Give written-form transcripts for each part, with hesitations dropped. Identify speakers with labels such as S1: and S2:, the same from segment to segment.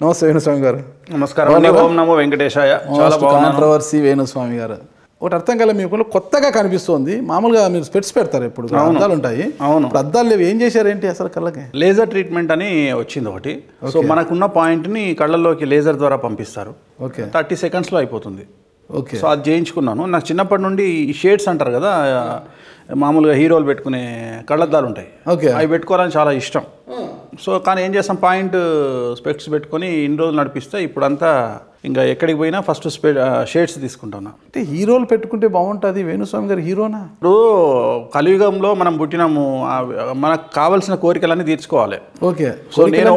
S1: నమస్తే వేణుస్వామి గారు.
S2: నమస్కారం అండి. ఓం నమో వెంకటేశాయ. చాలా
S1: కాంట్రవర్సీ వేణుస్వామి గారు. ఒకటి అర్థం కాలే, మీకు కొత్తగా కనిపిస్తుంది. మామూలుగా మీరు స్పెట్స్ పెడతారు, ఎప్పుడు అద్దాలు ఉంటాయి.
S2: అవును,
S1: అద్దాలు లేవు. ఏం చేశారేంటి అసలు కళ్ళకి?
S2: లేజర్ ట్రీట్మెంట్ అని వచ్చింది ఒకటి. సో మనకున్న పాయింట్ని కళ్ళల్లోకి లేజర్ ద్వారా పంపిస్తారు.
S1: ఓకే,
S2: 30 సెకండ్స్లో అయిపోతుంది.
S1: ఓకే,
S2: సో అది చేయించుకున్నాను. నాకు చిన్నప్పటి నుండి ఈ షేడ్స్ అంటారు కదా, మామూలుగా హీరోలు పెట్టుకునే కళ్ళద్దాలు ఉంటాయి, అవి పెట్టుకోవాలని చాలా ఇష్టం. సో కానీ ఏం చేస్తాం, పాయింట్ స్పెక్ట్స్ పెట్టుకొని ఇన్ని రోజులు నడిపిస్తే ఇప్పుడంతా ఇంకా ఎక్కడికి పోయినా ఫస్ట్ షేడ్స్ తీసుకుంటున్నా.
S1: అంటే హీరోలు పెట్టుకుంటే బాగుంటుంది. వేణుస్వామి గారు హీరోనా?
S2: ఇప్పుడు కలియుగంలో మనం పుట్టినాము, మనకు కావాల్సిన కోరికలన్నీ తీర్చుకోవాలి.
S1: ఓకే,
S2: సో నేను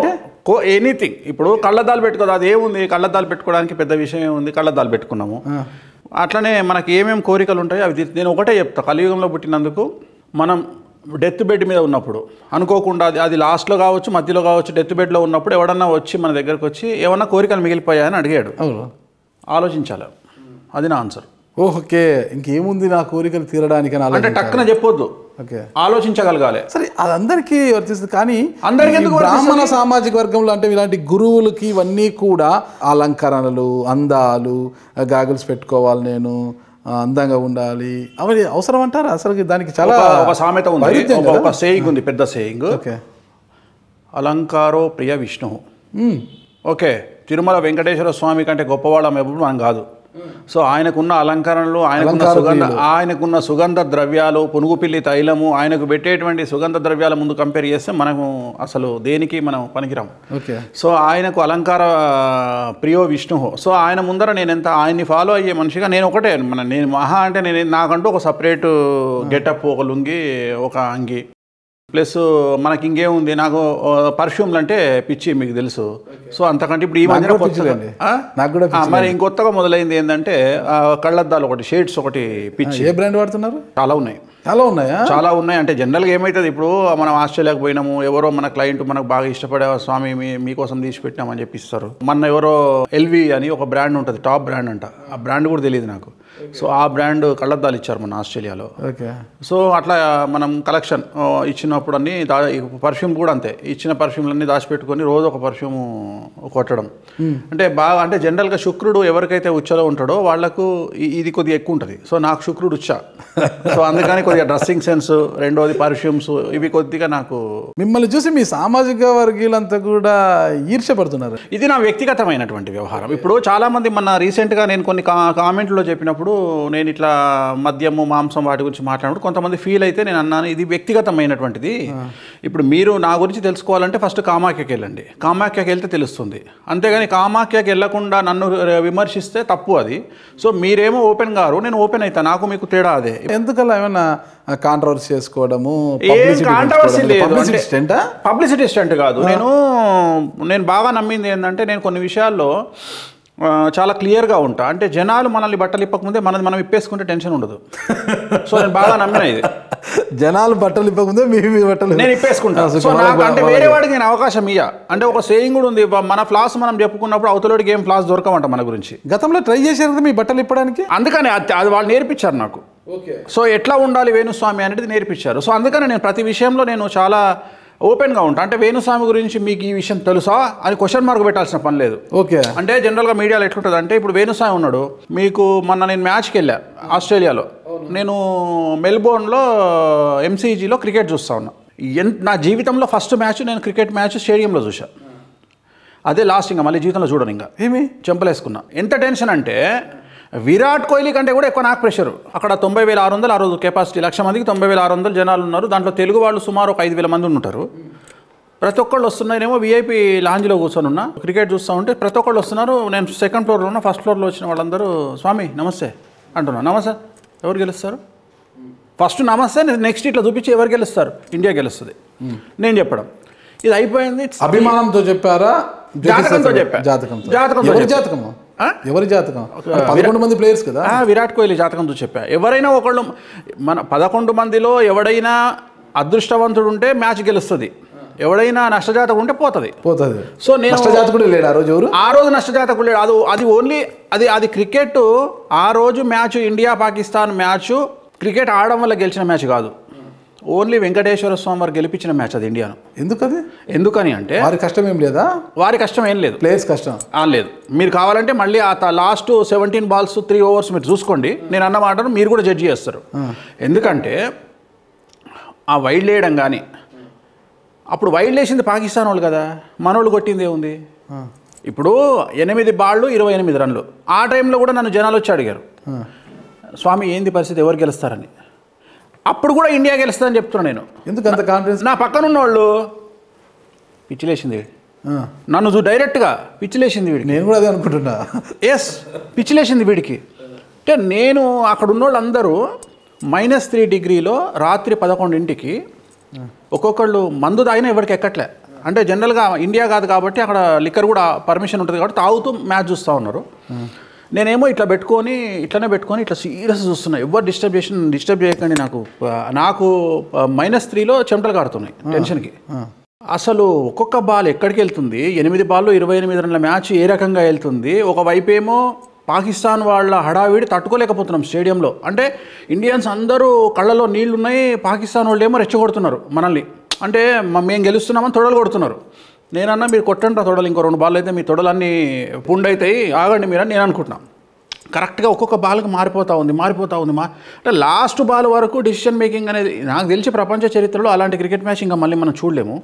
S2: ఎనీథింగ్, ఇప్పుడు కళ్ళద్దాలు పెట్టుకోదు, అది ఏముంది, కళ్ళద్దాలు పెట్టుకోవడానికి పెద్ద విషయం ఏముంది, కళ్ళద్దాలు పెట్టుకున్నాము. అట్లనే మనకి ఏమేమి కోరికలు ఉంటాయో అవి నేను ఒకటే చెప్తా, కలియుగంలో పుట్టినందుకు మనం డెత్ బెడ్ మీద ఉన్నప్పుడు అనుకోకుండా అది లాస్ట్లో కావచ్చు, మధ్యలో కావచ్చు, డెత్ బెడ్లో ఉన్నప్పుడు ఎవడన్నా వచ్చి మన దగ్గరకు వచ్చి ఏమన్నా కోరికలు మిగిలిపోయాయని అడిగాడు, ఆలోచించాలి. అది నా ఆన్సర్.
S1: ఓకే, ఇంకేముంది నా కోరికలు తీరడానికి
S2: అంటే టక్కున చెప్పొద్దు, ఆలోచించగలగాలి.
S1: సరే, అది అందరికీ వర్తిస్తుంది. కానీ బ్రాహ్మణ సామాజిక వర్గంలో అంటే ఇలాంటి గురువులకి ఇవన్నీ కూడా అలంకరణలు, అందాలు, గాగుల్స్ పెట్టుకోవాలి, నేను అందంగా ఉండాలి, అవి అవసరం అంటారా? అసలు దానికి చాలా
S2: ఒక సామెత ఉంది, ఒక సేయింగ్ ఉంది, పెద్ద సేయింగ్. అలంకారో ప్రియ విష్ణు. ఓకే, తిరుమల వెంకటేశ్వర స్వామి కంటే గొప్పవాళ్ళం ఎప్పుడు మనం కాదు. సో ఆయనకున్న అలంకరణలు, ఆయనకున్న సుగంధ ద్రవ్యాలు, పునుగుపిల్లి తైలము, ఆయనకు పెట్టేటువంటి సుగంధ ద్రవ్యాల ముందు కంపేర్ చేస్తే మనము అసలు దేనికి మనం పనికిరాం. సో ఆయనకు అలంకార ప్రియో విష్ణు. సో ఆయన ముందర నేను ఎంత ఆయన్ని ఫాలో అయ్యే మనిషిగా నేను ఒకటే, నేను మహా అంటే నేను నాకంటూ ఒక సపరేట్ గెటప్, ఒక లుంగి, ఒక అంగి, ప్లస్ మనకి ఇంకేముంది, నాకు పర్ఫ్యూమ్లు అంటే పిచ్చి, మీకు తెలుసు. సో అంతకంటే ఇప్పుడు ఈ మధ్యన మరి ఇంకొత్తగా మొదలైంది ఏంటంటే కళ్ళద్దాలు ఒకటి, షేడ్స్ ఒకటి పిచ్చి.
S1: ఏ బ్రాండ్ వాడుతున్నారు?
S2: చాలా ఉన్నాయి.
S1: చాలా
S2: ఉన్నాయి. అంటే జనరల్గా ఏమవుతుంది, ఇప్పుడు మనం ఆస్ట్రేలియాకి పోయినాము, ఎవరో మన క్లయింట్ మనకు బాగా ఇష్టపడే స్వామి మీకోసం తీసి పెట్టినామని చెప్పిస్తారు. మొన్న ఎవరో ఎల్వి అని ఒక బ్రాండ్ ఉంటుంది, టాప్ బ్రాండ్ అంట, ఆ బ్రాండ్ కూడా తెలియదు నాకు. సో ఆ బ్రాండ్ కళ్ళద్దాలు ఇచ్చారు మన ఆస్ట్రేలియాలో. సో అట్లా మనం కలెక్షన్ ఇచ్చినప్పుడు అన్ని పర్ఫ్యూమ్ కూడా అంతే, ఇచ్చిన పర్ఫ్యూమ్లన్నీ దాచిపెట్టుకొని రోజు ఒక పర్ఫ్యూమ్ కొట్టడం. అంటే బాగా, అంటే జనరల్గా శుక్రుడు ఎవరికైతే ఉచ్చలో ఉంటాడో వాళ్ళకు ఇది కొద్దిగా ఎక్కువ ఉంటుంది. సో నాకు శుక్రుడు ఉచ్చ, సో అందుకని కొద్దిగా డ్రెస్సింగ్ సెన్స్, రెండోది పర్ఫ్యూమ్స్, ఇవి కొద్దిగా నాకు.
S1: మిమ్మల్ని చూసి మీ సామాజిక వర్గీయులంతా కూడా ఈర్ష్యపడుతున్నారు.
S2: ఇది నా వ్యక్తిగతమైనటువంటి వ్యవహారం. ఇప్పుడు చాలామంది మన రీసెంట్గా నేను కొన్ని కామెంట్లో చెప్పినప్పుడు, నేను ఇట్లా మద్యము, మాంసం వాటి గురించి మాట్లాడినప్పుడు కొంతమంది ఫీల్ అయితే నేను అన్నాను, ఇది వ్యక్తిగతమైనటువంటిది. ఇప్పుడు మీరు నా గురించి తెలుసుకోవాలంటే ఫస్ట్ కామాఖ్యకి వెళ్ళండి, కామాఖ్యకి వెళ్తే తెలుస్తుంది. అంతేగాని కామాఖ్యకి వెళ్ళకుండా నన్ను విమర్శిస్తే తప్పు అది. సో మీరేమో ఓపెన్ గారు, నేను ఓపెన్ అవుతా, నాకు మీకు తేడా అదే.
S1: ఎందుకలా ఏమన్నా కాంట్రవర్సీ చేసుకోవడము?
S2: కాంట్రవర్సీ లేదు, పబ్లిసిటీ స్టంట్ కాదు. నేను బాగా నమ్మింది ఏంటంటే, నేను కొన్ని విషయాల్లో చాలా క్లియర్గా ఉంటా. అంటే జనాలు మనల్ని బట్టలు ఇప్పకముందే మనం ఇప్పేసుకుంటే టెన్షన్ ఉండదు. సో నేను బాగా నమ్మిన ఇది,
S1: జనాలు బట్టలు ఇప్పకముందే మీ బట్టలు
S2: నేను ఇప్పేసుకుంటాను. సో నాకు అంటే వేరే వాడికి నేను అవకాశం ఇయ్య. అంటే ఒక సేయింగ్ కూడా ఉంది, మన ఫ్లాస్ మనం చెప్పుకున్నప్పుడు అవతలోడికి ఏం ఫ్లాస్ దొరకమంట మన గురించి.
S1: గతంలో ట్రై చేశారు కదా మీ బట్టలు ఇప్పడానికి,
S2: అందుకని అది వాళ్ళు నేర్పించారు నాకు. సో ఎట్లా ఉండాలి వేణుస్వామి అనేది నేర్పించారు. సో అందుకని నేను ప్రతి విషయంలో నేను చాలా ఓపెన్గా ఉంటా. అంటే వేణుస్వామి గురించి మీకు ఈ విషయం తెలుసా అని క్వశ్చన్ మార్క్ పెట్టాల్సిన పని లేదు.
S1: ఓకే,
S2: అంటే జనరల్గా మీడియాలో ఎట్లుంటుంది అంటే, ఇప్పుడు వేణుస్వామి ఉన్నాడు, మీకు మొన్న నేను మ్యాచ్కి వెళ్ళా ఆస్ట్రేలియాలో, నేను మెల్బోర్న్లో ఎంసీజీలో క్రికెట్ చూస్తా ఉన్నా. నా జీవితంలో ఫస్ట్ మ్యాచ్, నేను క్రికెట్ మ్యాచ్ స్టేడియంలో చూసా. అదే లాస్ట్, ఇంకా మళ్ళీ జీవితంలో చూడను. ఇంకా ఏమి చెంపలేసుకున్నా. ఎంత టెన్షన్ అంటే, విరాట్ కోహ్లీ కంటే కూడా ఎక్కువ నాకు ప్రెషర్. అక్కడ 90,600 ఆ రోజు కెపాసిటీ, 1,00,000 మందికి 90,600 జనాలు ఉన్నారు. దాంట్లో తెలుగు వాళ్ళు సుమారు ఒక 5,000 మంది ఉంటారు. ప్రతి ఒక్కళ్ళు వస్తున్నారేమో, వీఐపీ లాంజ్లో కూర్చొని ఉన్నా, క్రికెట్ చూస్తూ ఉంటే ప్రతి ఒక్కళ్ళు వస్తున్నారు. నేను సెకండ్ ఫ్లోర్లో ఉన్నా, ఫస్ట్ ఫ్లోర్లో వచ్చిన వాళ్ళందరూ స్వామి నమస్తే అంటున్నా. నమస్తే, ఎవరు గెలుస్తారు? ఫస్ట్ నమస్తే, నెక్స్ట్ ఇట్లా చూపించి ఎవరు గెలుస్తారు, ఇండియా గెలుస్తుంది నేను చెప్పడం. ఇది అయిపోయింది.
S1: అభిమానంతో చెప్పారా?
S2: జాతకంతో చెప్పా.
S1: జాతకం ఎవరి జాతకం? 11 మంది ప్లేయర్స్ కదా.
S2: విరాట్ కోహ్లీ జాతకంతో చెప్పా. ఎవరైనా ఒకళ్ళు, మన 11 మందిలో ఎవడైనా అదృష్టవంతుడు ఉంటే మ్యాచ్ గెలుస్తుంది, ఎవడైనా నష్టజాతకుడు ఉంటే పోతుంది. సో నేను
S1: నష్టజాతకుడు లేడు ఆ రోజు. ఎవరు
S2: ఆ రోజు నష్టజాతకుడు లేడు. అది ఓన్లీ అది క్రికెట్. ఆ రోజు match India Pakistan match cricket ఆడడం వల్ల గెలిచిన మ్యాచ్ కాదు. ఓన్లీ వెంకటేశ్వర స్వామి వారు గెలిపించిన మ్యాచ్ అది ఇండియాను.
S1: ఎందుకది?
S2: ఎందుకని అంటే
S1: వారి కష్టం ఏం లేదా?
S2: వారి కష్టం ఏం లేదు,
S1: ప్లేయర్స్ కష్టం
S2: లేదు. మీరు కావాలంటే మళ్ళీ ఆ లాస్ట్ 17 balls 3 overs మీరు చూసుకోండి, నేను అన్న మాటను మీరు కూడా జడ్జి చేస్తారు. ఎందుకంటే ఆ వైడ్ వేయడం కానీ, అప్పుడు వైడ్ వేసింది పాకిస్తాన్ వాళ్ళు కదా, మనోళ్ళు కొట్టింది ఏముంది? ఇప్పుడు 8 balls 28 runs. ఆ టైంలో కూడా నన్ను జనాలు వచ్చి అడిగారు, స్వామి ఏంది పరిస్థితి, ఎవరు గెలుస్తారని. అప్పుడు కూడా ఇండియా గెలుస్తుందని చెప్తున్నాను నేను.
S1: ఎందుకు అంత కాన్ఫిడెన్స్?
S2: నా పక్కన ఉన్న వాళ్ళు పిచ్చిలేసింది నన్ను డైరెక్ట్గా, పిచ్చిలేసింది వీడికి.
S1: నేను కూడా అదే అనుకుంటున్నా.
S2: ఎస్, పిచ్చిలేసింది వీడికి. అంటే నేను అక్కడ ఉన్న వాళ్ళందరూ -3 degrees రాత్రి 11 ఒక్కొక్కళ్ళు మందు తాగినా ఎవరికి ఎక్కట్లే. అంటే జనరల్గా ఇండియా కాదు కాబట్టి అక్కడ లిక్కర్ కూడా పర్మిషన్ ఉంటుంది కాబట్టి తాగుతూ మ్యాచ్ చూస్తూ ఉన్నారు. నేనేమో ఇట్లా ఇట్లనే పెట్టుకొని ఇట్లా సీరియస్ చూస్తున్నా, ఎవరు డిస్టర్బ్ చేయకండి. నాకు -3 చెమటలు కారుతున్నాయి టెన్షన్కి. అసలు ఒక్కొక్క బాల్ ఎక్కడికి వెళ్తుంది, 8 balls 28 runs మ్యాచ్ ఏ రకంగా వెళ్తుంది. ఒకవైపు ఏమో పాకిస్తాన్ వాళ్ళ హడావిడి తట్టుకోలేకపోతున్నాం స్టేడియంలో. అంటే ఇండియన్స్ అందరూ కళ్ళలో నీళ్లు ఉన్నాయి, పాకిస్తాన్ వాళ్ళు ఏమో రెచ్చగొడుతున్నారు మనల్ని. అంటే మేము గెలుస్తున్నామని తొడలు కొడుతున్నారు. నేనన్నా మీరు కొట్టండి తొడలు, ఇంకో 2 balls అయితే మీ తొడలన్నీ పుండైతాయి, ఆగండి మీరని నేను అనుకుంటున్నాను. కరెక్ట్గా ఒక్కొక్క బాల్కి మారిపోతూ ఉంది. అంటే లాస్ట్ బాల్ వరకు డిసిషన్ మేకింగ్ అనేది నాకు తెలిసి ప్రపంచ చరిత్రలో అలాంటి క్రికెట్ మ్యాచ్ ఇంకా మళ్ళీ మనం చూడలేము.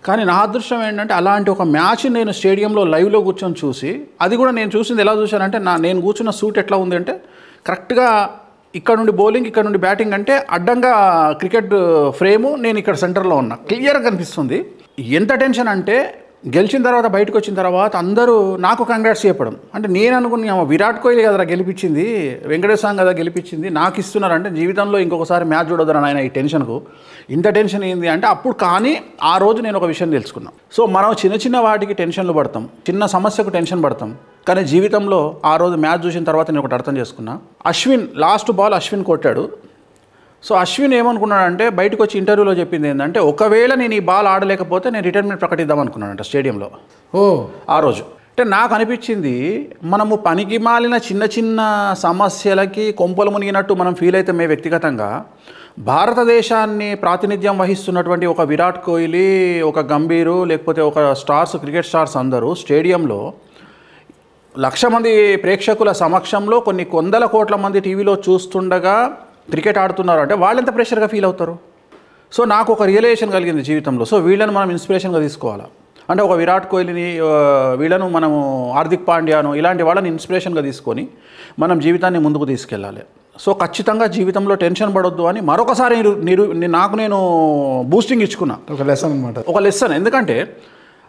S2: కానీ నా అదృష్టం ఏంటంటే అలాంటి ఒక మ్యాచ్ నేను స్టేడియంలో లైవ్లో కూర్చొని చూసి, అది కూడా నేను చూసింది ఎలా చూశానంటే, నేను కూర్చున్న సూట్ ఎట్లా ఉంది అంటే కరెక్ట్గా ఇక్కడ నుండి బౌలింగ్, ఇక్కడ నుండి బ్యాటింగ్, అంటే అడ్డంగా క్రికెట్ ఫ్రేము, నేను ఇక్కడ సెంటర్లో ఉన్నా, క్లియర్గా కనిపిస్తుంది. ఎంత టెన్షన్ అంటే గెలిచిన తర్వాత బయటకు వచ్చిన తర్వాత అందరూ నాకు కంగ్రాట్స్ చెప్పడం. అంటే నేను అనుకున్నా విరాట్ కోహ్లీ కదరా గెలిపించింది, వెంకటేశ్వర స్వామి కదా గెలిపించింది, నాకు ఇస్తున్నారంటే జీవితంలో ఇంకొకసారి మ్యాచ్ చూడొద్దురా నాయన ఈ టెన్షన్కు. ఇంత టెన్షన్ ఏంది అంటే అప్పుడు. కానీ ఆ రోజు నేను ఒక విషయం తెలుసుకున్నాను. సో మనం చిన్న వాటికి టెన్షన్లు పడతాం, చిన్న సమస్యకు టెన్షన్ పడతాం. కానీ జీవితంలో ఆ రోజు మ్యాచ్ చూసిన తర్వాత నేను ఒకటి అర్థం చేసుకున్నా. లాస్ట్ బాల్ అశ్విన్ కొట్టాడు. సో అశ్విన్ ఏమనుకున్నాడంటే బయటకు వచ్చి ఇంటర్వ్యూలో చెప్పింది ఏంటంటే, ఒకవేళ నేను ఈ బాల్ ఆడలేకపోతే నేను రిటైర్మెంట్ ప్రకటిద్దాం అనుకున్నానంట స్టేడియంలో ఆ రోజు. అంటే నాకు అనిపించింది, మనము పనికి మాలిన చిన్న సమస్యలకి కొంపలు మునిగినట్టు మనం ఫీల్ అయితే వ్యక్తిగతంగా, భారతదేశాన్ని ప్రాతినిధ్యం వహిస్తున్నటువంటి ఒక విరాట్ కోహ్లీ, ఒక గంభీరు, లేకపోతే ఒక క్రికెట్ స్టార్స్ అందరూ స్టేడియంలో 1,00,000 మంది ప్రేక్షకుల సమక్షంలో కొన్ని 100 కోట్ల మంది టీవీలో చూస్తుండగా క్రికెట్ ఆడుతున్నారు అంటే వాళ్ళు ఎంత ప్రెషర్గా ఫీల్ అవుతారు. సో నాకు ఒక రియలైజేషన్ కలిగింది జీవితంలో. సో వీళ్ళని మనం ఇన్స్పిరేషన్గా తీసుకోవాలి. అంటే ఒక విరాట్ కోహ్లీని, వీళ్ళను మనము హార్దిక్ పాండ్యాను, ఇలాంటి వాళ్ళని ఇన్స్పిరేషన్గా తీసుకొని మనం జీవితాన్ని ముందుకు తీసుకెళ్ళాలి. సో ఖచ్చితంగా జీవితంలో టెన్షన్ పడొద్దు అని మరొకసారి నాకు నేను బూస్టింగ్ ఇచ్చుకున్నా.
S1: ఒక లెసన్ అనమాట,
S2: ఒక లెసన్. ఎందుకంటే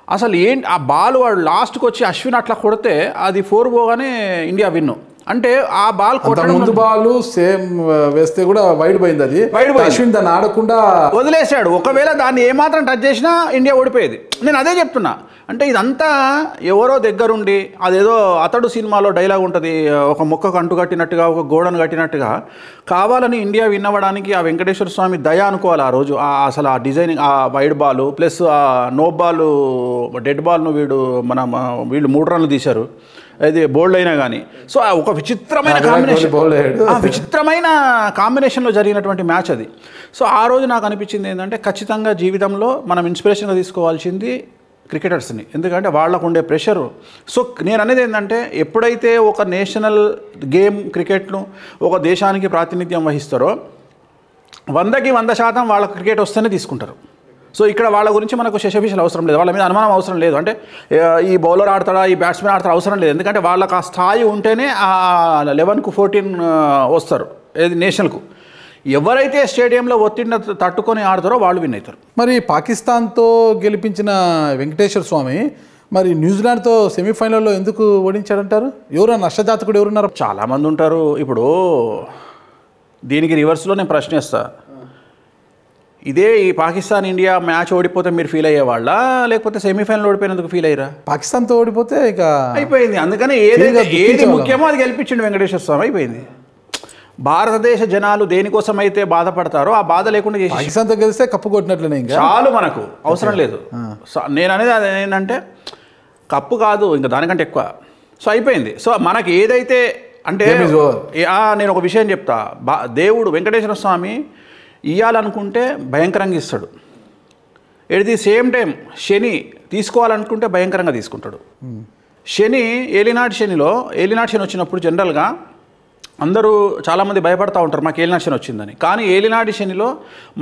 S2: అసలు ఏంటి ఆ బాల్ వాడు లాస్ట్కి వచ్చి అశ్విన్ అట్లా కొడితే అది 4 పోగానే ఇండియా విన్ను. అంటే ఆ బాల్
S1: ముందు బాల్ సేమ్ వేస్తే కూడా వైడ్ పోయింది, అది అశ్విన్ దాన్ని ఆడకుండా
S2: వదిలేశాడు. ఒకవేళ దాన్ని ఏమాత్రం టచ్ చేసినా ఇండియా ఓడిపోయేది. నేను అదే చెప్తున్నా. అంటే ఇదంతా ఎవరో దగ్గరుండి, అదేదో అతడు సినిమాలో డైలాగ్ ఉంటుంది, ఒక మొక్కకు అంటు కట్టినట్టుగా, ఒక గోడను కట్టినట్టుగా కావాలని ఇండియా విన్ అవ్వడానికి ఆ వెంకటేశ్వర స్వామి దయ అనుకోవాలి ఆ రోజు. అసలు ఆ డిజైనింగ్, ఆ వైడ్ బాల్ ప్లస్ ఆ నో బాల్, డెడ్ బాల్ను వీళ్ళు 3 runs తీశారు, అది బోల్డ్ అయినా కానీ. సో ఒక విచిత్రమైన కాంబినేషన్లో జరిగినటువంటి మ్యాచ్ అది. సో ఆ రోజు నాకు అనిపించింది ఏంటంటే, ఖచ్చితంగా జీవితంలో మనం ఇన్స్పిరేషన్గా తీసుకోవాల్సింది క్రికెటర్స్ని. ఎందుకంటే వాళ్ళకు ఉండే ప్రెషరు. సో నేను అనేది ఏంటంటే, ఎప్పుడైతే ఒక నేషనల్ గేమ్ క్రికెట్ను ఒక దేశానికి ప్రాతినిధ్యం వహిస్తారో 100కి 100% వాళ్ళ క్రికెట్ వస్తేనే తీసుకుంటారు. సో ఇక్కడ వాళ్ళ గురించి మనకు శశభిషలు అవసరం లేదు, వాళ్ళ మీద అనుమానం అవసరం లేదు. అంటే ఈ బౌలర్ ఆడతాడా, ఈ బ్యాట్స్మెన్ ఆడతాడా అవసరం లేదు. ఎందుకంటే వాళ్ళకి ఆ స్థాయి ఉంటేనే ఆ 11కు 14 వస్తారు ఏది నేషనల్కు. ఎవరైతే స్టేడియంలో ఒత్తిడిని తట్టుకొని ఆడతారో వాళ్ళు విన్ అవుతారు.
S1: మరి పాకిస్తాన్తో గెలిపించిన వెంకటేశ్వర స్వామి మరి న్యూజిలాండ్తో సెమీఫైనల్లో ఎందుకు ఓడించాడంటారు? ఎవరు నష్టజాతకుడు ఎవరున్నారు?
S2: చాలామంది ఉంటారు. ఇప్పుడు దీనికి రివర్స్లో నేను ప్రశ్నిస్తాను, ఇదే ఈ పాకిస్తాన్ ఇండియా మ్యాచ్ ఓడిపోతే మీరు ఫీల్ అయ్యేవాళ్ళ, లేకపోతే సెమీఫైనల్ ఓడిపోయినందుకు ఫీల్ అయ్యారా?
S1: పాకిస్తాన్తో ఓడిపోతే ఇక
S2: అయిపోయింది. అందుకని ఏది ముఖ్యమో అది గెలిపించండి వెంకటేశ్వర స్వామి, అయిపోయింది. భారతదేశ జనాలు దేనికోసం అయితే బాధపడతారో ఆ బాధ లేకుండా చేసి
S1: పాకిస్తాన్తో గెలిస్తే కప్పు కొట్టినట్లనే, ఇంకా
S2: చాలు, మనకు అవసరం లేదు. నేను అనేది అది ఏంటంటే, కప్పు కాదు ఇంకా దానికంటే ఎక్కువ. సో అయిపోయింది. సో మనకి ఏదైతే అంటే నేను ఒక విషయం చెప్తా, దేవుడు వెంకటేశ్వర స్వామి ఇవ్వాలనుకుంటే భయంకరంగా ఇస్తాడు. ఎట్ ది సేమ్ టైం శని తీసుకోవాలనుకుంటే భయంకరంగా తీసుకుంటాడు. శని ఏలినాటి శని వచ్చినప్పుడు జనరల్గా అందరూ చాలామంది భయపడతా ఉంటారు మాకు ఏలినాటి శని వచ్చిందని. కానీ ఏలినాటి శనిలో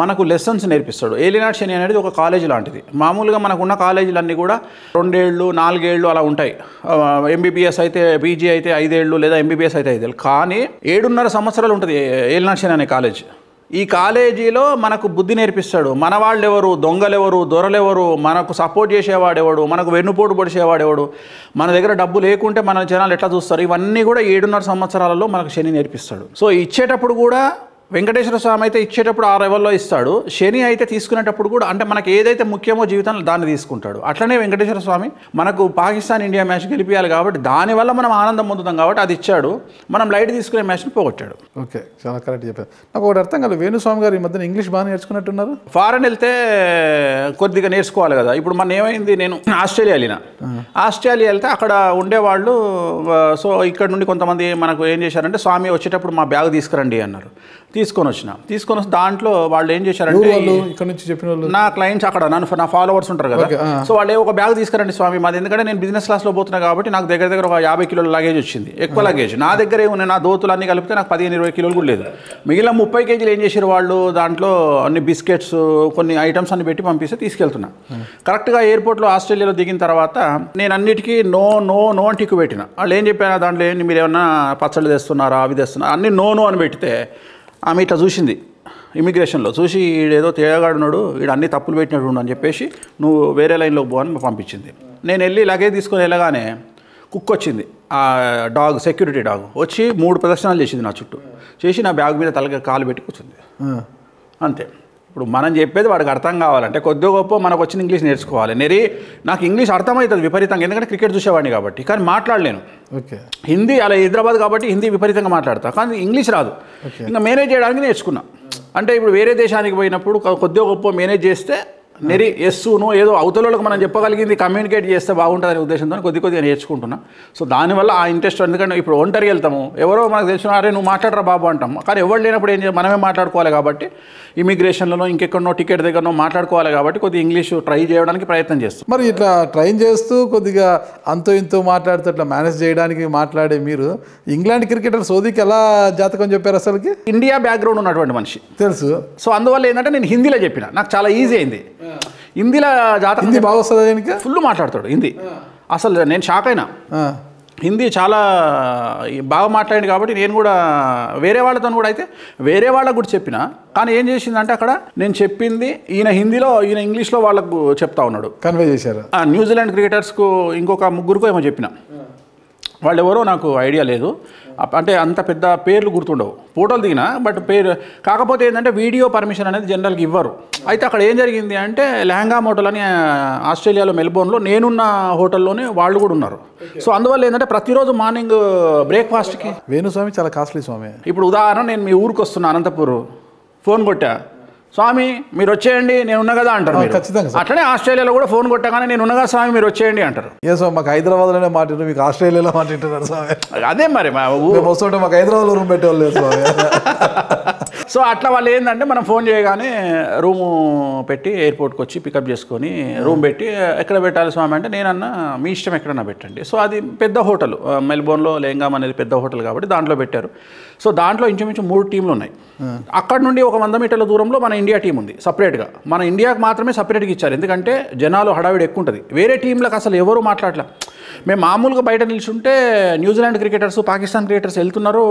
S2: మనకు లెసన్స్ నేర్పిస్తాడు. ఏలినాటి శని అనేది ఒక కాలేజీ లాంటిది. మామూలుగా మనకున్న కాలేజీలన్నీ కూడా 2 ఏళ్ళు 4 ఏళ్ళు అలా ఉంటాయి. ఎంబీబీఎస్ అయితే పీజీ అయితే 5 ఏళ్ళు లేదా ఎంబీబీఎస్ అయితే 5 ఏళ్ళు. కానీ 7.5 సంవత్సరాలు ఉంటుంది ఏలినాటి శని అనే కాలేజ్. ఈ కాలేజీలో మనకు బుద్ధి నేర్పిస్తాడు. మన వాళ్ళు ఎవరు, దొంగలెవరు, దొరలెవరు, మనకు సపోర్ట్ చేసేవాడెవడు, మనకు వెన్నుపోటు పొడిచేవాడెవడు, మన దగ్గర డబ్బు లేకుంటే మన జనాలు ఎట్లా చూస్తారు, ఇవన్నీ కూడా 7.5 సంవత్సరాలలో మనకు శని నేర్పిస్తాడు. సో ఇచ్చేటప్పుడు కూడా వెంకటేశ్వర స్వామి అయితే ఇచ్చేటప్పుడు 6 లెవెల్లో ఇస్తాడు. శని అయితే తీసుకునేటప్పుడు కూడా అంటే మనకి ఏదైతే ముఖ్యమో జీవితంలో దాన్ని తీసుకుంటాడు. అట్లనే వెంకటేశ్వర స్వామి మనకు పాకిస్తాన్ ఇండియా మ్యాచ్ గెలిపియాలి కాబట్టి దానివల్ల మనం ఆనందం పొందుతాం కాబట్టి అది ఇచ్చాడు. మనం లైట్ తీసుకునే మ్యాచ్ని పోగొట్టాడు.
S1: ఓకే, చాలా కరెక్ట్ చెప్పారు. నాకు ఒకటి అర్థం కాదు, వేణుస్వామి గారు ఈ మధ్యన ఇంగ్లీష్ బాగా నేర్చుకున్నట్టున్నారు.
S2: ఫారెన్ వెళ్తే కొద్దిగా నేర్చుకోవాలి కదా. ఇప్పుడు మన ఏమైంది, నేను ఆస్ట్రేలియా వెళ్తే అక్కడ ఉండేవాళ్ళు సో ఇక్కడ నుండి కొంతమంది మనకు ఏం చేశారంటే స్వామి వచ్చేటప్పుడు మా బ్యాగ్ తీసుకురండి అన్నారు. తీసుకొని వచ్చి దాంట్లో వాళ్ళు ఏం చేశారంటే
S1: ఇక్కడ నుంచి చెప్పిన వాళ్ళు
S2: నా క్లయింట్స్ అక్కడ నా ఫాలోవర్స్ ఉంటారు కదా. సో వాళ్ళు ఒక బ్యాగ్ తీసుకురండి స్వామి మాది, ఎందుకంటే నేను బిజినెస్ క్లాస్లో పోతున్నా కాబట్టి నాకు దగ్గర ఒక 50 కిలోల లగేజ్ వచ్చింది, ఎక్కువ లగేజ్ నా దగ్గరే ఉన్నాయి. నా దోతులు అన్నీ కలిపితే నాకు 15-20 కిలోలు కూడా లేదు. మిగిలిన 30 కేజీలు ఏం చేశారు వాళ్ళు, దాంట్లో అన్ని బిస్కెట్స్ కొన్ని ఐటమ్స్ అన్ని పెట్టి పంపిస్తే తీసుకెళ్తున్నా. కరెక్ట్గా ఎయిర్పోర్ట్లో ఆస్ట్రేలియాలో దిగిన తర్వాత నేను అన్నిటికీ నో అని టిక్కు పెట్టిన. వాళ్ళు ఏం చెప్పారు, దాంట్లో ఏంటి మీరు ఏమన్నా పచ్చళ్ళు తెస్తున్నారా అవి తెస్తున్నారా అన్నీ నో అని పెడితే ఆమె ఇట్లా చూసింది ఇమిగ్రేషన్లో, చూసి ఈడేదో తేడాగాడున్నాడు, వీడు అన్ని తప్పులు పెట్టినట్టు అని చెప్పేసి నువ్వు వేరే లైన్లోకి పో అని పంపించింది. నేను వెళ్ళి లగేజ్ తీసుకొని వెళ్ళగానే కుక్ వచ్చింది, ఆ డాగ్ సెక్యూరిటీ డాగ్ వచ్చి 3 ప్రదర్శనలు చేసింది నా చుట్టూ, చేసి నా బ్యాగ్ మీద కాలు పెట్టి కూర్చుంది. అంతే. ఇప్పుడు మనం చెప్పేది వాడికి అర్థం కావాలంటే కొద్దిగా గొప్ప మనకు వచ్చిన ఇంగ్లీష్ నేర్చుకోవాలి. నాకు ఇంగ్లీష్ అర్థమవుతుంది విపరీతంగా, ఎందుకంటే క్రికెట్ చూసేవాడిని కాబట్టి, కానీ మాట్లాడలేను.
S1: ఓకే,
S2: హిందీ అలా హైదరాబాద్ కాబట్టి హిందీ విపరీతంగా మాట్లాడతా, కానీ ఇంగ్లీష్ రాదు. ఇంకా మేనేజ్ చేయడానికి నేర్చుకున్నా. అంటే ఇప్పుడు వేరే దేశానికి పోయినప్పుడు కొద్దిగా గొప్ప మేనేజ్ చేస్తే ఎస్సును ఏదో అవతలకు మనం చెప్పగలిగింది కమ్యూనికేట్ చేస్తే బాగుంటుందనే ఉద్దేశంతో కొద్దిగా నేర్చుకుంటున్నా. సో దానివల్ల ఆ ఇంట్రెస్ట్, ఎందుకంటే ఇప్పుడు ఒంటరికి వెళ్తాము, ఎవరో మనకు తెలిసిన అరే నువ్వు మాట్లాడరా బాబు అంటాం, కానీ ఎవరు లేనప్పుడు ఏం మనమే మాట్లాడుకోవాలి కాబట్టి ఇమిగ్రేషన్లలో ఇంకెక్కడనో టికెట్ దగ్గరనో మాట్లాడుకోవాలి కాబట్టి కొద్దిగా ఇంగ్లీష్ ట్రై చేయడానికి ప్రయత్నం చేస్తాం.
S1: మరి ఇట్లా ట్రైన్ చేస్తూ కొద్దిగా అంతో ఇంతో మాట్లాడుతూ ఇట్లా మేనేజ్ చేయడానికి మాట్లాడే మీరు ఇంగ్లాండ్ క్రికెటర్ సోదీకి ఎలా జాతకం చెప్పారు? అసలుకి
S2: ఇండియా బ్యాక్గ్రౌండ్ ఉన్నటువంటి మనిషి
S1: తెలుసు.
S2: సో అందువల్ల ఏంటంటే నేను హిందీలో చెప్పిన, నాకు చాలా ఈజీ అయింది. హిందీలో జాతకం
S1: హిందీ బాగా వస్తుంది, ఆయనకి
S2: ఫుల్ మాట్లాడతాడు హిందీ. అసలు నేను షాక్ అయినా, హిందీ చాలా బాగా మాట్లాడింది కాబట్టి నేను కూడా వేరే వాళ్ళతో కూడా అయితే వేరే వాళ్ళకు కూడా చెప్పిన. కానీ ఏం చేసిందంటే అక్కడ నేను చెప్పింది ఈయన హిందీలో ఈయన ఇంగ్లీష్లో వాళ్ళకు చెప్తా ఉన్నాడు,
S1: కన్వే చేశారు.
S2: న్యూజిలాండ్ క్రికెటర్స్కు ఇంకొక 3 ఏమో చెప్పిన, వాళ్ళు ఎవరో నాకు ఐడియా లేదు, అంటే అంత పెద్ద పేర్లు గుర్తుండవు, ఫోటోలు దిగిన బట్ పేరు. కాకపోతే ఏంటంటే వీడియో పర్మిషన్ అనేది జనరల్గా ఇవ్వరు. అయితే అక్కడ ఏం జరిగింది అంటే లెహంగా హోటల్ అని ఆస్ట్రేలియాలో మెల్బోర్న్లో నేనున్న హోటల్లోనే వాళ్ళు కూడా ఉన్నారు. సో అందువల్ల ఏంటంటే ప్రతిరోజు మార్నింగ్ బ్రేక్ఫాస్ట్కి
S1: వేణుస్వామి చాలా కాస్ట్లీ స్వామి.
S2: ఇప్పుడు ఉదాహరణ నేను మీ ఊరికి వస్తున్నా అనంతపూర్, ఫోన్ కొట్టా, స్వామి మీరు వచ్చేయండి నేను ఉన్నా కదా అంటారు.
S1: ఖచ్చితంగా.
S2: అట్లనే ఆస్ట్రేలియాలో కూడా ఫోన్ కొట్టగానే నేను ఉన్నగా స్వామి మీరు వచ్చేయండి అంటారు.
S1: ఏ స్వామి మాకు హైదరాబాద్లోనే మాట్లాడారు, మీకు ఆస్ట్రేలియాలో మాట్లాడుతున్నారు స్వామి.
S2: అదే మరి మా
S1: వస్తుంటే మాకు హైదరాబాద్లో రూమ్ పెట్టేవాళ్ళు లేదు స్వామి.
S2: సో అట్లా వాళ్ళు ఏంటంటే మనం ఫోన్ చేయగానే రూము పెట్టి ఎయిర్పోర్ట్కి వచ్చి పికప్ చేసుకొని రూమ్ పెట్టి ఎక్కడ పెట్టాలి స్వామి అంటే నేనన్నా మీ ఇష్టం ఎక్కడన్నా పెట్టండి. సో అది పెద్ద హోటల్, మెల్బోర్న్లో లెహంగామ్ అనేది పెద్ద హోటల్ కాబట్టి దాంట్లో పెట్టారు. సో దాంట్లో ఇంచుమించు 3 టీంలు ఉన్నాయి. అక్కడ నుండి ఒక 100 మీటర్ల దూరంలో మన ఇండియా టీం ఉంది సపరేట్గా. మన ఇండియాకి మాత్రమే సపరేట్గా ఇచ్చారు, ఎందుకంటే జనాలు హడావిడి ఎక్కువ ఉంటుంది. వేరే టీంలకు అసలు ఎవరు మాట్లాడలే. మేము మామూలుగా బయట నిల్చుంటే న్యూజిలాండ్ క్రికెటర్స్ పాకిస్తాన్ క్రికెటర్స్ వెళ్తున్నారు,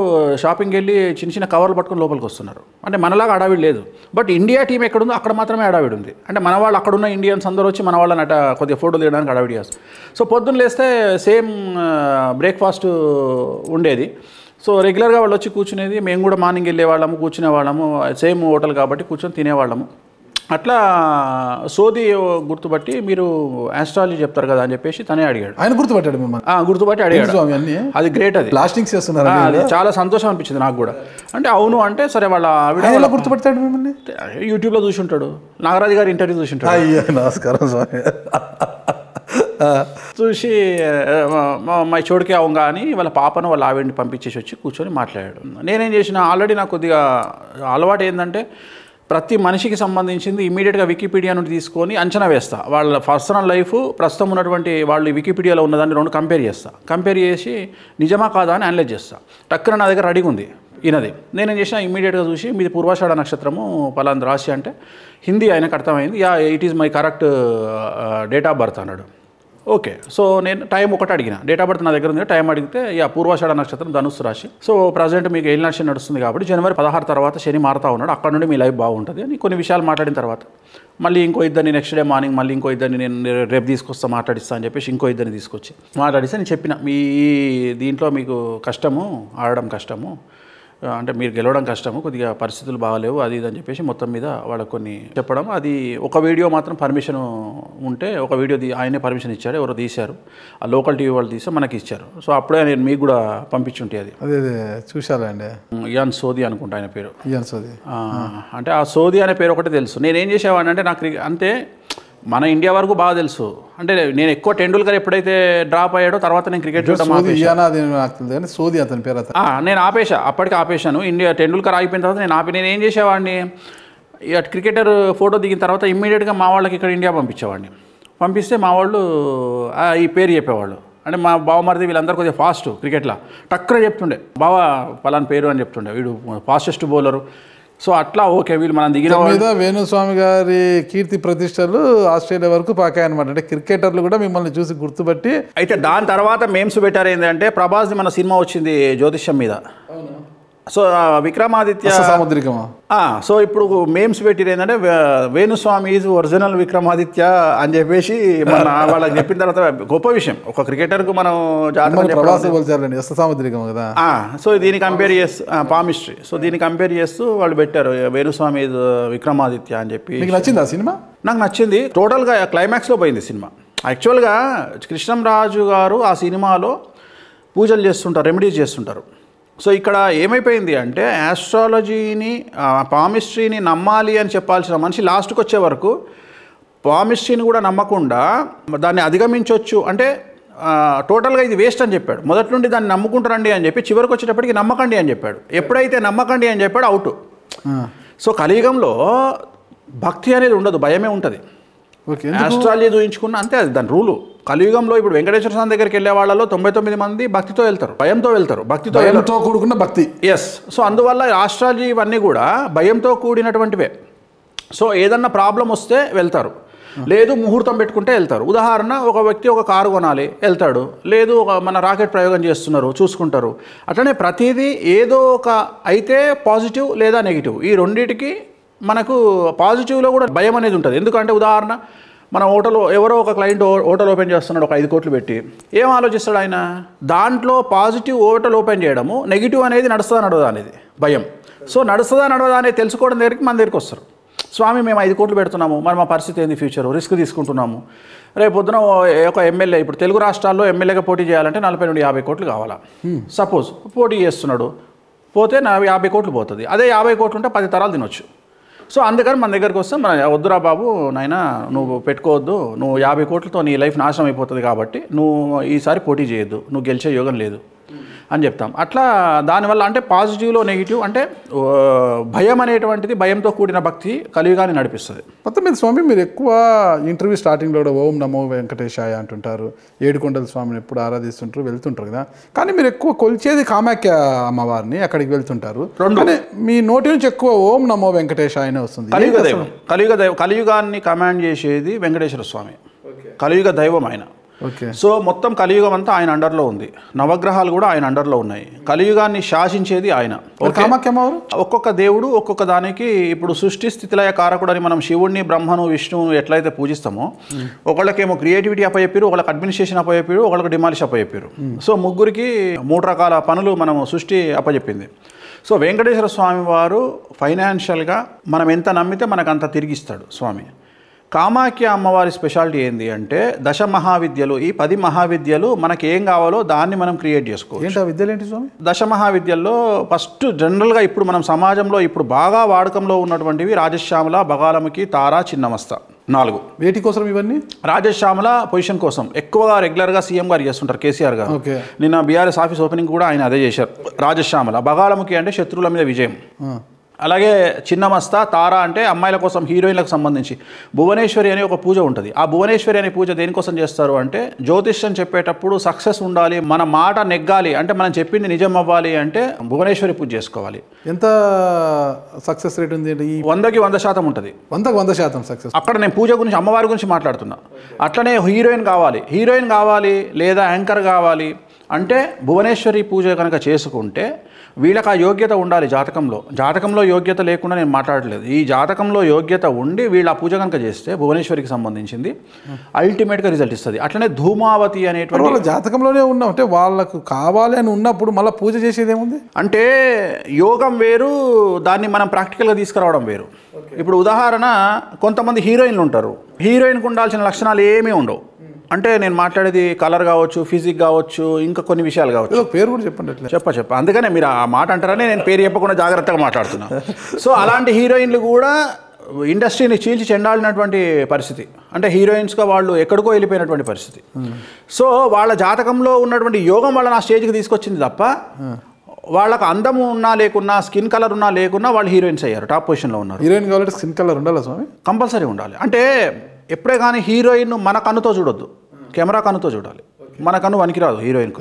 S2: షాపింగ్కి వెళ్ళి చిన్న కవర్లు పట్టుకొని లోపలికి వస్తున్నారు, అంటే మనలాగా హడావిడి లేదు. బట్ ఇండియా టీం ఎక్కడుందో అక్కడ మాత్రమే హడావిడి ఉంది. అంటే మన వాళ్ళు అక్కడున్న ఇండియన్స్ అందరూ వచ్చి మన వాళ్ళని కొద్దిగా ఫోటోలు తీయడానికి హడావిడి చేస్తారు. సో పొద్దున్న లేస్తే సేమ్ బ్రేక్ఫాస్ట్ ఉండేది. సో రెగ్యులర్గా వాళ్ళు వచ్చి కూర్చునేది, మేము కూడా మార్నింగ్ వెళ్ళేవాళ్ళము, కూర్చునేవాళ్ళము, సేమ్ హోటల్ కాబట్టి కూర్చొని తినేవాళ్ళము. అట్లా సోది గుర్తుపట్టి మీరు ఆస్ట్రాలజీ చెప్తారు కదా అని చెప్పేసి తనే అడిగాడు.
S1: ఆయన గుర్తుపట్టాడు మిమ్మల్ని?
S2: గుర్తుపట్టి అడిగాడు. అది గ్రేట్, అది
S1: ప్లాస్టింగ్స్ చేస్తున్నారు,
S2: అది చాలా సంతోషం అనిపించింది నాకు కూడా. అంటే అవును అంటే సరే వాళ్ళ
S1: ఆవిడ గుర్తుపడతాడు మిమ్మల్ని?
S2: యూట్యూబ్లో చూసి ఉంటాడు, నాగరాజు గారి ఇంటర్వ్యూ చూసి ఉంటాడు.
S1: అయ్యో నమస్కారం స్వామి.
S2: చూసి మా చోటుకే అవుగా అని వాళ్ళ పాపను వాళ్ళ ఆవిడని పంపించేసి వచ్చి కూర్చొని మాట్లాడాడు. నేనేం చేసిన, ఆల్రెడీ నాకు కొద్దిగా అలవాటు ఏంటంటే ప్రతి మనిషికి సంబంధించింది ఇమీడియట్గా వికీపీడియా నుండి తీసుకొని అంచనా వేస్తా. వాళ్ళ పర్సనల్ లైఫ్ ప్రస్తుతం ఉన్నటువంటి వాళ్ళు వికీపీడియాలో ఉన్నదాన్ని రెండు కంపేర్ చేస్తా. కంపేర్ చేసి నిజమా కాదా అని అనలైజ్ చేస్తా. టక్కున నా దగ్గర రెడీగా ఉంది ఈయనది. నేనేం చేసిన ఇమీడియట్గా చూసి మీది పూర్వాషాఢ నక్షత్రము పలాంటి రాశి అంటే హిందీ ఆయనకు అర్థమైంది. It is my correct date of birth అన్నాడు. ఓకే, సో నేను టైం ఒకటి అడిగిన, డేట్ ఆఫ్ బర్త్ నా దగ్గర ఉంది, టైం అడిగితే పూర్వాషాఢ నక్షత్రం ధనుస్సు రాశి. సో ప్రజెంట్ మీకు ఏలినాటి నడుస్తుంది కాబట్టి జనవరి 16 తర్వాత శని మారుతా ఉన్నాడు, అక్కడ నుండి మీ లైఫ్ బాగుంటుంది అని కొన్ని విషయాలు మాట్లాడిన తర్వాత మళ్ళీ ఇంకో ఇద్దరిని నెక్స్ట్ డే మార్నింగ్ మళ్ళీ ఇంకో ఇద్దరిని నేను రేపు తీసుకొస్తా మాట్లాడిస్తా అని చెప్పేసి ఇంకో ఇద్దరిని తీసుకొచ్చి మాట్లాడిస్తే నేను చెప్పిన మీ దీంట్లో మీకు కష్టము, ఆడడం కష్టము, అంటే మీరు గెలవడం కష్టము, కొద్దిగా పరిస్థితులు బాగాలేవు అది ఇది అని చెప్పేసి మొత్తం మీద వాళ్ళకు కొన్ని చెప్పడం. అది ఒక వీడియో మాత్రం పర్మిషన్ ఉంటే ఒక వీడియో ఆయనే పర్మిషన్ ఇచ్చాడు, ఎవరో తీశారు, ఆ లోకల్ టీవీ వాళ్ళు తీస్తే మనకి ఇచ్చారు. సో అప్పుడే నేను మీకు కూడా పంపించుంటే అది
S1: అదే చూశారండి.
S2: ఇయాన్ సోది అనుకుంటా ఆయన పేరు.
S1: ఇయాన్ సోది
S2: అంటే ఆ సోది అనే పేరు ఒకటే తెలుసు. నేనేం చేసేవాడిని అంటే నాకు అంటే మన ఇండియా వరకు బాగా తెలుసు. అంటే నేను ఎక్కువ టెండూల్కర్ ఎప్పుడైతే డ్రాప్ అయ్యాడో తర్వాత నేను క్రికెట్ చూడడం
S1: సోది అతని పేరు
S2: నేను ఆపేసా, అప్పటికి ఆపేశాను. ఇండియా టెండూల్కర్ ఆగిపోయిన తర్వాత నేను ఏం చేసేవాడిని, క్రికెటర్ ఫోటో దిగిన తర్వాత ఇమ్మీడియట్గా మా వాళ్ళకి ఇక్కడ ఇండియా పంపించేవాడిని. పంపిస్తే మా వాళ్ళు ఈ పేరు చెప్పేవాళ్ళు. అంటే మా బావమరిది వీళ్ళందరూ కొద్దిగా ఫాస్ట్ క్రికెట్లో టక్కున చెప్తుండే, బావ పలానా పేరు అని చెప్తుండే, వీడు ఫాస్టెస్ట్ బౌలరు. సో అట్లా ఓకే వీళ్ళు మనం దిగిన
S1: మీద వేణుస్వామి గారి కీర్తి ప్రతిష్టలు ఆస్ట్రేలియా వరకు పాకాయి అనమాట. అంటే క్రికెటర్లు కూడా మిమ్మల్ని చూసి గుర్తుపట్టి.
S2: అయితే దాని తర్వాత మేమ్స్ పెట్టారు ఏంటంటే ప్రభాస్ది మన సినిమా వచ్చింది జ్యోతిష్యం మీద. సో విక్రమాదిత్య
S1: సాముద్రికమా.
S2: సో ఇప్పుడు మేమ్స్ పెట్టిరు ఏంటంటే వేణుస్వామి ఈజ్ ఒరిజినల్ విక్రమాదిత్య అని చెప్పేసి మన వాళ్ళకి చెప్పిన తర్వాత గొప్ప విషయం. ఒక క్రికెటర్కు మనం
S1: సాముద్రికం కదా.
S2: సో దీన్ని కంపేర్ చేస్తూ పామిస్ట్రీ, సో దీన్ని కంపేర్ చేస్తూ వాళ్ళు పెట్టారు వేణుస్వామి ఈజ్ విక్రమాదిత్య అని చెప్పి.
S1: మీకు నచ్చింది ఆ సినిమా?
S2: నాకు నచ్చింది. టోటల్గా క్లైమాక్స్లో పోయింది సినిమా. యాక్చువల్గా కృష్ణంరాజు గారు ఆ సినిమాలో పూజలు చేస్తుంటారు, రెమెడీస్ చేస్తుంటారు. సో ఇక్కడ ఏమైపోయింది అంటే ఆస్ట్రాలజీని పామిస్ట్రీని నమ్మాలి అని చెప్పాల్సిన మనిషి లాస్ట్కి వచ్చే వరకు పామిస్ట్రీని కూడా నమ్మకుండా దాన్ని అధిగమించవచ్చు అంటే టోటల్గా ఇది వేస్ట్ అని చెప్పాడు. మొదటి నుండి దాన్ని నమ్ముకుంటారండి అని చెప్పి చివరికి వచ్చేటప్పటికి నమ్మకండి అని చెప్పాడు. ఎప్పుడైతే నమ్మకండి అని చెప్పాడు అవుట్. సో కలియుగంలో భక్తి అనేది ఉండదు, భయమే ఉంటుంది. ఆస్ట్రాలజీ చూయించుకున్న అంతే, అది దాని రూలు. కలియుగంలో ఇప్పుడు వెంకటేశ్వర స్వామి దగ్గరికి వెళ్ళే వాళ్ళలో 99 మంది భక్తితో వెళ్తారు, భయంతో వెళ్తారు, భక్తితో
S1: కూడుకున్న భక్తి.
S2: ఎస్. సో అందువల్ల ఆస్ట్రాలజీ ఇవన్నీ కూడా భయంతో కూడినటువంటివే. సో ఏదన్నా ప్రాబ్లం వస్తే వెళ్తారు, లేదు ముహూర్తం పెట్టుకుంటే వెళ్తారు. ఉదాహరణ ఒక వ్యక్తి ఒక కారు కొనాలి వెళ్తాడు, లేదు మన రాకెట్ ప్రయోగం చేస్తున్నారు చూసుకుంటారు. అట్లనే ప్రతిదీ ఏదో ఒక అయితే పాజిటివ్ లేదా నెగిటివ్, ఈ రెండింటికి మనకు పాజిటివ్లో కూడా భయం అనేది ఉంటుంది. ఎందుకంటే ఉదాహరణ మన హోటల్లో ఎవరో ఒక క్లయింట్ హోటల్ ఓపెన్ చేస్తున్నాడు ఒక 5 కోట్లు పెట్టి, ఏం ఆలోచిస్తాడు ఆయన, దాంట్లో పాజిటివ్ హోటల్ ఓపెన్ చేయడము, నెగిటివ్ అనేది నడుస్తుందా నడవదా అనేది భయం. సో నడుస్తుందా నడవదా అనేది తెలుసుకోవడం దగ్గరికి మన దగ్గరికి వస్తారు. స్వామి మేము 5 కోట్లు పెడుతున్నాము, మరి మా పరిస్థితి ఏంది, ఫ్యూచర్ రిస్క్ తీసుకుంటున్నాము, రేపు పొద్దున ఒక ఎమ్మెల్యే ఇప్పుడు తెలుగు రాష్ట్రాల్లో ఎమ్మెల్యేగా పోటీ చేయాలంటే 40 నుండి 50 కోట్లు కావాలా. సపోజ్ పోటీ చేస్తున్నాడు, పోతే 50 కోట్లు పోతుంది. అదే 50 కోట్లు ఉంటే 10 తరాలు తినొచ్చు. సో అందుకని మన దగ్గరికి వస్తే మన వద్దురా బాబు నాయన నువ్వు పెట్టుకోవద్దు, నువ్వు 50 కోట్లతో నీ లైఫ్ నాశనం అయిపోతుంది కాబట్టి నువ్వు ఈసారి పోటీ చేయొద్దు, నువ్వు గెలిచే యోగం లేదు అని చెప్తాం. అట్లా దానివల్ల అంటే పాజిటివ్లో నెగిటివ్ అంటే భయం అనేటువంటిది, భయంతో కూడిన భక్తి కలియుగాన్ని నడిపిస్తుంది.
S1: మొత్తం మీద స్వామి మీరు ఎక్కువ ఇంటర్వ్యూ స్టార్టింగ్లో కూడా ఓం నమో వెంకటేశాయ అంటుంటారు, ఏడుకొండల స్వామిని ఎప్పుడు ఆరాధిస్తుంటారు, వెళ్తుంటారు కదా. కానీ మీరు ఎక్కువ కొలిచేది కామాఖ్య అమ్మవారిని, అక్కడికి వెళ్తుంటారు. మీ నోటి నుంచి ఎక్కువ ఓం నమో వెంకటేశాయనే వస్తుంది.
S2: కలియుగాన్ని కమాండ్ చేసేది వెంకటేశ్వర స్వామి, కలియుగ దైవం ఆయన. సో మొత్తం కలియుగం అంతా ఆయన అండర్లో ఉంది, నవగ్రహాలు కూడా ఆయన అండర్లో ఉన్నాయి. కలియుగాన్ని శాసించేది ఆయన. ఒక్కొక్క దేవుడు ఒక్కొక్క దానికి, ఇప్పుడు సృష్టి స్థితిలయ కారకుడు అని మనం శివుడిని బ్రహ్మను విష్ణువును ఎట్లయితే పూజిస్తామో, ఒకళ్ళకేమో క్రియేటివిటీ అప్పచెప్పారు, ఒకళ్ళకి అడ్మినిస్ట్రేషన్ అప్పచెప్పారు, ఒకళ్ళకి డిమాలిష్ అప్పచెప్పారు. సో ముగ్గురికి 3 రకాల పనులు మనము సృష్టి అప్పచెప్పింది. సో వెంకటేశ్వర స్వామి వారు ఫైనాన్షియల్గా మనం ఎంత నమ్మితే మనకు అంత తిరిగిస్తాడు స్వామి. కామాఖ్య అమ్మవారి స్పెషాలిటీ ఏంటి అంటే 10 మహావిద్యలు, ఈ 10 మహావిద్యలు మనకి ఏం కావాలో దాన్ని మనం క్రియేట్ చేసుకోవచ్చు.
S1: విద్యలు ఏంటి స్వామి?
S2: 10 మహావిద్యల్లో ఫస్ట్ జనరల్గా ఇప్పుడు మనం సమాజంలో ఇప్పుడు బాగా వాడకంలో ఉన్నటువంటివి రాజశ్యామల, బగాలముఖి, తార, చిన్నమస్త 4.
S1: వేటి కోసం ఇవన్నీ?
S2: రాజశ్యామల పొజిషన్ కోసం ఎక్కువగా రెగ్యులర్గా సీఎం గారు చేస్తుంటారు, కేసీఆర్ గారు. నిన్న బీఆర్ఎస్ ఆఫీస్ ఓపెనింగ్ కూడా ఆయన అదే చేశారు. రాజశ్యామల. బగాలముఖి అంటే శత్రువుల మీద విజయం, అలాగే చిన్నమస్త తార అంటే అమ్మాయిల కోసం హీరోయిన్లకు సంబంధించి భువనేశ్వరి అనే ఒక పూజ ఉంటుంది. ఆ భువనేశ్వరి అనే పూజ దేనికోసం చేస్తారు అంటే జ్యోతిష్యం చెప్పేటప్పుడు సక్సెస్ ఉండాలి, మన మాట నెగ్గాలి అంటే మనం చెప్పింది నిజం అవ్వాలి అంటే భువనేశ్వరి పూజ చేసుకోవాలి.
S1: ఎంత సక్సెస్ రేట్ ఉంది?
S2: 100కి 100% ఉంటుంది.
S1: 100కి 100% సక్సెస్.
S2: అక్కడ నేను పూజ గురించి అమ్మవారి గురించి మాట్లాడుతున్నా. అట్లనే హీరోయిన్ కావాలి లేదా యాంకర్ కావాలి అంటే భువనేశ్వరి పూజ కనుక చేసుకుంటే వీళ్ళకి ఆ యోగ్యత ఉండాలి. జాతకంలో యోగ్యత లేకుండా నేను మాట్లాడలేదు. ఈ జాతకంలో యోగ్యత ఉండి వీళ్ళు ఆ పూజ కనుక చేస్తే భువనేశ్వరికి సంబంధించింది అల్టిమేట్గా రిజల్ట్ ఇస్తుంది. అట్లనే ధూమావతి అనేటువంటి
S1: వాళ్ళ జాతకంలోనే ఉన్నాం అంటే వాళ్ళకు కావాలి అని ఉన్నప్పుడు మళ్ళీ పూజ చేసేది ఏముంది
S2: అంటే యోగం వేరు, దాన్ని మనం ప్రాక్టికల్గా తీసుకురావడం వేరు. ఇప్పుడు ఉదాహరణ కొంతమంది హీరోయిన్లు ఉంటారు, హీరోయిన్కి ఉండాల్సిన లక్షణాలు ఏమీ ఉండవు. అంటే నేను మాట్లాడేది కలర్ కావచ్చు, ఫిజిక్ కావచ్చు, ఇంకా కొన్ని విషయాలు కావచ్చు.
S1: పేరు కూడా చెప్పండి.
S2: చెప్ప అందుకనే మీరు ఆ మాట అంటారని నేను పేరు చెప్పకుండా జాగ్రత్తగా మాట్లాడుతున్నా. సో అలాంటి హీరోయిన్లు కూడా ఇండస్ట్రీని చీల్చి చెండాలినటువంటి పరిస్థితి. అంటే హీరోయిన్స్గా వాళ్ళు ఎక్కడికో వెళ్ళిపోయినటువంటి పరిస్థితి. సో వాళ్ళ జాతకంలో ఉన్నటువంటి యోగం వాళ్ళని ఆ స్టేజ్కి తీసుకొచ్చింది తప్ప వాళ్ళకు అందము ఉన్నా లేకున్నా, స్కిన్ కలర్ ఉన్నా లేకున్నా వాళ్ళు హీరోయిన్స్ అయ్యారు, టాప్ పొజిషన్లో ఉన్నారు.
S1: హీరోయిన్ కావాలంటే స్కిన్ కలర్ ఉండాలి స్వామి,
S2: కంపల్సరీ ఉండాలి. అంటే ఎప్పుడే కానీ హీరోయిన్ మన కన్నుతో చూడొద్దు, కెమెరా కన్నుతో చూడాలి. మన కన్ను వనికిరాదు హీరోయిన్కు.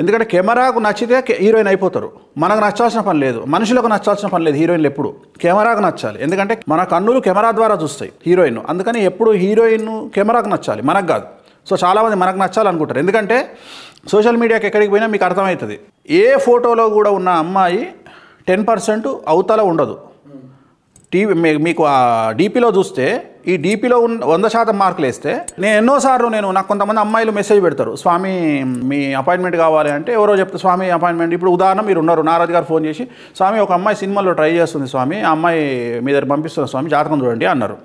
S2: ఎందుకంటే కెమెరాకు నచ్చితే హీరోయిన్ అయిపోతారు. మనకు నచ్చాల్సిన పని లేదు, మనుషులకు నచ్చాల్సిన పని లేదు. హీరోయిన్లు ఎప్పుడు కెమెరాకు నచ్చాలి. ఎందుకంటే మన కన్నులు కెమెరా ద్వారా చూస్తాయి హీరోయిన్. అందుకని ఎప్పుడు హీరోయిన్ కెమెరాకు నచ్చాలి, మనకు కాదు. సో చాలామంది మనకు నచ్చాలనుకుంటారు. ఎందుకంటే సోషల్ మీడియాకి ఎక్కడికి పోయినా మీకు అర్థమవుతుంది, ఏ ఫోటోలో కూడా ఉన్న అమ్మాయి 10% అవతల ఉండదు. మీకు ఆ డీపీలో చూస్తే ఈ డీపీలో 100% మార్కులు వేస్తే నేను ఎన్నోసార్లు నాకు కొంతమంది అమ్మాయిలు మెసేజ్ పెడతారు, స్వామి మీ అపాయింట్మెంట్ కావాలి అంటే ఎవరో చెప్తే స్వామి అపాయింట్మెంట్. ఇప్పుడు ఉదాహరణ మీరు ఉన్నారు, నారాజు గారు ఫోన్ చేసి స్వామి ఒక అమ్మాయి సినిమాలో ట్రై చేస్తుంది స్వామి, ఆ అమ్మాయి మీ దగ్గర పంపిస్తున్న స్వామి, జాతకం చూడండి అన్నారు.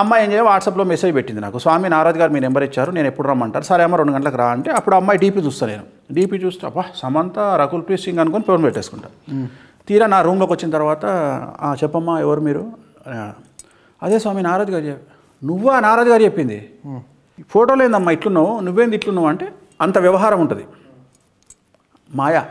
S2: అమ్మాయి ఏం చేయాలి, వాట్సాప్లో మెసేజ్ పెట్టింది నాకు, స్వామి నారాజు గారు మీ నెంబర్ ఇచ్చారు, నేను ఎప్పుడు రమ్మంటారు, సరే అమ్మ 2 గంటలకు రా అంటే అప్పుడు అమ్మాయి డీపీ చూస్తాను. నేను డీపీ చూస్తే అబ్బా సమంత రకుల్ ప్రీత్ సింగ్ అనుకొని ఫోన్ పెట్టేసుకుంటా. తీరా నా రూమ్లోకి వచ్చిన తర్వాత చెప్పమ్మా ఎవరు మీరు, అదే స్వామి నారాజు గారు. నువ్వా నారాజు గారు చెప్పింది, ఫోటోలో ఏందమ్మా ఇట్లున్నావు, నువ్వేంది ఇట్లున్నావు అంటే అంత వ్యవహారం ఉంటుంది. మాయా,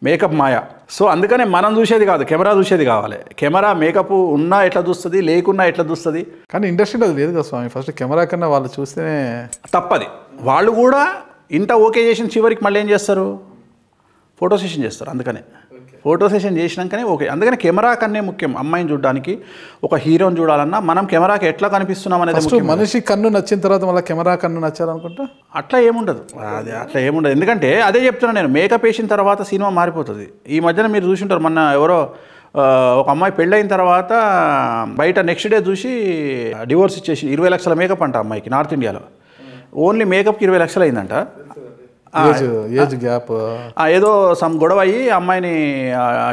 S2: మేకప్ మాయా. సో అందుకనే మనం చూసేది కాదు, కెమెరా చూసేది కావాలి. కెమెరా మేకప్ ఉన్నా ఎట్లా చూస్తుంది, లేకున్నా ఎట్లా చూస్తుంది.
S1: కానీ ఇండస్ట్రీలో అది లేదు కదా స్వామి, ఫస్ట్ కెమెరా కన్నా వాళ్ళు చూస్తేనే
S2: తప్పది. వాళ్ళు కూడా ఇంత ఓకే చేసిన చివరికి మళ్ళీ ఏం చేస్తారు, ఫోటో సెషన్ చేస్తారు. అందుకనే ఫోటో సెషన్ చేసినాకనే ఓకే. అందుకని కెమెరా కన్నే ముఖ్యం. అమ్మాయిని చూడడానికి, ఒక హీరోని చూడాలన్నా మనం కెమెరాకి ఎట్లా కనిపిస్తున్నాం అనేది ముఖ్యం.
S1: మనిషి కన్ను నచ్చిన తర్వాత మళ్ళీ కెమెరా కన్ను నచ్చాలనుకుంటా
S2: అట్లా ఏముండదు. ఎందుకంటే అదే చెప్తున్నా నేను, మేకప్ వేసిన తర్వాత సినిమా మారిపోతుంది. ఈ మధ్యన మీరు చూసింటారు, మొన్న ఎవరో ఒక అమ్మాయి పెళ్ళైన తర్వాత బయట నెక్స్ట్ డే చూసి డివోర్స్ ఇచ్చేసి 20 లక్షల మేకప్ అంట అమ్మాయికి, నార్త్ ఇండియాలో ఓన్లీ మేకప్కి 20 లక్షలు అయిందంట.
S1: ఏజ్ గ్యాప్
S2: ఏదో సమ్ గొడవ అయ్యి అమ్మాయిని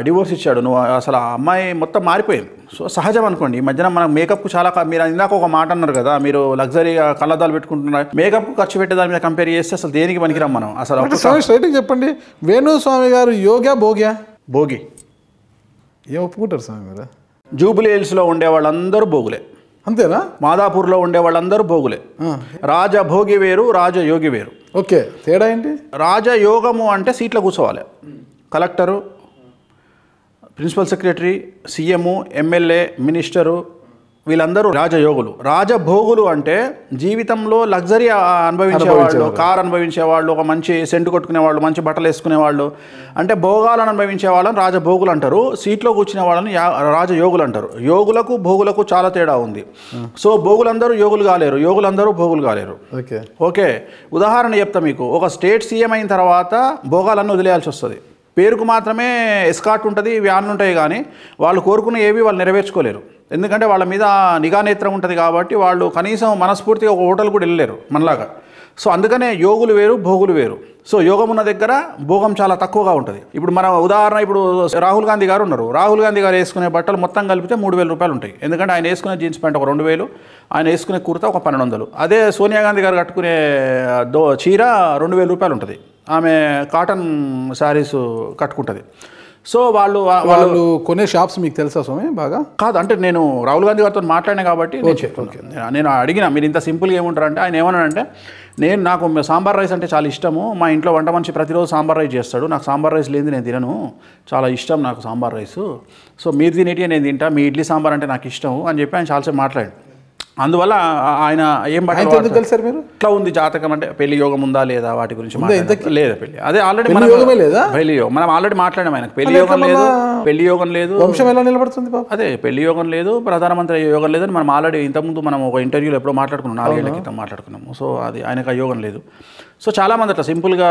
S2: డివోర్స్ ఇచ్చాడు. నువ్వు అసలు ఆ అమ్మాయి మొత్తం మారిపోయింది. సో సహజం అనుకోండి. ఈ మధ్యన మనం మేకప్కు చాలా, మీరు ఇందాక ఒక మాట అన్నారు కదా, మీరు లగ్జరీగా కళ్ళద్దాలు పెట్టుకుంటున్నారు, మేకప్కు ఖర్చు పెట్టే దాని మీద కంపేర్ చేస్తే అసలు దేనికి పనికిరాం మనం. అసలు
S1: స్ట్రైట్గా చెప్పండి, వేణుస్వామి గారు యోగా భోగి ఏం ఒప్పుకుంటారు స్వామి మీరు?
S2: జూబిలీ హిల్స్లో ఉండే వాళ్ళందరూ భోగులే,
S1: అంతేనా?
S2: మాదాపూర్లో ఉండే వాళ్ళందరూ భోగులే. రాజభోగి వేరు, రాజయోగి వేరు.
S1: ఓకే, తేడా ఏంటి?
S2: రాజయోగము అంటే సీట్లో కూర్చోవాలి. Collector, principal secretary, CM, MLA, minister, వీళ్ళందరూ రాజయోగులు. రాజభోగులు అంటే జీవితంలో లగ్జరీ అనుభవించేవాళ్ళు, కార్ అనుభవించేవాళ్ళు, ఒక మంచి సెంటు కొట్టుకునేవాళ్ళు, మంచి బట్టలు వేసుకునేవాళ్ళు, అంటే భోగాలను అనుభవించే వాళ్ళని రాజభోగులు అంటారు. సీట్లో కూర్చునే వాళ్ళని రాజయోగులు అంటారు. యోగులకు భోగులకు చాలా తేడా ఉంది. సో భోగులందరూ యోగులు కాలేరు, యోగులందరూ భోగులు కాలేరు. ఓకే, ఉదాహరణ చెప్తా మీకు. ఒక స్టేట్ సీఎం అయిన తర్వాత భోగాలన్నీ వదిలేయాల్సి వస్తుంది. పేరుకు మాత్రమే ఎస్కాట్ ఉంటుంది, వ్యాన్లు ఉంటాయి, కానీ వాళ్ళు కోరుకున్న ఏవి వాళ్ళు నెరవేర్చుకోలేరు. ఎందుకంటే వాళ్ళ మీద నిఘా నేత్రం ఉంటుంది కాబట్టి వాళ్ళు కనీసం మనస్ఫూర్తిగా ఒక హోటల్ కూడా వెళ్ళలేరు మనలాగా. సో అందుకనే యోగులు వేరు, భోగులు వేరు. సో యోగం ఉన్న దగ్గర భోగం చాలా తక్కువగా ఉంటుంది. ఇప్పుడు మన ఉదాహరణ, ఇప్పుడు రాహుల్ గాంధీ గారు ఉన్నారు. రాహుల్ గాంధీ గారు వేసుకునే బట్టలు మొత్తం కలిపితే 3,000 రూపాయలు ఉంటాయి. ఎందుకంటే ఆయన వేసుకునే జీన్స్ ప్యాంట్ ఒక 2,000, ఆయన వేసుకునే కుర్తా ఒక 1,200. అదే సోనియా గాంధీ గారు కట్టుకునే చీర 2,000 రూపాయలు ఉంటుంది. ఆమె కాటన్ శారీస్ కట్టుకుంటుంది. సో
S1: వాళ్ళు కొనే షాప్స్ మీకు తెలుసా స్వామి బాగా?
S2: కాదు, అంటే నేను రాహుల్ గాంధీ గారితో మాట్లాడినా కాబట్టి నేను చెప్తున్నాను. నేను అడిగిన మీరు ఇంత సింపుల్గా ఏముంటారంటే, ఆయన ఏమన్నాడంటే, నాకు సాంబార్ రైస్ అంటే చాలా ఇష్టము, మా ఇంట్లో వంట మనిషి ప్రతిరోజు సాంబార్ రైస్ చేస్తాడు, నాకు సాంబార్ రైస్ లేనిది నేను తినను, చాలా ఇష్టం నాకు సాంబార్ రైసు, సో మీరు తినేటివి నేను తింటా, మీ ఇడ్లీ సాంబార్ అంటే నాకు ఇష్టం అని చెప్పి ఆయన చాలాసేపు మాట్లాడాడు. అందువల్ల ఆయన ఏం బట్టలు
S1: తెలుసారు మీరు
S2: ఇట్లా ఉంది జాతకం అంటే పెళ్లి యోగం ఉందా లేదా వాటి గురించి లేదా పెళ్లి అదే ఆల్రెడీ పెళ్లి యోగం మనం ఆల్రెడీ మాట్లాడాం. ఆయనకు పెళ్లి యోగం లేదు
S1: వంశం ఎలా నిలబడుతుంది
S2: అదే పెళ్లి యోగం లేదు, ప్రధానమంత్రి యోగం లేదని మనం ఆల్రెడీ ఇంతకుముందు మనం ఒక ఇంటర్వ్యూలో ఎప్పుడో మాట్లాడుకున్నాం, 4 ఏళ్ల క్రితం మాట్లాడుకున్నాము. సో అది ఆయనకు ఆ యోగం లేదు. సో చాలామంది అట్లా సింపుల్గా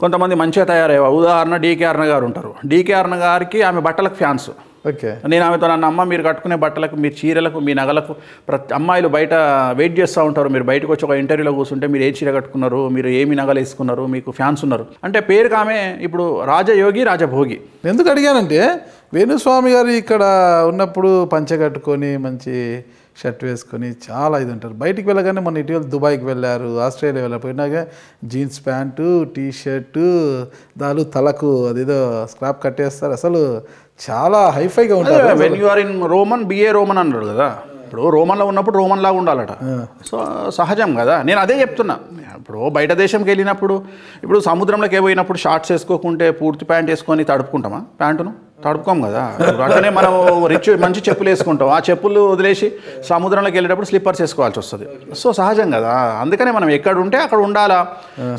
S2: కొంతమంది మంచిగా తయారయ్యే, ఉదాహరణ డీకే అరుణ గారు ఉంటారు. డీకే అరుణ గారికి ఆమె బట్టలకు ఫ్యాన్స్.
S1: ఓకే,
S2: నేను ఆమెతో నన్ను అమ్మ మీరు కట్టుకునే బట్టలకు, మీ చీరలకు, మీ నగలకు ప్రతి అమ్మాయిలు బయట వెయిట్ చేస్తూ ఉంటారు, మీరు బయటకు వచ్చి ఒక ఇంటర్వ్యూలో కూర్చుంటే మీరు ఏ చీర కట్టుకున్నారు, మీరు ఏమి నగలు వేసుకున్నారు, మీకు ఫ్యాన్స్ ఉన్నారు అంటే పేరుకి ఆమె ఇప్పుడు రాజయోగి రాజభోగి.
S1: ఎందుకు అడిగానంటే వేణుస్వామి గారు ఇక్కడ ఉన్నప్పుడు పంచె కట్టుకొని మంచి షర్ట్ వేసుకొని చాలా ఇది ఉంటారు. బయటికి వెళ్ళగానే మన ఇటీవల దుబాయ్కి వెళ్ళారు, ఆస్ట్రేలియా వెళ్ళిపోయినాక జీన్స్ ప్యాంటు, టీ షర్టు, దాలు తలకు అదేదో స్క్రాప్ కట్టేస్తారు, అసలు చాలా హైఫైగా ఉంటారు.
S2: When you are in Roman be a Roman అన్నాడు కదా, ఇప్పుడు రోమన్లో ఉన్నప్పుడు రోమన్ లాగా ఉండాలట. సో సహజం కదా, నేను అదే చెప్తున్నా. ఇప్పుడు బయట దేశంకి వెళ్ళినప్పుడు, ఇప్పుడు సముద్రంలోకి పోయినప్పుడు షార్ట్స్ వేసుకోకుంటే పూర్తి ప్యాంట్ వేసుకొని తడుపుకుంటామా? ప్యాంటును తడుపుకోం కదా. అట్లనే మనం మంచి చెప్పులు వేసుకుంటాం, ఆ చెప్పులు వదిలేసి సముద్రంలోకి వెళ్ళేటప్పుడు స్లిప్పర్స్ వేసుకోవాల్సి వస్తుంది. సో సహజం కదా, అందుకనే మనం ఎక్కడ ఉంటే అక్కడ ఉండాలా.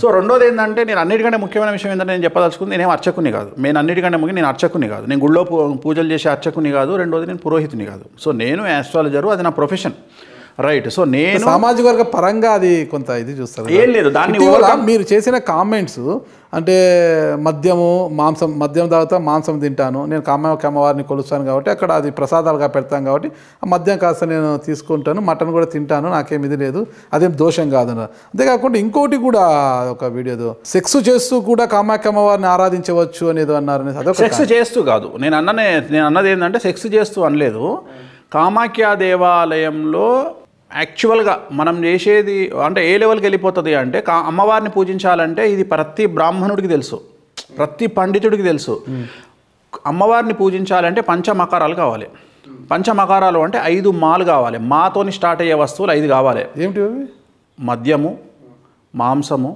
S2: సో రెండోది ఏంటంటే, నేను అన్నిటికంటే ముఖ్యమైన విషయం ఏంటంటే నేను చెప్పదలుచుకుంది, నేనేం అర్చకుని కాదు. నేను అన్నిటికంటే ముఖ్యం, నేను అర్చకుని కాదు, నేను గుళ్ళో పూజలు చేసే అర్చకుని కాదు. రెండోది నేను పురోహితుని కాదు. సో నేను ఆస్ట్రాలజరు, అది నా ప్రొఫెషన్, రైట్. సో నేను
S1: సామాజిక వర్గ పరంగా అది కొంత ఇది చూస్తారు.
S2: ఏం లేదు దాన్ని
S1: మీరు చేసిన కామెంట్స్ అంటే మద్యం తాగుతా మాంసం తింటాను, నేను అమ్మవారిని కొలుస్తాను కాబట్టి అక్కడ అది ప్రసాదాలుగా పెడతాను కాబట్టి ఆ మద్యం కాస్త నేను తీసుకుంటాను, మటన్ కూడా తింటాను, నాకేం ఇది లేదు, అదేం దోషం కాదన్నారు. అంతేకాకుండా ఇంకోటి కూడా ఒక వీడియో సెక్స్ చేస్తూ కూడా అమ్మవారిని ఆరాధించవచ్చు అనేది అన్నారు.
S2: సెక్స్ చేస్తూ కాదు, నేను అన్నది ఏంటంటే సెక్స్ చేస్తూ అనలేదు. కామాఖ్య దేవాలయంలో యాక్చువల్గా మనం చేసేది అంటే ఏ లెవెల్కి వెళ్ళిపోతుంది అంటే, అమ్మవారిని పూజించాలంటే ఇది ప్రతి బ్రాహ్మణుడికి తెలుసు, ప్రతి పండితుడికి తెలుసు. అమ్మవారిని పూజించాలంటే పంచమకారాలు కావాలి. పంచమకారాలు అంటే 5 మాలు కావాలి. మాతోని స్టార్ట్ అయ్యే వస్తువులు 5 కావాలి.
S1: ఏమిటి?
S2: మద్యము, మాంసము,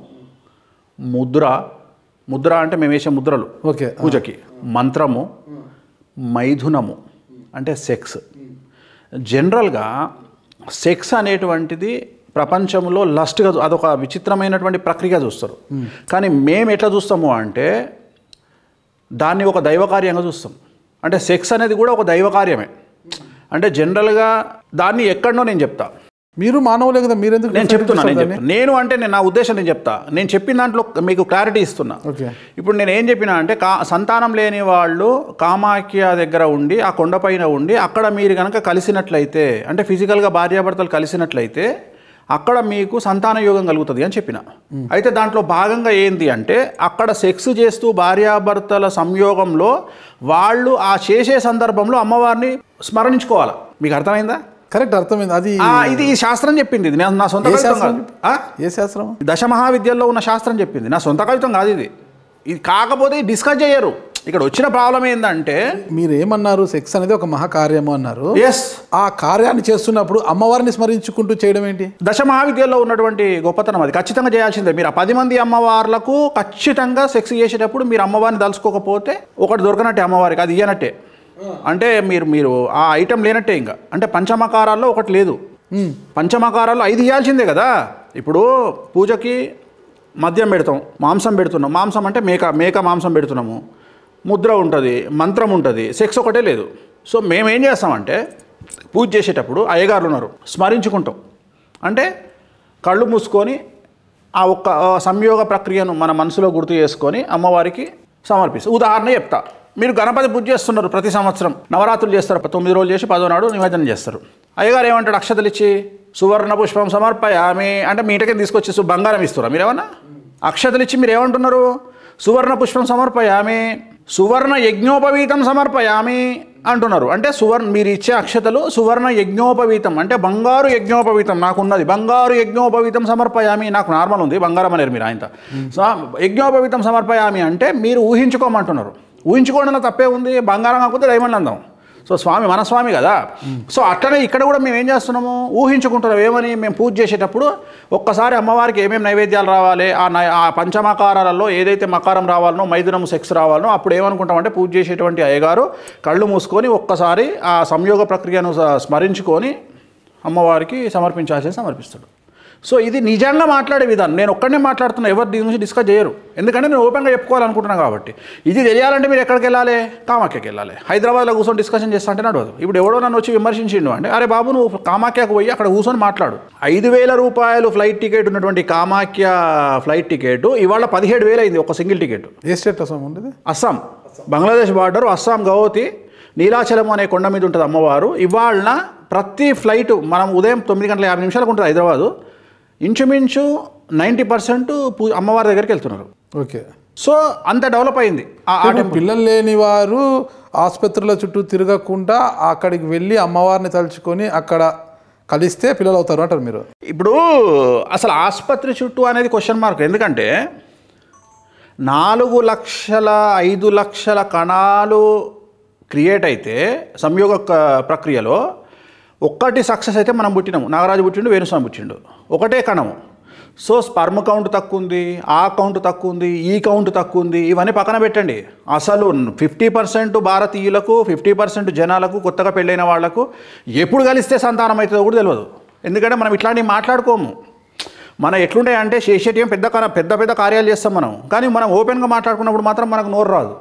S2: ముద్ర అంటే మేము వేసే ముద్రలు
S1: ఓకే
S2: పూజకి, మంత్రము, మైథునము అంటే సెక్స్. జనరల్గా సెక్స్ అనేటువంటిది ప్రపంచంలో లస్ట్గా అదొక విచిత్రమైనటువంటి ప్రక్రియ చూస్తారు. కానీ మేము ఎట్లా చూస్తాము అంటే దాన్ని ఒక దైవకార్యంగా చూస్తాం. అంటే సెక్స్ అనేది కూడా ఒక దైవకార్యమే. అంటే జనరల్గా దాన్ని ఎక్కడనో నేను చెప్తా,
S1: మీరు మానవులే కదా, మీరు ఎందుకు?
S2: నేను చెప్తున్నా, నేను అంటే నా ఉద్దేశం నేను చెప్తా, నేను చెప్పిన దాంట్లో మీకు క్లారిటీ ఇస్తున్నా. ఇప్పుడు నేను ఏం చెప్పినా అంటే, సంతానం లేని వాళ్ళు కామాఖ్య దగ్గర ఉండి, ఆ కొండపైన ఉండి, అక్కడ మీరు కనుక కలిసినట్లయితే, అంటే ఫిజికల్గా భార్యాభర్తలు కలిసినట్లయితే అక్కడ మీకు సంతాన యోగం కలుగుతుంది అని చెప్పిన. అయితే దాంట్లో భాగంగా ఏంది అంటే, అక్కడ సెక్స్ చేస్తూ భార్యాభర్తల సంయోగంలో వాళ్ళు ఆ చేసే సందర్భంలో అమ్మవారిని స్మరణించుకోవాలి. మీకు అర్థమైందా?
S1: కరెక్ట్, అర్థమైంది. అది
S2: ఇది శాస్త్రం చెప్పింది, ఇది నా సొంత కవిత్వం.
S1: ఏ శాస్త్రం?
S2: దశమహావిద్యల్లో ఉన్న శాస్త్రం చెప్పింది, నా సొంత కవిత్వం కాదు ఇది. ఇది కాకపోతే డిస్కస్ చేయరు. ఇక్కడ వచ్చిన ప్రాబ్లం ఏంటంటే,
S1: మీరు ఏమన్నారు, సెక్స్ అనేది ఒక మహాకార్యము అన్నారు.
S2: ఎస్,
S1: ఆ కార్యాన్ని చేస్తున్నప్పుడు అమ్మవారిని స్మరించుకుంటూ చేయడం ఏంటి?
S2: దశమహావిద్యల్లో ఉన్నటువంటి గొప్పతనం అది. ఖచ్చితంగా చేయాల్సిందే. మీరు ఆ 10 మంది అమ్మవార్లకు ఖచ్చితంగా సెక్స్ చేసేటప్పుడు మీరు అమ్మవారిని తలుచుకోకపోతే ఒకటి దొరకనట్టే అమ్మవారికి, అది ఇయ్యనట్టే. అంటే మీరు ఆ ఐటెం లేనట్టే. ఇంకా అంటే పంచమకారాల్లో ఒకటి లేదు. పంచమకారాల్లో 5 ఇవ్వాల్సిందే కదా. ఇప్పుడు పూజకి మద్యం పెడతాం, మాంసం పెడుతున్నాం. మాంసం అంటే మేక మాంసం పెడుతున్నాము, ముద్ర ఉంటుంది, మంత్రం ఉంటుంది, సెక్స్ ఒకటే లేదు. సో మేమేం చేస్తామంటే పూజ చేసేటప్పుడు అయ్యగారులు ఉన్నారు, స్మరించుకుంటాం. అంటే కళ్ళు మూసుకొని ఆ ఒక్క సంయోగ ప్రక్రియను మన మనసులో గుర్తు చేసుకొని అమ్మవారికి సమర్పిస్తాం. ఉదాహరణ చెప్తా, మీరు గణపతి పూజ చేస్తున్నారు, ప్రతి సంవత్సరం నవరాత్రులు చేస్తారు, 9 రోజులు చేసి 10వ నాడు నిమజ్జనం చేస్తారు. అయ్యగారు ఏమంటాడు, అక్షతలు ఇచ్చి సువర్ణ పుష్పం సమర్పయామి అంటే మీ ఇంటికి తీసుకొచ్చి బంగారం ఇస్తారా? మీరేమన్నా అక్షతలు ఇచ్చి మీరు ఏమంటున్నారు? సువర్ణ పుష్పం సమర్పయామి, సువర్ణ యజ్ఞోపవీతం సమర్పయామి అంటున్నారు. అంటే మీరు ఇచ్చే అక్షతలు సువర్ణ యజ్ఞోపవీతం అంటే బంగారు యజ్ఞోపవీతం, నాకున్నది బంగారు యజ్ఞోపవీతం సమర్పయామి. నాకు నార్మల్ ఉంది, బంగారం అనేరు మీరు. ఆయన యజ్ఞోపవీతం సమర్పయామి అంటే మీరు ఊహించుకోమంటున్నారు. ఊహించుకోవడంలో తప్పే ఉంది, బంగారం కాకపోతే డైమండ్ అందాం. సో స్వామి మన స్వామి కదా. సో అట్లనే ఇక్కడ కూడా మేము ఏం చేస్తున్నాము, ఊహించుకుంటున్నాం. ఏమని, మేము పూజ చేసేటప్పుడు ఒక్కసారి అమ్మవారికి ఏమేమి నైవేద్యాలు రావాలి, ఆ పంచమకారాలలో ఏదైతే మకారం రావాలనో, మైథునము సెక్స్ రావాలనో, అప్పుడు ఏమనుకుంటామంటే పూజ చేసేటువంటి అయ్యగారు కళ్ళు మూసుకొని ఒక్కసారి ఆ సంయోగ ప్రక్రియను స్మరించుకొని అమ్మవారికి సమర్పిస్తాడు. సో ఇది నిజంగా మాట్లాడే విధానం. నేను ఒక్కడనే మాట్లాడుతున్నా, ఎవరు దీని గురించి డిస్కస్ చేయరు. ఎందుకంటే నేను ఓపెన్గా చెప్పుకోవాలనుకుంటున్నాను కాబట్టి. ఇది తెలియాలంటే మీరు ఎక్కడికి వెళ్ళాలి, కామాఖ్యకి వెళ్ళాలి. హైదరాబాద్లో కూర్చొని డిస్కషన్ చేస్తా అంటే నడవదు. ఇప్పుడు ఎవడో నన్ను వచ్చి విమర్శించిండు అంటే, అరే బాబు నువ్వు కామాఖ్యకు పోయి అక్కడ కూర్చొని మాట్లాడు. 5,000 రూపాయలు ఫ్లైట్ టికెట్ ఉన్నటువంటి కామాఖ్య ఫ్లైట్ టికెట్ ఇవాళ 17,000 అయింది ఒక సింగిల్ టికెట్.
S1: ఏ స్టేట్ అస్సాం ఉండేది?
S2: అస్సాం, బంగ్లాదేశ్ బార్డర్, అస్సాం గౌహతి నీలాచలం అనే కొండ మీద ఉంటుంది అమ్మవారు. ఇవాళ ప్రతి ఫ్లైట్ మనం ఉదయం 9:50 ఉంటుంది హైదరాబాదు, ఇంచుమించు 90% అమ్మవారి దగ్గరికి వెళ్తున్నారు.
S1: ఓకే.
S2: సో అంత డెవలప్ అయింది.
S1: పిల్లలు లేని వారు ఆసుపత్రుల చుట్టూ తిరగకుండా అక్కడికి వెళ్ళి అమ్మవారిని తలుచుకొని అక్కడ కలిస్తే పిల్లలు అవుతారు అంటారు మీరు.
S2: ఇప్పుడు అసలు ఆసుపత్రి చుట్టూ అనేది క్వశ్చన్ మార్క్. ఎందుకంటే 4 లక్షల 5 లక్షల కణాలు క్రియేట్ అయితే సంయోగ ప్రక్రియలో ఒక్కటి సక్సెస్ అయితే మనం పుట్టినాము. నాగరాజు పుట్టిండు, వేణుస్వామి పుట్టిండు, ఒకటే కణము. సో స్పర్మ్ కౌంట్ తక్కువ ఉంది, ఆ కౌంట్ తక్కువ ఉంది, ఈ కౌంట్ తక్కువ ఉంది, ఇవన్నీ పక్కన పెట్టండి. అసలు 50% భారతీయులకు, 50% జనాలకు, కొత్తగా పెళ్ళైన వాళ్లకు ఎప్పుడు కలిస్తే సంతానం అవుతుందో కూడా తెలియదు. ఎందుకంటే మనం ఇట్లాంటివి మాట్లాడుకోము. మనం ఎట్లుంటాయి అంటే చేసేటి పెద్ద పెద్ద కార్యాలు చేస్తాం మనం, కానీ మనం ఓపెన్గా మాట్లాడుకున్నప్పుడు మాత్రం మనకు నోరు రాదు.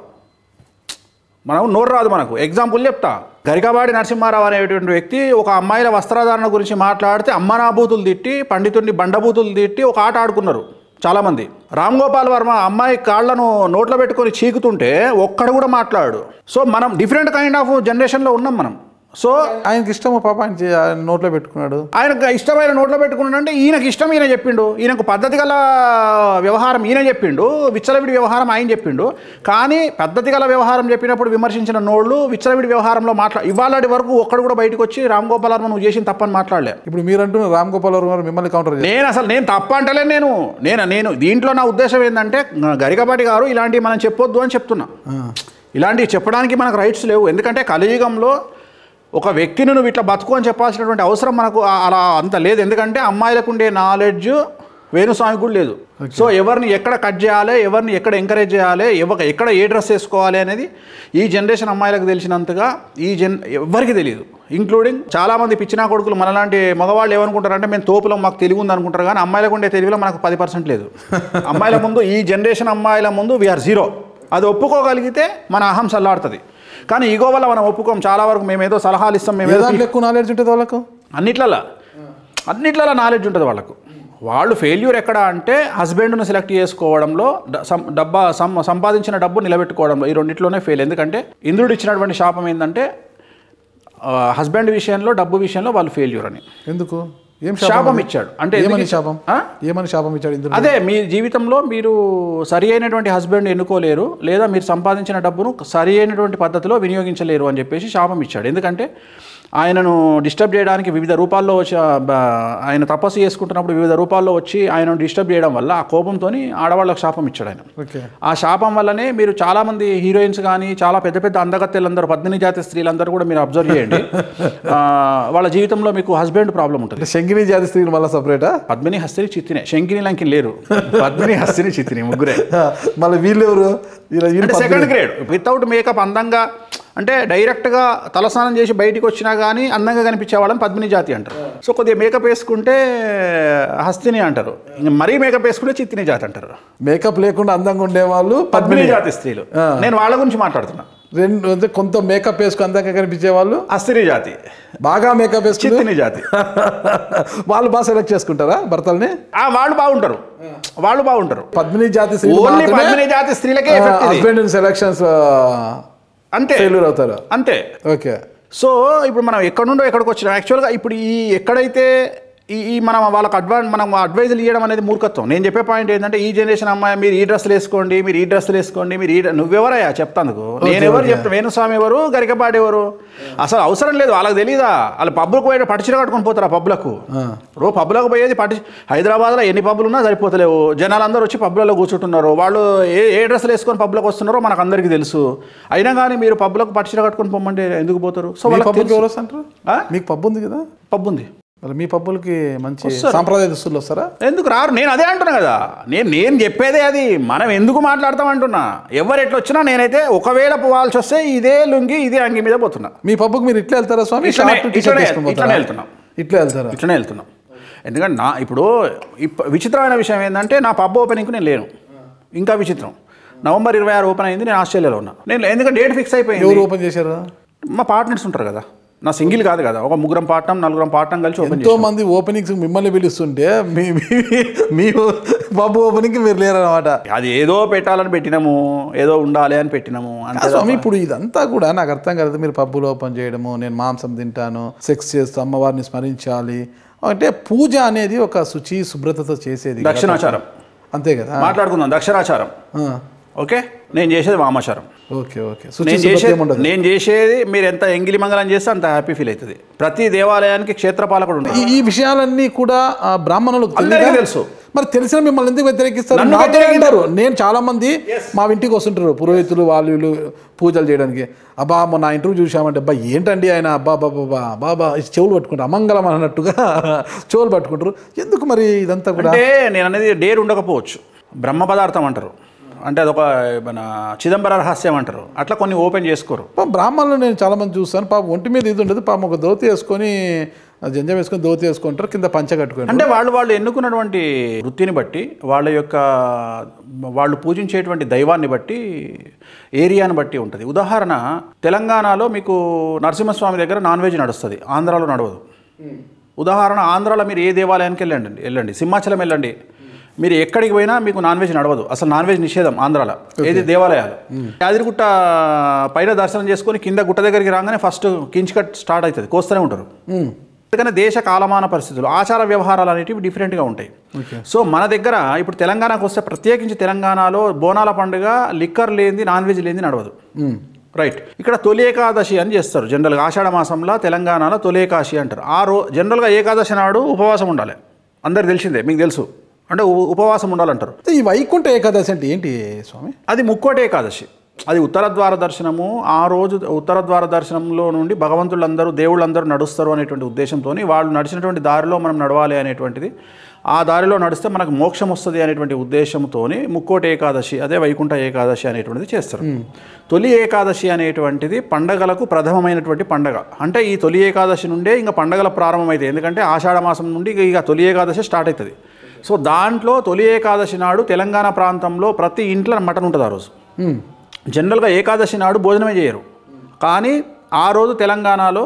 S2: మనకు ఎగ్జాంపుల్ చెప్తా. గరికబాడి నరసింహారావు అనేటువంటి వ్యక్తి ఒక అమ్మాయిల వస్త్రధారణ గురించి మాట్లాడితే అమ్మనాభూతులు తిట్టి, పండితుడిని బండబూతులు తిట్టి ఒక ఆట ఆడుకున్నారు చాలామంది. రామ్ గోపాల్ వర్మ అమ్మాయి కాళ్లను నోట్లో పెట్టుకొని చీకుతుంటే ఒక్కడు కూడా మాట్లాడు. సో మనం డిఫరెంట్ కైండ్ ఆఫ్ జనరేషన్లో ఉన్నాం మనం. సో
S1: ఆయనకి ఇష్టము పాప ఆయన నోట్లో పెట్టుకున్నాడు.
S2: ఆయనకు ఇష్టమైన నోట్లో పెట్టుకున్నాడు అంటే ఈయనకు ఇష్టం ఈయన చెప్పిండు, ఈయనకు పద్ధతి గల వ్యవహారం ఈయన చెప్పిండు, విచ్చలవిడి వ్యవహారం ఆయన చెప్పిండు. కానీ పద్ధతి గల వ్యవహారం చెప్పినప్పుడు విమర్శించిన నోళ్ళు విచ్చలవిడి వ్యవహారంలో ఇవాళ వరకు ఒక్కడు కూడా బయటకు వచ్చి రామ్ గోపాల్ వర్మ నువ్వు చేసిన తప్పని మాట్లాడలే.
S1: ఇప్పుడు మీరు అంటున్నారు రామ్ గోపాల్ వర్మ మిమ్మల్ని కౌంటర్.
S2: నేను తప్ప అంటలే. నేను దీంట్లో నా ఉద్దేశం ఏంటంటే గరికపాటి గారు ఇలాంటివి మనం చెప్పొద్దు అని చెప్తున్నా. ఇలాంటివి చెప్పడానికి మనకు రైట్స్ లేవు. ఎందుకంటే కలియుగంలో ఒక వ్యక్తిని నువ్వు ఇట్లా బతుకు అని చెప్పాల్సినటువంటి అవసరం మనకు అలా అంత లేదు. ఎందుకంటే అమ్మాయిలకు ఉండే నాలెడ్జ్ వేణుస్వామికి కూడా లేదు. సో ఎవరిని ఎక్కడ కట్ చేయాలి, ఎవరిని ఎక్కడ ఎంకరేజ్ చేయాలి, ఎక్కడ ఏ డ్రెస్ వేసుకోవాలి అనేది ఈ జనరేషన్ అమ్మాయిలకు తెలిసినంతగా ఎవరికి తెలియదు. ఇంక్లూడింగ్ చాలామంది పిచ్చినా కొడుకులు మనలాంటి మగవాళ్ళు ఏమనుకుంటారంటే మేము తోపులో మాకు తెలివి ఉంది అనుకుంటారు, కానీ అమ్మాయిలకు ఉండే తెలివిలో మనకు 10% లేదు. అమ్మాయిల ముందు, ఈ జనరేషన్ అమ్మాయిల ముందు వీఆర్ 0. అది ఒప్పుకోగలిగితే మన అహం సల్లాడుతుంది. కానీ ఈగో వల్ల మనం ఒప్పుకోం. చాలా వరకు మేమేదో సలహాలు ఇస్తాం, మేమేదో ఎక్కువ నాలెడ్జ్ ఉంటుంది వాళ్ళకు, అన్నిట్లలో నాలెడ్జ్ ఉంటుంది వాళ్ళకు. వాళ్ళు ఫెయిల్యూర్ ఎక్కడ అంటే హస్బెండ్ను సెలెక్ట్ చేసుకోవడంలో, సంపాదించిన డబ్బు నిలబెట్టుకోవడంలో, ఈ రెండిట్లోనే ఫెయిల్. ఎందుకంటే ఇంద్రుడు ఇచ్చినటువంటి శాపం ఏంటంటే హస్బెండ్ విషయంలో, డబ్బు విషయంలో వాళ్ళు ఫెయిల్యూర్ అని.
S1: ఎందుకు
S2: శాపం ఇచ్చాడు అంటే
S1: ఏమని శాపం ఇచ్చాడు ఇంద్రుడు?
S2: అదే మీ జీవితంలో మీరు సరి అయినటువంటి హస్బెండ్ ఎన్నుకోలేరు, లేదా మీరు సంపాదించిన డబ్బును సరి అయినటువంటి పద్ధతిలో వినియోగించలేరు అని చెప్పేసి శాపం ఇచ్చాడు. ఎందుకంటే ఆయనను డిస్టర్బ్ చేయడానికి వివిధ రూపాల్లో వచ్చి, ఆయన తపస్సు చేసుకుంటున్నప్పుడు వివిధ రూపాల్లో వచ్చి ఆయనను డిస్టర్బ్ చేయడం వల్ల ఆ కోపంతో ఆడవాళ్ళకు శాపం ఇచ్చాడు ఆయన. ఆ శాపం వల్లనే మీరు చాలామంది హీరోయిన్స్ కానీ, చాలా పెద్ద పెద్ద అందగత్తెలందరూ, పద్మిని జాతి స్త్రీలందరూ కూడా మీరు అబ్జర్వ్ చేయండి, వాళ్ళ జీవితంలో మీకు హస్బెండ్ ప్రాబ్లం ఉంటుంది.
S1: శంకిని జాతి స్త్రీలు మళ్ళీ సపరేటా?
S2: పద్మిని, హస్తిని, చిత్తినే. శంకిని లంకి లేరు, పద్మిని, హస్తిని, చిత్తిని ముగ్గురే.
S1: మళ్ళీ వీళ్ళు ఎవరు?
S2: సెకండ్ గ్రేడ్ వితౌట్ మేకప్ అందంగా, అంటే డైరెక్ట్గా తలస్నానం చేసి బయటికి వచ్చినా కానీ అందంగా కనిపించే వాళ్ళని పద్మిని జాతి అంటారు. సో కొద్దిగా మేకప్ వేసుకుంటే హస్తిని అంటారు, మరీ మేకప్ వేసుకుంటే చిత్తిని జాతి అంటారు.
S1: మేకప్ లేకుండా అందంగా ఉండేవాళ్ళు పద్మిని జాతి
S2: స్త్రీలు. నేను వాళ్ళ గురించి మాట్లాడుతున్నా.
S1: అంటే కొంత మేకప్ వేసుకుని అందంగా కనిపించే వాళ్ళు
S2: హస్తిని జాతి,
S1: బాగా మేకప్ వేసుకుని
S2: చిత్తిని జాతి.
S1: వాళ్ళు బాగా సెలెక్ట్ చేసుకుంటారా భర్తల్ని?
S2: వాళ్ళు బాగుంటారు.
S1: పద్మిని జాతి
S2: పద్మిని జాతి స్త్రీలకే
S1: హస్బెండ్ సెలెక్షన్స్
S2: అంతే
S1: ఫెయిల్యూర్ అవుతారు అంతే. ఓకే.
S2: సో ఇప్పుడు మనం ఎక్కడి నుండో ఎక్కడికి వచ్చినాం. యాక్చువల్గా ఇప్పుడు ఈ ఎక్కడైతే మనం వాళ్ళకి మనం అడ్వైజులు ఇవ్వడం అనేది మూర్ఖత్వం. నేను చెప్పే పాయింట్ ఏంటంటే ఈ జనరేషన్ అమ్మాయి మీరు ఈ డ్రెస్సులు వేసుకోండి, మీరు ఈ డ్రెస్సులు వేసుకోండి, మీరు నువ్వెవరయ్యా చెప్తాందుకు? నేను ఎవరు చెప్తాను? వేణుస్వామి ఎవరు, గరికపాటి ఎవరు? అసలు అవసరం లేదు, వాళ్ళకి తెలీదా? వాళ్ళు పబ్బులకు పోయి పట్టుచీర కట్టుకొని పోతారు. ఆ పబ్బులకు రోజు పబ్బులకు పోయేది హైదరాబాద్లో ఎన్ని పబ్బులు ఉన్నా సరిపోతలేవు. జనాలు అందరూ వచ్చి పబ్బులలో కూర్చుంటున్నారు. వాళ్ళు ఏ డ్రెస్సులు వేసుకొని పబ్బులకు వస్తున్నారో మనకు అందరికీ తెలుసు. అయినా కానీ మీరు పబ్బులకు పట్టుచీర కట్టుకొని పొమ్మంటే ఎందుకు పోతారు? సో
S1: మీకు పబ్బు ఉంది కదా,
S2: పబ్బు ఉంది,
S1: మీ పబ్బులకి మంచి సాంప్రదాయ దుస్తులు వస్తారా?
S2: ఎందుకు రారు? నేను అదే అంటున్నా కదా, నేను చెప్పేదే అది. మనం ఎందుకు మాట్లాడతాం అంటున్నా. ఎవరు ఎట్లా వచ్చినా నేనైతే ఒకవేళ పోవాల్సి వస్తే ఇదే లుంగి ఇదే అంగి మీద పోతున్నా.
S1: మీ పబ్బుకి మీరు ఇట్లా వెళ్తారా స్వామి?
S2: ఇట్లనే వెళ్తున్నాం. ఇట్లనే వెళ్తున్నాం. ఎందుకంటే ఇప్పుడు విచిత్రమైన విషయం ఏంటంటే నా పబ్ ఓపెనింగ్కి నేను లేను. ఇంకా విచిత్రం, నవంబర్ 26 ఓపెన్ అయింది, నేను ఆస్ట్రేలియాలో ఉన్నా. నేను ఎందుకంటే డేట్ ఫిక్స్ అయిపోయింది.
S1: ఎవరు ఓపెన్ చేశారు?
S2: మా పార్ట్నర్స్ ఉంటారు కదా, నా సింగిల్ కాదు కదా, ఒక 3 పార్ట్నర్ 4 పార్ట్నర్ కలిసి ఓపెన్.
S1: ఎంతో మంది ఓపెనింగ్స్ మిమ్మల్ని పిలుస్తుంటే మీ పబ్ ఓపెనింగ్కి మీరు లేరనమాట.
S2: అది ఏదో పెట్టాలని పెట్టినాము, ఏదో ఉండాలి అని పెట్టినాము అంటే
S1: స్వామి. ఇప్పుడు ఇదంతా కూడా నాకు అర్థం కాదు. మీరు పబ్బులు ఓపెన్ చేయడము, నేను మాంసం తింటాను, సెక్స్ చేస్తూ అమ్మవారిని స్మరించాలి అంటే పూజ అనేది ఒక శుచి శుభ్రతతో చేసేది
S2: దక్షిణాచారం, అంతే కదా. మాట్లాడుకుందాం దక్షిణాచారం. ఓకే, నేను చేసేది వామాచారం.
S1: Okay okay.
S2: నేను చేసేది మీరు ఎంత ఎంగిలి మంగళం చేస్తే అంత హ్యాపీ ఫీల్ అవుతుంది. ప్రతి దేవాలయానికి క్షేత్రపాలకుడు ఉంటాడు.
S1: ఈ విషయాలన్నీ కూడా బ్రాహ్మణులకు
S2: తెలుసు.
S1: మరి తెలిసిన మిమ్మల్ని ఎందుకు వ్యతిరేకిస్తారు? అంటారు. నేను చాలా మంది మా ఇంటికి వస్తుంటారు పురోహితులు, వాళ్ళు పూజలు చేయడానికి. అబ్బా మొన్న ఇంటర్వ్యూ చూసామంటే అబ్బా ఏంటండి ఆయన అబ్బా బాబా బాబా చెవులు పట్టుకుంటారు, అమంగళం అన్నట్టుగా చెవులు పట్టుకుంటారు. ఎందుకు మరి ఇదంతా కూడా?
S2: అంటే నేను అనేది డేర్ ఉండకపోవచ్చు, బ్రహ్మ పదార్థం అంటారు, అంటే అదొక మన చిదంబర రహస్యం అంటారు. అట్లా కొన్ని ఓపెన్ చేసుకోరు.
S1: బ్రాహ్మణులు నేను చాలా మంది చూస్తాను, పాపం ఒంటి మీద ఇది ఉండదు, పాపం ఒక ధోతి వేసుకొని జంజం వేసుకొని ధోతి వేసుకుంటారు, కింద పంచ కట్టుకొని.
S2: అంటే వాళ్ళు ఎన్నుకున్నటువంటి వృత్తిని బట్టి, వాళ్ళ యొక్క వాళ్ళు పూజించేటువంటి దైవాన్ని బట్టి, ఏరియాని బట్టి ఉంటుంది. ఉదాహరణ, తెలంగాణలో మీకు నరసింహస్వామి దగ్గర నాన్ వెజ్ నడుస్తుంది, ఆంధ్రాలో నడవదు. ఉదాహరణ, ఆంధ్రాలో మీరు ఏ దేవాలయానికి వెళ్ళండి, సింహాచలం వెళ్ళండి, మీరు ఎక్కడికి పోయినా మీకు నాన్ వెజ్ నడవదు. అసలు నాన్ వెజ్ నిషేధం ఆంధ్రాలో. ఏది దేవాలయాలు. యాదిరిగుట్ట పైన దర్శనం చేసుకొని కింద గుట్ట దగ్గరికి రాగానే ఫస్ట్ కించికట్ స్టార్ట్ అవుతుంది, కోస్తూనే ఉంటారు. ఎందుకంటే దేశ కాలమాన పరిస్థితులు, ఆచార వ్యవహారాలు అనేటివి డిఫరెంట్గా ఉంటాయి. సో మన దగ్గర ఇప్పుడు తెలంగాణకు వస్తే, ప్రత్యేకించి తెలంగాణలో బోనాల పండుగ లిక్కర్ లేనిది, నాన్ వెజ్ లేనిది నడవదు. రైట్. ఇక్కడ తొలి ఏకాదశి అని చేస్తారు జనరల్గా. ఆషాఢ మాసంలో తెలంగాణలో తొలి ఏకాదశి అంటారు. జనరల్గా ఏకాదశి నాడు ఉపవాసం ఉండాలి, అందరికి తెలిసిందే, మీకు తెలుసు. అంటే ఉపవాసం ఉండాలంటారు.
S1: ఈ వైకుంఠ ఏకాదశి అంటే ఏంటి స్వామి?
S2: అది ముక్కోటి ఏకాదశి. అది ఉత్తర ద్వార దర్శనము. ఆ రోజు ఉత్తర ద్వార దర్శనంలో నుండి భగవంతులందరూ, దేవుళ్ళందరూ నడుస్తారు అనేటువంటి ఉద్దేశంతో, వాళ్ళు నడిచినటువంటి దారిలో మనం నడవాలి అనేటువంటిది, ఆ దారిలో నడిస్తే మనకు మోక్షం వస్తుంది అనేటువంటి ఉద్దేశంతో ముక్కోటి ఏకాదశి, అదే వైకుంఠ ఏకాదశి అనేటువంటిది చేస్తారు. తొలి ఏకాదశి అనేటువంటిది పండగలకు ప్రథమమైనటువంటి పండగ. అంటే ఈ తొలి ఏకాదశి నుండే ఇంకా పండగల ప్రారంభమవుతాయి. ఎందుకంటే ఆషాఢ మాసం నుండి ఇక తొలి ఏకాదశి స్టార్ట్ అవుతుంది. సో దాంట్లో తొలి ఏకాదశి నాడు తెలంగాణ ప్రాంతంలో ప్రతి ఇంట్లో మటన్ ఉంటుంది. ఆ రోజు జనరల్గా ఏకాదశి నాడు భోజనమే చేయరు, కానీ ఆ రోజు తెలంగాణలో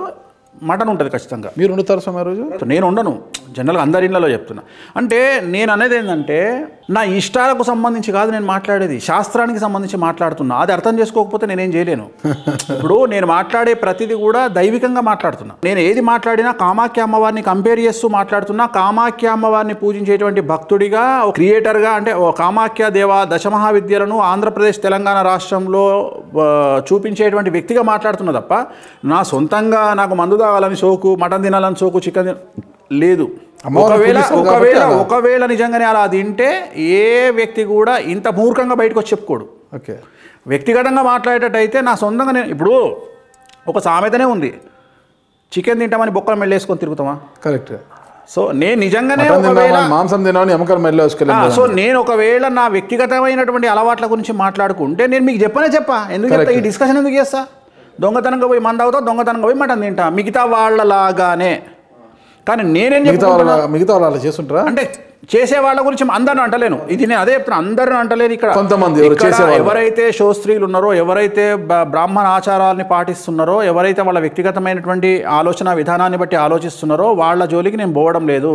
S2: మటన్ ఉంటుంది ఖచ్చితంగా.
S1: మీరు వండుతారు స్వామి ఆ రోజు?
S2: నేను ఉండను, జనరల్గా అందరి ఇళ్ళలో చెప్తున్నా. అంటే నేను అనేది ఏంటంటే, నా ఇష్టాలకు సంబంధించి కాదు నేను మాట్లాడేది, శాస్త్రానికి సంబంధించి మాట్లాడుతున్నా. అది అర్థం చేసుకోకపోతే నేనేం చేయలేను. ఇప్పుడు నేను మాట్లాడే ప్రతిదీ కూడా దైవికంగా మాట్లాడుతున్నా. నేను ఏది మాట్లాడినా కామాఖ్య అమ్మవారిని కంపేర్ చేస్తూ మాట్లాడుతున్నా. కామాఖ్య అమ్మవారిని పూజించేటువంటి భక్తుడిగా, క్రియేటర్గా, అంటే కామాఖ్య దశమహావిద్యలను ఆంధ్రప్రదేశ్ తెలంగాణ రాష్ట్రంలో చూపించేటువంటి వ్యక్తిగా మాట్లాడుతున్నా తప్ప, నా సొంతంగా నాకు మందు తాగాలని సోకు, మటన్ తినాలని సోకు, చికెన్ లేదు. ఒకవేళ నిజంగానే అలా తింటే ఏ వ్యక్తి కూడా ఇంత మూర్ఖంగా బయటకు వచ్చి చెప్పుకోడు.
S1: ఓకే,
S2: వ్యక్తిగతంగా మాట్లాడేటట్టు అయితే నా సొంతంగా నేను, ఇప్పుడు ఒక సామెతనే ఉంది, చికెన్ తింటామని బొక్కలు మెల్లేసుకొని తిరుగుతామా?
S1: కరెక్ట్.
S2: సో నేను నిజంగానే
S1: మాంసం తినాలని ఎముకలు మెల్ల వేసుకెళ్ళి,
S2: సో నేను ఒకవేళ నా వ్యక్తిగతమైనటువంటి అలవాట్ల గురించి మాట్లాడుకుంటే నేను మీకు చెప్పా. ఎందుకు చెప్తా? ఈ డిస్కషన్ ఎందుకు చేస్తా? దొంగతనంగా పోయి మంద అవుతా, దొంగతనంగా పోయి మటన్ తింటా, మిగతా వాళ్ళలాగానే. కానీ నేనేం చెప్తా,
S1: మిగతా వాళ్ళు అలా చేస్తుంటారా?
S2: అంటే చేసే వాళ్ళ గురించి అందరిని అంటలేను, ఇది నేను అదే చెప్తున్నా, అందరిని అంటలేను. ఇక్కడ
S1: కొంతమంది
S2: ఎవరైతే శోస్త్రీలు ఉన్నారో, ఎవరైతే బ్రాహ్మణ ఆచారాలని పాటిస్తున్నారో, ఎవరైతే వాళ్ళ వ్యక్తిగతమైనటువంటి ఆలోచన విధానాన్ని బట్టి ఆలోచిస్తున్నారో వాళ్ళ జోలికి నేను పోవడం లేదు.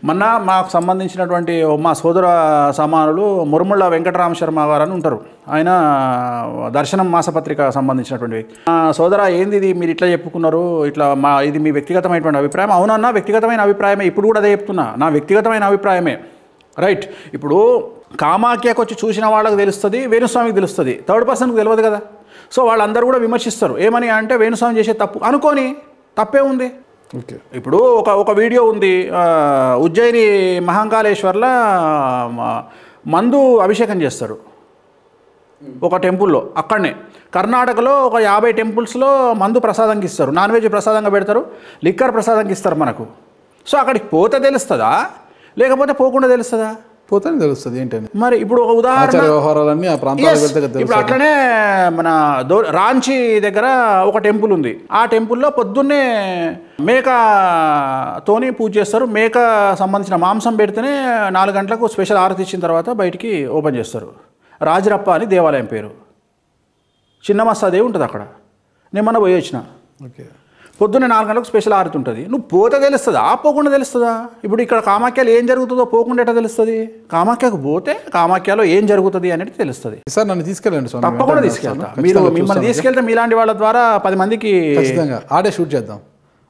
S2: మొన్న మాకు సంబంధించినటువంటి మా సోదర సమానులు మురుముళ్ళ వెంకటరామ శర్మ గారు అని ఉంటారు, ఆయన దర్శనం మాసపత్రిక సంబంధించినటువంటి వ్యక్తి. సోదర ఏంది ఇది మీరు ఇట్లా చెప్పుకున్నారు, ఇట్లా ఇది మీ వ్యక్తిగతమైనటువంటి అభిప్రాయం? అవునన్నా వ్యక్తిగతమైన అభిప్రాయమే, ఇప్పుడు కూడా అదే చెప్తున్నా, నా వ్యక్తిగతమైన అభిప్రాయమే. రైట్. ఇప్పుడు కామాఖ్యకు వచ్చి చూసిన వాళ్ళకి తెలుస్తుంది, వేణుస్వామికి తెలుస్తుంది, థర్డ్ పర్సన్కి తెలియదు కదా. సో వాళ్ళందరూ కూడా విమర్శిస్తారు, ఏమని అంటే వేణుస్వామి చేసే తప్పు అనుకొని, తప్పే ఉంది. ఇప్పుడు ఒక వీడియో ఉంది, ఉజ్జయిని మహాకాళేశ్వర్లో మందు అభిషేకం చేస్తారు ఒక టెంపుల్లో. అక్కడనే కర్ణాటకలో ఒక 50 టెంపుల్స్లో మందు ప్రసాదంకి ఇస్తారు, నాన్ వెజ్ ప్రసాదంగా పెడతారు, లిక్కర్ ప్రసాదంకి ఇస్తారు మనకు. సో అక్కడికి పోతే తెలుస్తుందా లేకపోతే పోకుండా తెలుస్తుందా?
S1: పోతే తెలుస్తుంది ఏంటని.
S2: మరి ఇప్పుడు ఒక ఉదాహరణ, ఇప్పుడు అట్లనే మన రాంచీ దగ్గర ఒక టెంపుల్ ఉంది, ఆ టెంపుల్లో పొద్దున్నే మేకతోని పూజ చేస్తారు. మేక సంబంధించిన మాంసం పెడితేనే 4 గంటలకు స్పెషల్ ఆరతి ఇచ్చిన తర్వాత బయటికి ఓపెన్ చేస్తారు. రాజరప్ప అని దేవాలయం పేరు, చిన్నమస్తాదేవి ఉంటుంది అక్కడ. నేను మొన్న పోయి వచ్చిన. పొద్దున్న 4 గంటలకు స్పెషల్ ఆరతి ఉంటుంది. నువ్వు పోతే తెలుస్తుందా పోకుండా తెలుస్తుందా? ఇప్పుడు ఇక్కడ కామాఖ్యలో ఏం జరుగుతుందో పోకుండా ఎట్లా తెలుస్తుంది? కామాఖ్యకు పోతే కామాఖ్యలో ఏం జరుగుతుంది అనేది తెలుస్తుంది.
S1: సార్ నన్ను తీసుకెళ్ళండి,
S2: తప్పకుండా తీసుకెళ్తా. మీరు మిమ్మల్ని తీసుకెళ్తే మీలాంటి వాళ్ళ ద్వారా 10 మందికి
S1: ఖచ్చితంగా ఆడే షూట్ చేద్దాం,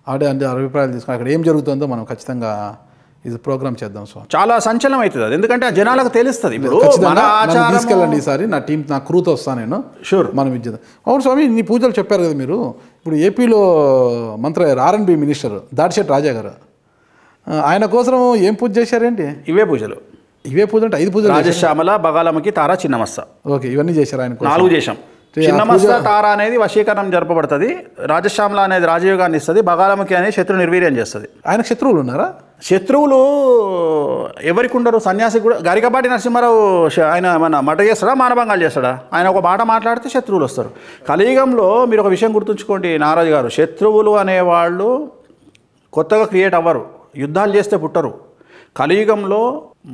S1: ఆడే అంటే అభిప్రాయాలు తీసుకుని అక్కడ ఏం జరుగుతుందో మనం ఖచ్చితంగా ఇది ప్రోగ్రామ్ చేద్దాం. సో చాలా
S2: సంచలనం అవుతుంది అది, ఎందుకంటే ఆ జనాలకు తెలుస్తుంది. ఇప్పుడు
S1: తీసుకెళ్ళండి ఈసారి, నా టీం నా క్రూతో వస్తాను నేను.
S2: షూర్,
S1: మనం ఇది చేద్దాం. అవును స్వామి, నీ పూజలు చెప్పారు కదా మీరు. ఇప్పుడు ఏపీలో R&B మినిస్టర్ దాడిశెట్టి రాజా గారు, ఆయన కోసం ఏం పూజ చేశారేంటి?
S2: ఇవే పూజలు
S1: అంటే 5 పూజలు.
S2: రాజశ్యామల, బగాలమ్మకి, తారా, చిన్నమస్త.
S1: ఓకే, ఇవన్నీ చేశారు ఆయన.
S2: 4 చేశాం. చిన్నమస్త తారా అనేది వశీకరణం జరపబడుతుంది, రాజశ్యామల అనేది రాజయోగాన్ని ఇస్తుంది, బగాలమ్మకి అనేది శత్రు నిర్వీర్యం చేస్తుంది.
S1: ఆయన శత్రువులు ఉన్నారా?
S2: శత్రువులు ఎవరికి ఉండరు. సన్యాసి కూడా గరికపాటి నరసింహారావు ఆయన మన మట చేస్తాడా, మానభంగాలు చేస్తాడా? ఆయన ఒక మాట మాట్లాడితే శత్రువులు వస్తారు. కలియుగంలో మీరు ఒక విషయం గుర్తుంచుకోండి నారాజు గారు, శత్రువులు అనేవాళ్ళు కొత్తగా క్రియేట్ అవ్వరు, యుద్ధాలు చేస్తే పుట్టరు. కలియుగంలో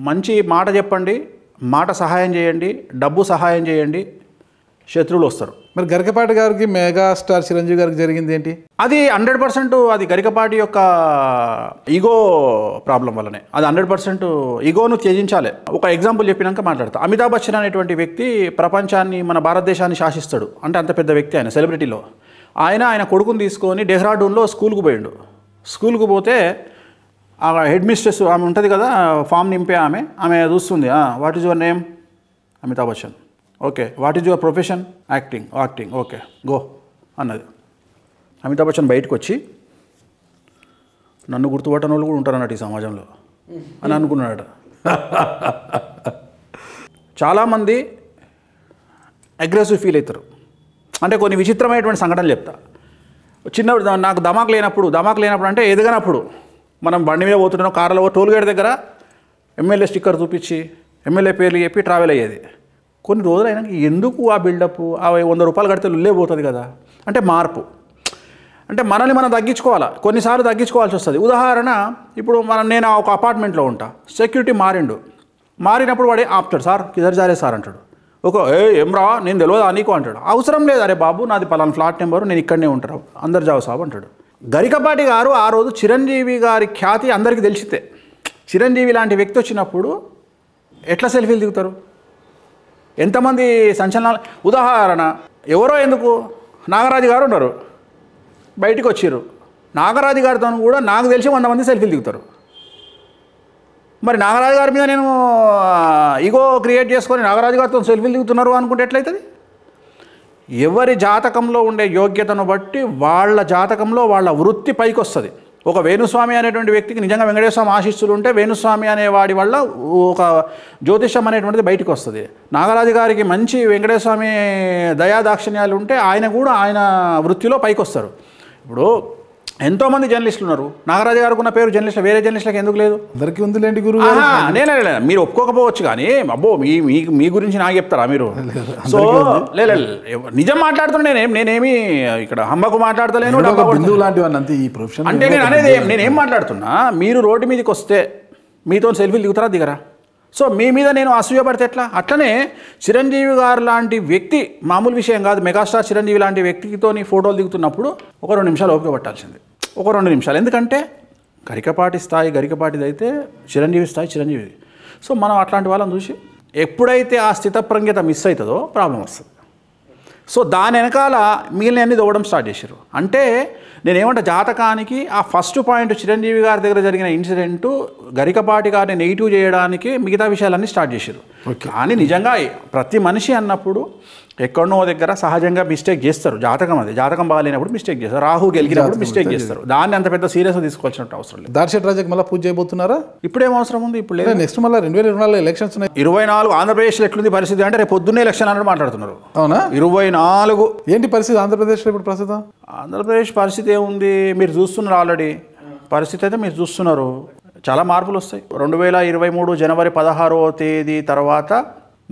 S2: మంచి మాట చెప్పండి, మాట సహాయం చేయండి, డబ్బు సహాయం చేయండి, శత్రువులు వస్తారు.
S1: మరి గరికపాటి గారికి మెగాస్టార్ చిరంజీవి గారికి జరిగింది ఏంటి?
S2: అది 100% అది గరికపాటి యొక్క ఈగో ప్రాబ్లం వల్లనే. అది 100% ఈగోను త్యజించాలి. ఒక ఎగ్జాంపుల్ చెప్పినాక మాట్లాడతా. అమితాబ్ బచ్చన్ అనేటువంటి వ్యక్తి ప్రపంచాన్ని, మన భారతదేశాన్ని శాసిస్తాడు. అంటే అంత పెద్ద వ్యక్తి ఆయన, సెలబ్రిటీలో. ఆయన కొడుకుని తీసుకొని డెహ్రాడూన్లో స్కూల్కు పోయిండు. స్కూల్కు పోతే ఆ హెడ్ మిస్ట్రెస్ ఆమె ఉంటుంది కదా, ఫామ్ నింపే ఆమె చూస్తుంది. What is your name? Amitabh Bachchan. Okay, what is your profession? Acting. Okay, go అన్నది. అమితాబ్ బచ్చన్ బయటకు వచ్చి, నన్ను గుర్తుపట్టని వాళ్ళు కూడా ఉంటారు అన్నట్టు ఈ సమాజంలో అని అనుకున్నాడట. చాలామంది అగ్రెసివ్ ఫీల్ అవుతారు. అంటే కొన్ని విచిత్రమైనటువంటి సంఘటనలు చెప్తా. చిన్నప్పుడు నాకు దమాకు లేనప్పుడు అంటే ఎదగనప్పుడు, మనం బండి మీద పోతున్నాం, కార్లో టోల్గేట్ దగ్గర ఎమ్మెల్యే స్టిక్కర్ చూపించి ఎమ్మెల్యే పేర్లు చెప్పి ట్రావెల్ అయ్యేది. కొన్ని రోజులు అయినాక ఎందుకు ఆ బిల్డప్, ఆ 100 రూపాయలు కడితే లుల్లే పోతుంది కదా. అంటే మార్పు, అంటే మనల్ని మనం తగ్గించుకోవాలా, కొన్నిసార్లు తగ్గించుకోవాల్సి వస్తుంది. ఉదాహరణ, ఇప్పుడు నేను ఒక అపార్ట్మెంట్లో ఉంటా, సెక్యూరిటీ మారినప్పుడు వాడే ఆపుతాడు, సార్ కిదర్ జారే సార్ అంటాడు. ఏమ్రా నేను తెలియదా నీకు అంటాడు. అవసరం లేదు, అరే బాబు నాది పలానా ఫ్లాట్ నెంబరు, నేను ఇక్కడనే ఉంటాను, అందరు జావు సాబ్ అంటాడు. గరికపాటి గారు ఆ రోజు చిరంజీవి గారి ఖ్యాతి అందరికీ తెలిసితే, చిరంజీవి లాంటి వ్యక్తి వచ్చినప్పుడు ఎట్లా సెల్ఫీలు దిగుతారు? ఎంతమంది సంచలనాలు. ఉదాహరణ, ఎవరో ఎందుకు నాగరాజు గారు ఉన్నారు, బయటికి వచ్చారు. నాగరాజు గారితో కూడా నాకు తెలిసి 100 మంది సెల్ఫీలు దిగుతారు. మరి నాగరాజు గారి మీద నేను ఈగో క్రియేట్ చేసుకొని నాగరాజు గారితో సెల్ఫీలు దిగుతున్నారు అనుకుంటే ఎట్లయితుంది? ఎవరి జాతకంలో ఉండే యోగ్యతను బట్టి వాళ్ళ జాతకంలో వాళ్ళ వృత్తి పైకి వస్తుంది. ఒక వేణుస్వామి అనేటువంటి వ్యక్తికి నిజంగా వెంకటేశ్వర ఆశీస్సులు ఉంటే వేణుస్వామి అనేవాడి వల్ల ఒక జ్యోతిషం అనేటువంటిది బయటకు వస్తుంది. నాగరాజు గారికి మంచి వెంకటేశ్వమి దయాదాక్షిణ్యాలు ఉంటే ఆయన కూడా ఆయన వృత్తిలో పైకి వస్తారు. ఇప్పుడు ఎంతోమంది జర్నలిస్టులు ఉన్నారు, నాగరాజు గారికి ఉన్న పేరు జర్నలిస్టులు, వేరే జర్నలిస్టులకు ఎందుకు లేదు?
S1: అందరికీ ఉందిలేండి గురువు.
S2: నేనే మీరు ఒప్పుకోకపోవచ్చు కానీ అబ్బో మీ గురించి నాకు చెప్తారా మీరు? సో నిజం మాట్లాడుతున్నా, నేనేమి ఇక్కడ హమ్మకు మాట్లాడతలేను.
S1: లాంటివి
S2: అంటే నేను అనేది నేనేం మాట్లాడుతున్నా, మీరు రోడ్డు మీదకి వస్తే మీతో సెల్ఫీలు దిగుతారా దిగరా? సో మీ మీద నేను అసూయపడితే ఎట్లా? అట్లనే చిరంజీవి గారు లాంటి వ్యక్తి, మామూలు విషయం కాదు, మెగాస్టార్ చిరంజీవి లాంటి వ్యక్తితో ఫోటోలు దిగుతున్నప్పుడు ఒక 2 నిమిషాలు ఓపిక పట్టాల్సింది, ఒక 2 నిమిషాలు. ఎందుకంటే గరికపాటి స్థాయి గరికపాటిది అయితే చిరంజీవి స్థాయి చిరంజీవిది. సో మనం అట్లాంటి వాళ్ళని చూసి ఎప్పుడైతే ఆ స్థితప్రజ్ఞత మిస్ అవుతుందో ప్రాబ్లం వస్తుంది. సో దాని వెనకాల మిగిలిన అన్ని దవ్వడం స్టార్ట్ చేశారు. అంటే నేనేమంటే జాతకానికి ఆ ఫస్ట్ పాయింట్ చిరంజీవి గారి దగ్గర జరిగిన ఇన్సిడెంటు గరికపాటి గారిని నెగిటివ్ చేయడానికి మిగతా విషయాలన్నీ స్టార్ట్ చేశారు. కానీ నిజంగా ప్రతి మనిషి అన్నప్పుడు ఎక్కడనో దగ్గర సహజంగా మిస్టేక్ చేస్తారు. జాతకం అది, జాతకం బాగాలేనప్పుడు మిస్టేక్ చేస్తారు, రాహు గెలిగినప్పుడు మిస్టేక్ చేస్తారు. దాన్ని అంత పెద్ద సీరియస్గా తీసుకోవాల్సిన అవసరం లేదు.
S1: దార్శెట్ రాజాకి మళ్ళీ పూజ చేయబోతున్నారా?
S2: ఇప్పుడేం అవసరం ఉంది? ఇప్పుడు లేదు.
S1: నెక్స్ట్ మళ్ళీ 2024 ఎలక్షన్స్ ఉన్నాయి.
S2: 24 ఆంధ్రప్రదేశ్లో ఎట్లుంది పరిస్థితి అంటే రేపు పొద్దున్నే ఎలక్షన్ అన్నట్టు మాట్లాడుతున్నారు.
S1: అవునా?
S2: 24
S1: ఏంటి పరిస్థితి ఆంధ్రప్రదేశ్లో ఇప్పుడు ప్రస్తుతం?
S2: ఆంధ్రప్రదేశ్ పరిస్థితి ఏముంది మీరు చూస్తున్నారు. ఆల్రెడీ పరిస్థితి అయితే మీరు చూస్తున్నారు. చాలా మార్పులు వస్తాయి. 2023 జనవరి 16వ తేదీ తర్వాత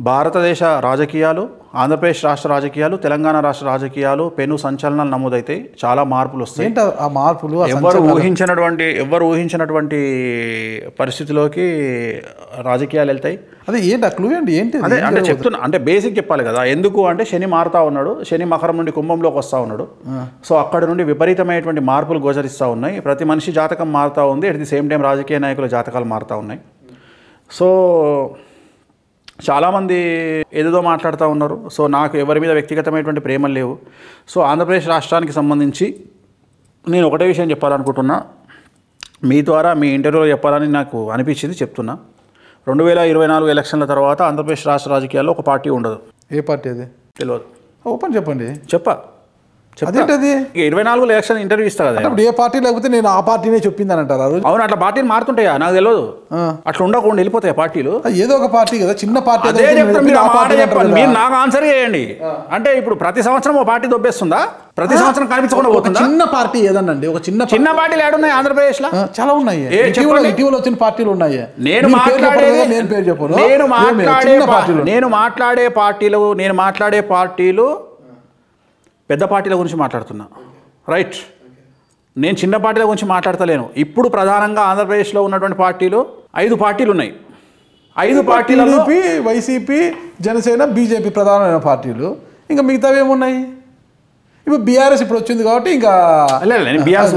S2: భారతదేశ రాజకీయాలు, ఆంధ్రప్రదేశ్ రాష్ట్ర రాజకీయాలు, తెలంగాణ రాష్ట్ర రాజకీయాలు పెను సంచలనాలు నమోదవుతాయి. చాలా మార్పులు వస్తాయి.
S1: ఆ మార్పులు
S2: ఎవరు ఊహించినటువంటి పరిస్థితిలోకి రాజకీయాలు వెళ్తాయి.
S1: అదే ఏంటి క్లూ ఏంటి?
S2: అదే అంటే చెప్తున్నా, అంటే బేసిక్ చెప్పాలి కదా. ఎందుకు అంటే శని మారుతా ఉన్నాడు, శని మకరం నుండి కుంభంలోకి వస్తూ ఉన్నాడు. సో అక్కడ నుండి విపరీతమైనటువంటి మార్పులు గోచరిస్తూ ఉన్నాయి. ప్రతి మనిషి జాతకం మారుతూ ఉంది. అట్ ది సేమ్ టైం రాజకీయ నాయకుల జాతకాలు మారుతూ ఉన్నాయి. సో చాలామంది ఏదేదో మాట్లాడుతూ ఉన్నారు. సో నాకు ఎవరి మీద వ్యక్తిగతమైనటువంటి ప్రేమలు లేవు. సో ఆంధ్రప్రదేశ్ రాష్ట్రానికి సంబంధించి నేను ఒకటే విషయం చెప్పాలనుకుంటున్నా, మీ ద్వారా మీ ఇంటర్వ్యూలో చెప్పాలని నాకు అనిపించింది, చెప్తున్నా. 2024 ఎలక్షన్ల తర్వాత ఆంధ్రప్రదేశ్ రాష్ట్ర రాజకీయాల్లో ఒక పార్టీ ఉండదు.
S1: ఏ పార్టీ అది
S2: తెలియదు.
S1: ఓపెన్ చెప్పండి.
S2: అదేంటది 24 ఎలక్షన్ ఇంటర్వ్యూ ఇస్తా కదా.
S1: ఏ పార్టీ లేకపోతే నేను ఆ పార్టీనే చెప్పిందని అంటారు.
S2: అవును, అట్లా పార్టీలు మారుతుంటాయా? నాకు తెలియదు. అట్లా ఉండకుండా వెళ్ళిపోతాయి పార్టీలు.
S1: ఏదో ఒక పార్టీ కదా, చిన్న పార్టీ.
S2: మీరు నాకు ఆన్సర్ చేయండి. అంటే ఇప్పుడు ప్రతి సంవత్సరం ఒక పార్టీ దొబ్బేస్తుందా? ప్రతి సంవత్సరం కనిపించకుండా పోతుందా?
S1: చిన్న పార్టీ ఏదనండి, ఒక
S2: చిన్న పార్టీలు ఏడున్నాయి ఆంధ్రప్రదేశ్ లో?
S1: చాలా ఉన్నాయి. ఇటీవల వచ్చిన పార్టీలు ఉన్నాయి.
S2: నేను మాట్లాడే పార్టీలు పెద్ద పార్టీల గురించి మాట్లాడుతున్నా. రైట్, నేను చిన్న పార్టీల గురించి మాట్లాడతలేను. ఇప్పుడు ప్రధానంగా ఆంధ్రప్రదేశ్లో ఉన్నటువంటి పార్టీలు 5 పార్టీలు ఉన్నాయి. 5 పార్టీలలో
S1: వైసీపీ, జనసేన, బీజేపీ ప్రధానమైన పార్టీలు. ఇంకా మిగతావి ఏమున్నాయి? ఇప్పుడు బీఆర్ఎస్ ఇప్పుడు వచ్చింది కాబట్టి ఇంకా
S2: బీఆర్ఎస్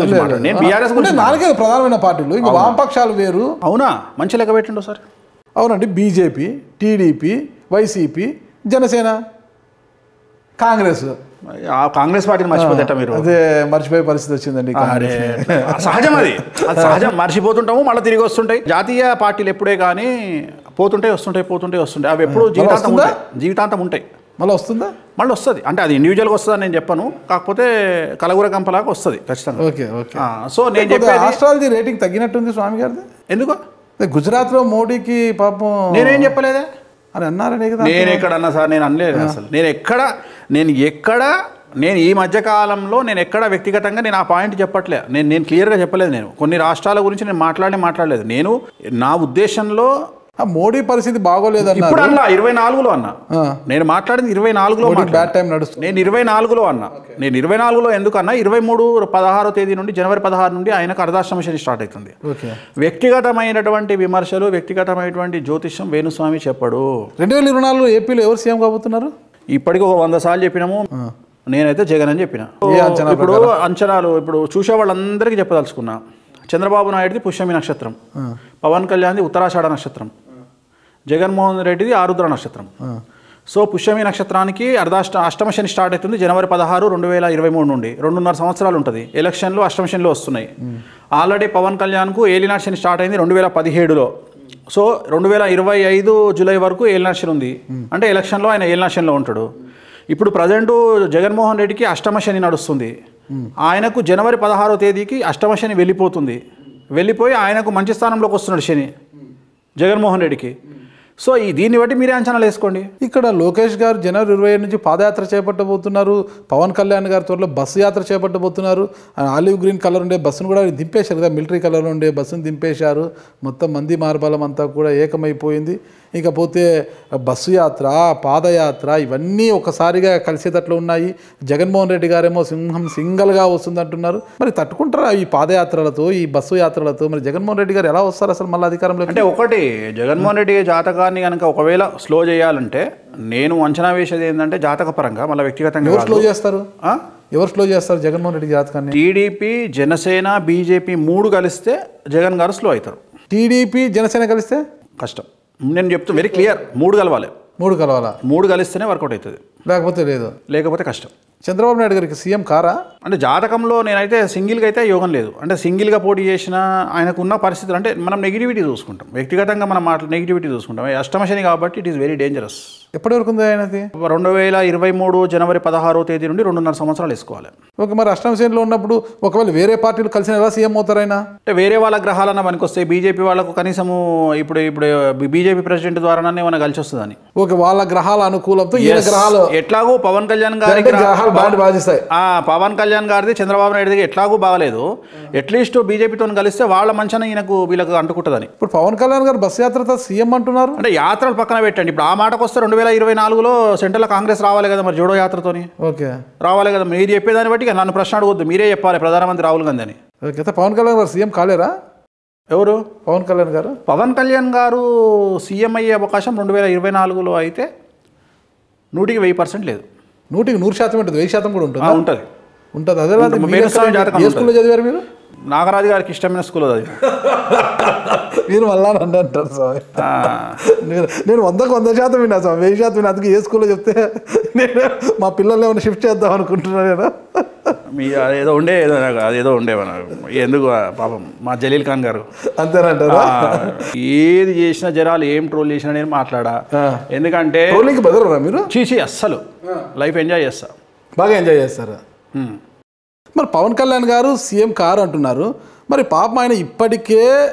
S1: 4 ప్రధానమైన పార్టీలు. ఇంకా వామపక్షాలు వేరు.
S2: అవునా? మంచి లెక్క పెట్టండి సార్.
S1: అవునండి, BJP, TDP, YCP, Janasena, Congress.
S2: Congress పార్టీని మర్చిపోతేట మీరు?
S1: అదే మర్చిపోయే పరిస్థితి వచ్చిందండి.
S2: సహజం, అది సహజం. మర్చిపోతుంటాము, మళ్ళీ తిరిగి వస్తుంటాయి. జాతీయ పార్టీలు ఎప్పుడే కానీ పోతుంటాయి వస్తుంటాయి. అవి ఎప్పుడు జీవితాంతం ఉంటాయి.
S1: మళ్ళీ వస్తుందా?
S2: మళ్ళీ వస్తుంది. అంటే అది ఇండివిజువల్గా వస్తుందని నేను చెప్పను, కాకపోతే కలగుర కంపలాగా వస్తుంది ఖచ్చితంగా.
S1: ఓకే.
S2: సో నేను చెప్పేది
S1: ఆస్ట్రాలజీ రేటింగ్ తగ్గినట్టుంది స్వామి గారిది.
S2: ఎందుకు?
S1: గుజరాత్లో మోడీకి పాపం
S2: నేనేం చెప్పలేదే
S1: అని అన్నారనే కదా.
S2: నేను ఎక్కడన్నా సార్? నేను అనలేదు అసలు. నేను ఈ మధ్యకాలంలో నేను ఎక్కడ వ్యక్తిగతంగా నేను ఆ పాయింట్ చెప్పట్లే. నేను క్లియర్గా చెప్పలేదు. నేను కొన్ని రాష్ట్రాల గురించి నేను మాట్లాడలేదు. నేను నా ఉద్దేశంలో
S1: మోడీ పరిస్థితి బాగోలేదు
S2: ఇప్పుడు అన్నా. 24లో అన్నా. నేను మాట్లాడింది 24లో.
S1: బ్యాడ్ టైం నడుస్తుంది.
S2: నేను 24లో అన్నా. నేను 24లో ఎందుకన్నా, 23/16 తేదీ నుండి జనవరి 16 నుండి ఆయనకు అర్ధాష్టమ శని స్టార్ట్ అవుతుంది. వ్యక్తిగతమైనటువంటి విమర్శలు, వ్యక్తిగతమైనటువంటి జ్యోతిష్యం వేణుస్వామి చెప్పడు.
S1: 2024లో ఏపీలో ఎవరు సీఎం కాబోతున్నారు?
S2: ఇప్పటికి ఒక 100 సార్లు చెప్పినాము. నేనైతే జగన్ అని చెప్పిన. ఇప్పుడు అంచనాలు ఇప్పుడు చూసే వాళ్ళందరికీ చెప్పదలుచుకున్నా. చంద్రబాబు నాయుడుది పుష్యమి నక్షత్రం, పవన్ కళ్యాణ్ది ఉత్తరాషాఢ నక్షత్రం, జగన్మోహన్ రెడ్డిది ఆరుద్ర నక్షత్రం. సో పుష్యమి నక్షత్రానికి అష్టమ శని స్టార్ట్ అవుతుంది జనవరి 16, 2023 నుండి. 2.5 సంవత్సరాలు ఉంటుంది. ఎలక్షన్లు అష్టమ శనిలో వస్తున్నాయి. ఆల్రెడీ పవన్ కళ్యాణ్కు ఏలినాటి శని స్టార్ట్ అయింది 2017లో. సో 2025 జూలై వరకు ఏలినాటి శని ఉంది. అంటే ఎలక్షన్లో ఆయన ఏలినాటి శనిలో ఉంటాడు. ఇప్పుడు ప్రజెంట్ జగన్మోహన్ రెడ్డికి అష్టమ శని నడుస్తుంది. ఆయనకు జనవరి 16వ తేదీకి అష్టమ శని వెళ్ళిపోయి ఆయనకు మంచి స్థానంలోకి వస్తున్నాడు శని జగన్మోహన్ రెడ్డికి. సో దీన్ని బట్టి మీరే అంచనాలు వేసుకోండి.
S1: ఇక్కడ లోకేష్ గారు జనవరి 27 నుంచి పాదయాత్ర చేపట్టబోతున్నారు. పవన్ కళ్యాణ్ గారి త్వరలో బస్సు యాత్ర చేపట్టబోతున్నారు. ఆలివ్ గ్రీన్ కలర్ ఉండే బస్సును కూడా దింపేశారు కదా, మిలిటరీ కలర్ ఉండే బస్సును దింపేశారు. మొత్తం మంది మార్బలం అంతా కూడా ఏకమైపోయింది. ఇకపోతే బస్సు యాత్ర, పాదయాత్ర ఇవన్నీ ఒకసారిగా కలిసేటట్లు ఉన్నాయి. జగన్మోహన్ రెడ్డి గారేమో సింగల్గా వస్తుందంటున్నారు. మరి తట్టుకుంటారా ఈ పాదయాత్రలతో, ఈ బస్సు యాత్రలతో? మరి జగన్మోహన్ రెడ్డి గారు ఎలా వస్తారు అసలు మళ్ళీ అధికారంలో?
S2: అంటే ఒకటి, జగన్మోహన్ రెడ్డి జాతకాన్ని కనుక ఒకవేళ స్లో చేయాలంటే నేను అంచనా వేసేది ఏంటంటే జాతకపరంగా, మళ్ళీ వ్యక్తిగతంగా
S1: ఎవరు స్లో చేస్తారు? ఎవరు స్లో చేస్తారు జగన్మోహన్ రెడ్డి జాతకాన్ని?
S2: టీడీపీ, జనసేన, బీజేపీ 3 కలిస్తే జగన్ గారు స్లో అవుతారు.
S1: టీడీపీ, జనసేన కలిస్తే
S2: కష్టం. నేను చెప్తూ వెరీ క్లియర్, 3 కలవాలి.
S1: 3 కలవాలా?
S2: 3 కలిస్తేనే వర్కౌట్ అవుతుంది,
S1: లేకపోతే లేదు.
S2: లేకపోతే కష్టం.
S1: చంద్రబాబు నాయుడు గారికి సీఎం కారా?
S2: అంటే జాతకంలో నేనైతే సింగిల్గా అయితే యోగం లేదు. అంటే సింగిల్గా పోటీ చేసిన ఆయనకు ఉన్న పరిస్థితులు, అంటే మనం నెగిటివిటీ చూసుకుంటాం, వ్యక్తిగతంగా మనం నెగిటివిటీ చూసుకుంటాం. అష్టమ శని కాబట్టి ఇట్ ఈస్ వెరీ డేంజరస్.
S1: ఎప్పటి వరకు ఉంది ఆయనది?
S2: 2023 జనవరి 16వ తేదీ నుండి 2.5 సంవత్సరాలు వేసుకోవాలి.
S1: ఓకే, మరి అష్టమ శనిలో ఉన్నప్పుడు ఒకవేళ వేరే పార్టీలు కలిసిన ఎలా సీఎం అవుతారు ఆయన?
S2: అంటే వేరే వాళ్ళ గ్రహాలన్న మనకి వస్తాయి. బీజేపీ వాళ్ళకు కనీసము ఇప్పుడు బీజేపీ ప్రెసిడెంట్ ద్వారానే ఏమైనా కలిసి వస్తుందని.
S1: ఓకే, వాళ్ళ గ్రహాల అనుకూలంతో ఈ గ్రహాలు
S2: ఎట్లాగో పవన్ కళ్యాణ్ గారి
S1: గ్రహాలు బాధిస్తాయి.
S2: పవన్ కళ్యాణ్ గారిది చంద్రబాబు నాయుడు దగ్గర ఎట్లాగూ బాగలేదు. అట్లీస్ట్ బీజేపీతో కలిస్తే వాళ్ళ మంచన వీళ్ళకు అంటుకుంటుందని.
S1: ఇప్పుడు పవన్ కళ్యాణ్ గారు బస్ యాత్రతో సీఎం అంటున్నారు.
S2: అంటే యాత్రలు పక్కన పెట్టండి, ఇప్పుడు ఆ మాటకు వస్తే 2024లో సెంట్రల్ కాంగ్రెస్ రావాలి కదా మరి, జోడో యాత్రతోని.
S1: ఓకే,
S2: రావాలి కదా. మీరు చెప్పేదాన్ని బట్టి నన్ను ప్రశ్న అడగొద్దు, మీరే చెప్పాలి ప్రధానమంత్రి రాహుల్ గాంధీ అని.
S1: ఓకే, పవన్ కళ్యాణ్ గారు సీఎం కాలేరా?
S2: ఎవరు?
S1: పవన్ కళ్యాణ్ గారు.
S2: పవన్ కళ్యాణ్ గారు సీఎం అయ్యే అవకాశం 2024లో అయితే 100% లేదు.
S1: 100% ఉంటుంది, 1000% కూడా ఉంటుంది.
S2: ఉంటుంది
S1: ఉంటుంది. అదే ఏ స్కూల్లో చదివారు మీరు?
S2: నాగరాజు గారికి ఇష్టమైన స్కూల్ అది.
S1: మీరు మళ్ళా నన్ను అంటారు స్వామి. నేను 100% విన్నా స్వామి, 1000% విన్నా. అందుకే ఏ స్కూల్లో చెప్తే నేను మా పిల్లల్ని ఏమైనా షిఫ్ట్ చేద్దాం అనుకుంటున్నాను నేను.
S2: మీ అదేదో అదేదో ఉండేవా ఎందుకు పాపం మా జలీల్ ఖాన్ గారు
S1: అంతేనంటారా?
S2: ఏది చేసినా జనాలు ఏం ట్రోల్ చేసినా నేను మాట్లాడా. ఎందుకంటే
S1: బెదరరా మీరు?
S2: చీచి అస్సలు లైఫ్ ఎంజాయ్ చేస్తా,
S1: బాగా ఎంజాయ్ చేస్తారా? మరి పవన్ కళ్యాణ్ గారు సీఎం కారు అంటున్నారు. మరి పాపం ఆయన ఇప్పటికే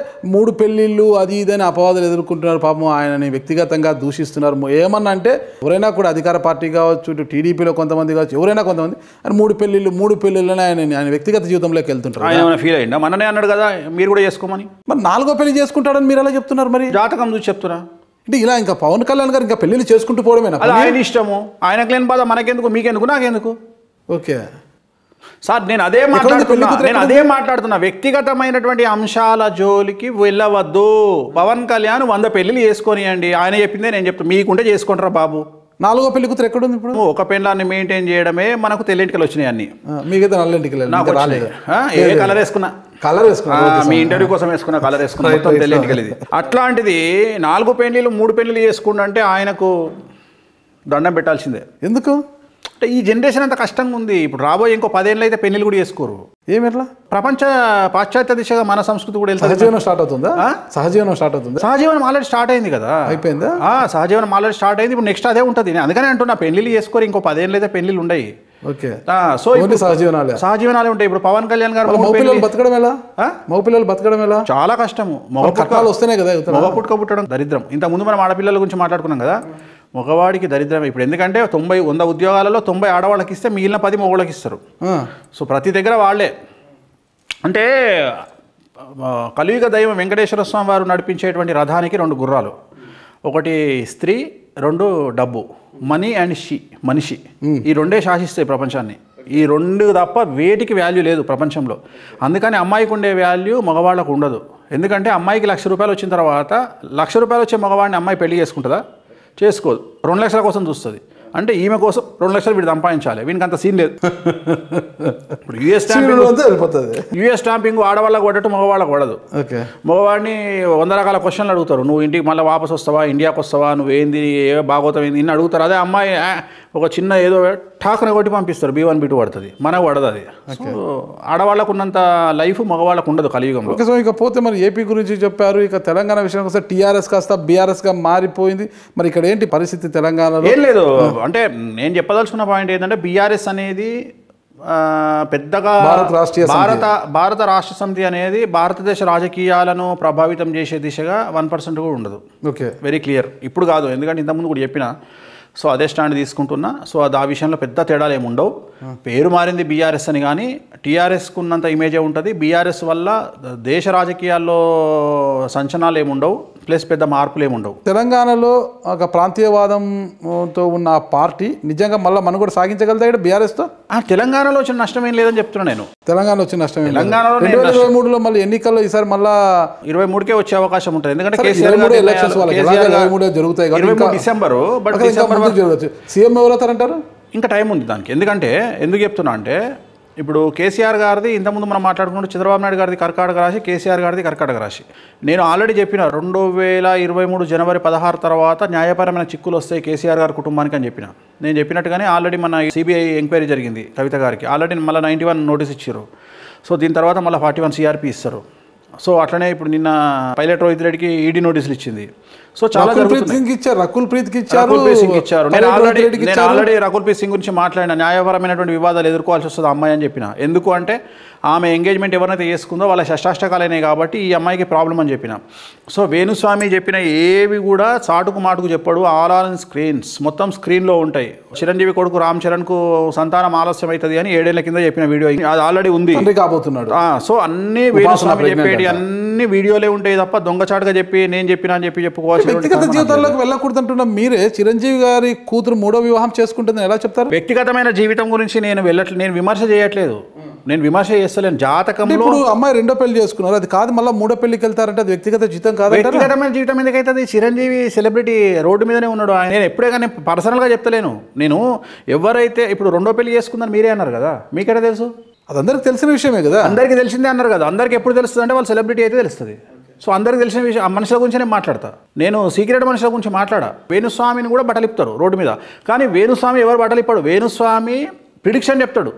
S1: 3 పెళ్ళిళ్ళు అది ఇదని అపవాదాలు ఎదుర్కొంటున్నారు. పాపం ఆయనని వ్యక్తిగతంగా దూషిస్తున్నారు. ఏమన్నా అంటే ఎవరైనా కూడా అధికార పార్టీ కావచ్చు, ఇటు టీడీపీలో కొంతమంది కావచ్చు, ఎవరైనా కొంతమంది ఆయన 3 పెళ్ళిళ్ళని ఆయన వ్యక్తిగత జీవితంలోకి వెళ్తుంటారు.
S2: ఆయన ఫీల్ అయ్యిందా? మననే అన్నాడు కదా మీరు కూడా చేసుకోమని.
S1: మరి 4వ పెళ్లి చేసుకుంటాడని మీరు ఎలా చెప్తున్నారు? మరి
S2: జాతకం చూసి చెప్తున్నా.
S1: అంటే ఇలా ఇంకా పవన్ కళ్యాణ్ గారు ఇంకా పెళ్ళిళ్ళు చేసుకుంటూ పోవడమేనా?
S2: అది ఆయన ఇష్టము, ఆయనకు లేని బాధ మనకెందుకు, మీకెందుకు, నాకెందుకు?
S1: ఓకే
S2: సార్, నేను అదే మాట్లాడుతున్నా. వ్యక్తిగతమైనటువంటి అంశాల జోలికి వెళ్ళవద్దు. పవన్ కళ్యాణ్ 100 పెళ్ళిళ్ళు చేసుకొనియండి, ఆయన చెప్పిందే నేను చెప్తాను. మీకుంటే చేసుకుంటారా బాబు?
S1: 4వ పెళ్లి కూతురు ఎక్కడుంది ఇప్పుడు?
S2: ఒక పెళ్ళాన్ని మెయింటైన్ చేయడమే మనకు తెల్లింటికలు వచ్చినాయి అన్ని.
S1: మీకైతే నల్లింటికలు రాలేదు.
S2: ఏ కలర్ వేసుకున్నా, మీ ఇంటర్వ్యూ కోసం వేసుకున్నా కలర్ వేసుకున్నా, మొత్తం తెల్లింటికలు. ఇది అట్లాంటిది 4 పెళ్ళిళ్ళు 3 పెళ్ళిళ్ళు చేసుకుంటే ఆయనకు దండం పెట్టాల్సిందే.
S1: ఎందుకు
S2: అంటే ఈ జనరేషన్ అంత కష్టంగా ఉంది. ఇప్పుడు రాబోయే ఇంకో 10 ఏళ్ళు అయితే పెళ్ళిళ్ళు కూడా చేసుకోరు.
S1: ఏమెట్లా?
S2: పాశ్చాత్య దిశగా మన సంస్కృతి కూడా
S1: సహజీవనం స్టార్ట్ అవుతుందా? సహజీవనం
S2: ఆల్రెడీ స్టార్ట్ అయింది కదా.
S1: అయిపోయిందా?
S2: సహజీవనం ఆల్రెడీ స్టార్ట్ అయింది. ఇప్పుడు నెక్స్ట్ అదే ఉంటుంది. అందుకనే అంటున్నా, పెళ్ళిళ్ళు చేసుకోరు, ఇంకో 10 ఏళ్ళు అయితే పెళ్ళిళ్ళు ఉండయి.
S1: ఓకే,
S2: సో సహజీవనాలే ఉంటాయి. ఇప్పుడు పవన్ కళ్యాణ్ గారు
S1: మగపిల్లలు బతకడం ఎలా?
S2: చాలా కష్టము.
S1: కట్నాలు వస్తేనే కదా.
S2: మగ పుట్టుక పుట్టడం దరిద్రం. ఇంతకుముందు మనం ఆడపిల్లల గురించి మాట్లాడుకున్నాం కదా, మగవాడికి దరిద్రం ఇప్పుడు. ఎందుకంటే 100 ఉద్యోగాలలో 90 ఆడవాళ్ళకి ఇస్తే మిగిలిన 10 మగవాళ్ళకి ఇస్తారు. సో ప్రతి దగ్గర వాళ్ళే. అంటే కలియుగ దైవం వెంకటేశ్వర స్వామి వారు నడిపించేటువంటి రథానికి 2 గుర్రాలు, ఒకటి స్త్రీ, 2 డబ్బు, మనీ అండ్ మనిషి. ఈ 2 శాసిస్తాయి ప్రపంచాన్ని. ఈ 2 తప్ప వేటికి వాల్యూ లేదు ప్రపంచంలో. అందుకని అమ్మాయికి ఉండే వాల్యూ మగవాళ్ళకు ఉండదు. ఎందుకంటే అమ్మాయికి ₹1,00,000 వచ్చిన తర్వాత ₹1,00,000 వచ్చే మగవాడిని అమ్మాయి పెళ్లి చేసుకుంటుందా? చేసుకోదు. 2 లక్షల కోసం చూస్తుంది. అంటే ఈమె కోసం 2 లక్షలు వీడు సంపాదించాలి. వీనికి అంత సీన్ లేదు. ఇప్పుడు యూఎస్ స్టాంపింగ్ ఆడవాళ్ళకు పడటం మగవాళ్ళకు పడదు. మగవాడిని 100 రకాల క్వశ్చన్లు అడుగుతారు. నువ్వు ఇంటికి మళ్ళీ వాపసు వస్తావా, ఇండియాకి వస్తావా, నువ్వేంది, ఏ భాగవతం ఏంది ఇన్ని అడుగుతారు. అదే అమ్మాయి ఒక చిన్న ఏదో ఠాకున కొట్టి పంపిస్తారు, B1 B2 పడుతుంది, మనకు పడదు. అది ఆడవాళ్ళకు ఉన్నంత లైఫ్ మగవాళ్ళకు ఉండదు కలియుగంలో.
S1: సో ఇకపోతే మరి ఏపీ గురించి చెప్పారు. ఇక తెలంగాణ విషయానికి వస్తే టీఆర్ఎస్ కాస్త బీఆర్ఎస్గా మారిపోయింది. మరి ఇక్కడ ఏంటి పరిస్థితి తెలంగాణలో?
S2: ఏం లేదు. అంటే నేను చెప్పదలుచుకున్న పాయింట్ ఏంటంటే, బీఆర్ఎస్ అనేది పెద్దగా భారత రాష్ట్ర సమితి అనేది భారతదేశ రాజకీయాలను ప్రభావితం చేసే దిశగా 1% కూడా ఉండదు.
S1: Okay,
S2: very clear. ఇప్పుడు కాదు, ఎందుకంటే ఇంతకుముందు కూడా చెప్పిన సో అదే స్టాండ్ తీసుకుంటున్నా. సో అది ఆ విషయంలో పెద్ద తేడాలు ఏమి ఉండవు. పేరు మారింది బీఆర్ఎస్ అని, కానీ టీఆర్ఎస్కు ఉన్నంత ఇమేజే ఉంటుంది. బీఆర్ఎస్ వల్ల దేశ రాజకీయాల్లో సంచలనాలు ఏమి ఉండవు, ప్లస్ పెద్ద మార్పులు ఏమి ఉండవు.
S1: తెలంగాణలో ఒక ప్రాంతీయవాదంతో ఉన్న ఆ పార్టీ నిజంగా మళ్ళీ మనం కూడా సాగించగలుగుతా ఇక్కడ బీఆర్ఎస్తో?
S2: తెలంగాణలో వచ్చిన నష్టం ఏం లేదని చెప్తున్నా నేను.
S1: తెలంగాణలో వచ్చిన నష్టం
S2: తెలంగాణలో
S1: 2023లో మళ్ళీ ఎన్నికల్లో ఈసారి మళ్ళీ
S2: 23కే వచ్చే అవకాశం ఉంటుంది. ఎందుకంటే
S1: ఎలక్షన్స్ జరుగుతాయి
S2: డిసెంబర్, బట్
S1: జరగచ్చు. సీఎం ఎవరవుతారంటారు?
S2: ఇంకా టైం ఉంది దానికి. ఎందుకు చెప్తున్నా అంటే ఇప్పుడు కేసీఆర్ గారిది ఇంతకుముందు మనం మాట్లాడుకుంటూ చంద్రబాబు నాయుడు గారిది కర్కాటక రాశి, కేసీఆర్ గారిది కర్కాటక రాశి. నేను ఆల్రెడీ చెప్పిన 2023 జనవరి 16 తర్వాత న్యాయపరమైన చిక్కులు వస్తాయి కేసీఆర్ గారి కుటుంబానికి అని చెప్పిన. నేను చెప్పినట్టుగానే ఆల్రెడీ మన సిబిఐ ఎంక్వైరీ జరిగింది కవిత గారికి. ఆల్రెడీ మళ్ళీ 91 నోటీస్ ఇచ్చారు. సో దీని తర్వాత మళ్ళీ 41 సిఆర్పీ ఇస్తారు. సో అట్లనే ఇప్పుడు నిన్న పైలట్ రోహిత్ రెడ్డికి ఈడీ నోటీసులు ఇచ్చింది. సో చాలా
S1: రకుల్ ప్రీత్ సింగ్ ఇచ్చారు.
S2: నేను ఆల్రెడీ రకుల్ ప్రీత్ సింగ్ గురించి మాట్లాడిన. న్యాయపరమైనటువంటి వివాదాలు ఎదుర్కోవాల్సి వస్తుంది అమ్మాయి అని చెప్పిన. ఎందుకు అంటే ఆమె ఎంగేజ్మెంట్ ఎవరైతే చేసుకుందో వాళ్ళ షష్టాష్టకాలైనాయి కాబట్టి ఈ అమ్మాయికి ప్రాబ్లం అని చెప్పిన. సో వేణుస్వామి చెప్పిన ఏవి కూడా చాటుకు మాటుకు చెప్పాడు. ఆల్ ఆన్ స్క్రీన్స్, మొత్తం స్క్రీన్లో ఉంటాయి. చిరంజీవి కొడుకు రామ్ చరణ్కు సంతానం ఆలస్యం అవుతుంది అని 7 ఏళ్ల కింద చెప్పిన వీడియో అది ఆల్రెడీ ఉంది. సో అన్ని వేణుస్వామి చెప్పేటి అన్ని వీడియోలే ఉంటాయి తప్ప దొంగచాటుగా చెప్పి నేను చెప్పినా అని చెప్పుకోవాల్సి.
S1: వ్యక్తిగత జీవితాల్లోకి వెళ్ళకూడదంటున్నా మీరే. చిరంజీవి గారి కూతురు 3వ వివాహం చేసుకుంటుందని ఎలా చెప్తారు?
S2: వ్యక్తిగతమైన జీవితం గురించి నేను విమర్శ చేయట్లేదు. నేను విమర్శ చేస్తలేను. జాతకంలో
S1: ఇప్పుడు అమ్మాయి 2వ పెళ్లి చేసుకున్నారు, అది కాదు మళ్ళీ 3వ పెళ్లికి వెళ్తారంటే అది వ్యక్తిగత జీవితం కాదు.
S2: వ్యక్తిగతమైన జీవితం ఎందుకైతుంది? చిరంజీవి సెలబ్రిటీ, రోడ్డు మీదనే ఉన్నాడు. నేను ఎప్పుడే కానీ పర్సనల్గా చెప్తలేను. నేను ఎవరైతే ఇప్పుడు 2వ పెళ్లి చేసుకుందని మీరే అన్నారు కదా, మీకెలా తెలుసు?
S1: అది అందరికి తెలిసిన విషయమే కదా.
S2: అందరికీ తెలిసిందే అన్నారు కదా. అందరికి ఎప్పుడు తెలుస్తుంది అంటే వాళ్ళు సెలబ్రిటీ అయితే తెలుస్తుంది. సో అందరికి తెలిసిన విషయం ఆ మనుషుల గురించి నేను మాట్లాడతా. నేను సీక్రెట్ మనుషుల గురించి మాట్లాడా. వేణుస్వామిని కూడా బట్టలిపుతారు రోడ్డు మీద, కానీ వేణుస్వామి ఎవరు బట్టలిప్పాడు? వేణుస్వామి ప్రిడిక్షన్ చెప్తాడు.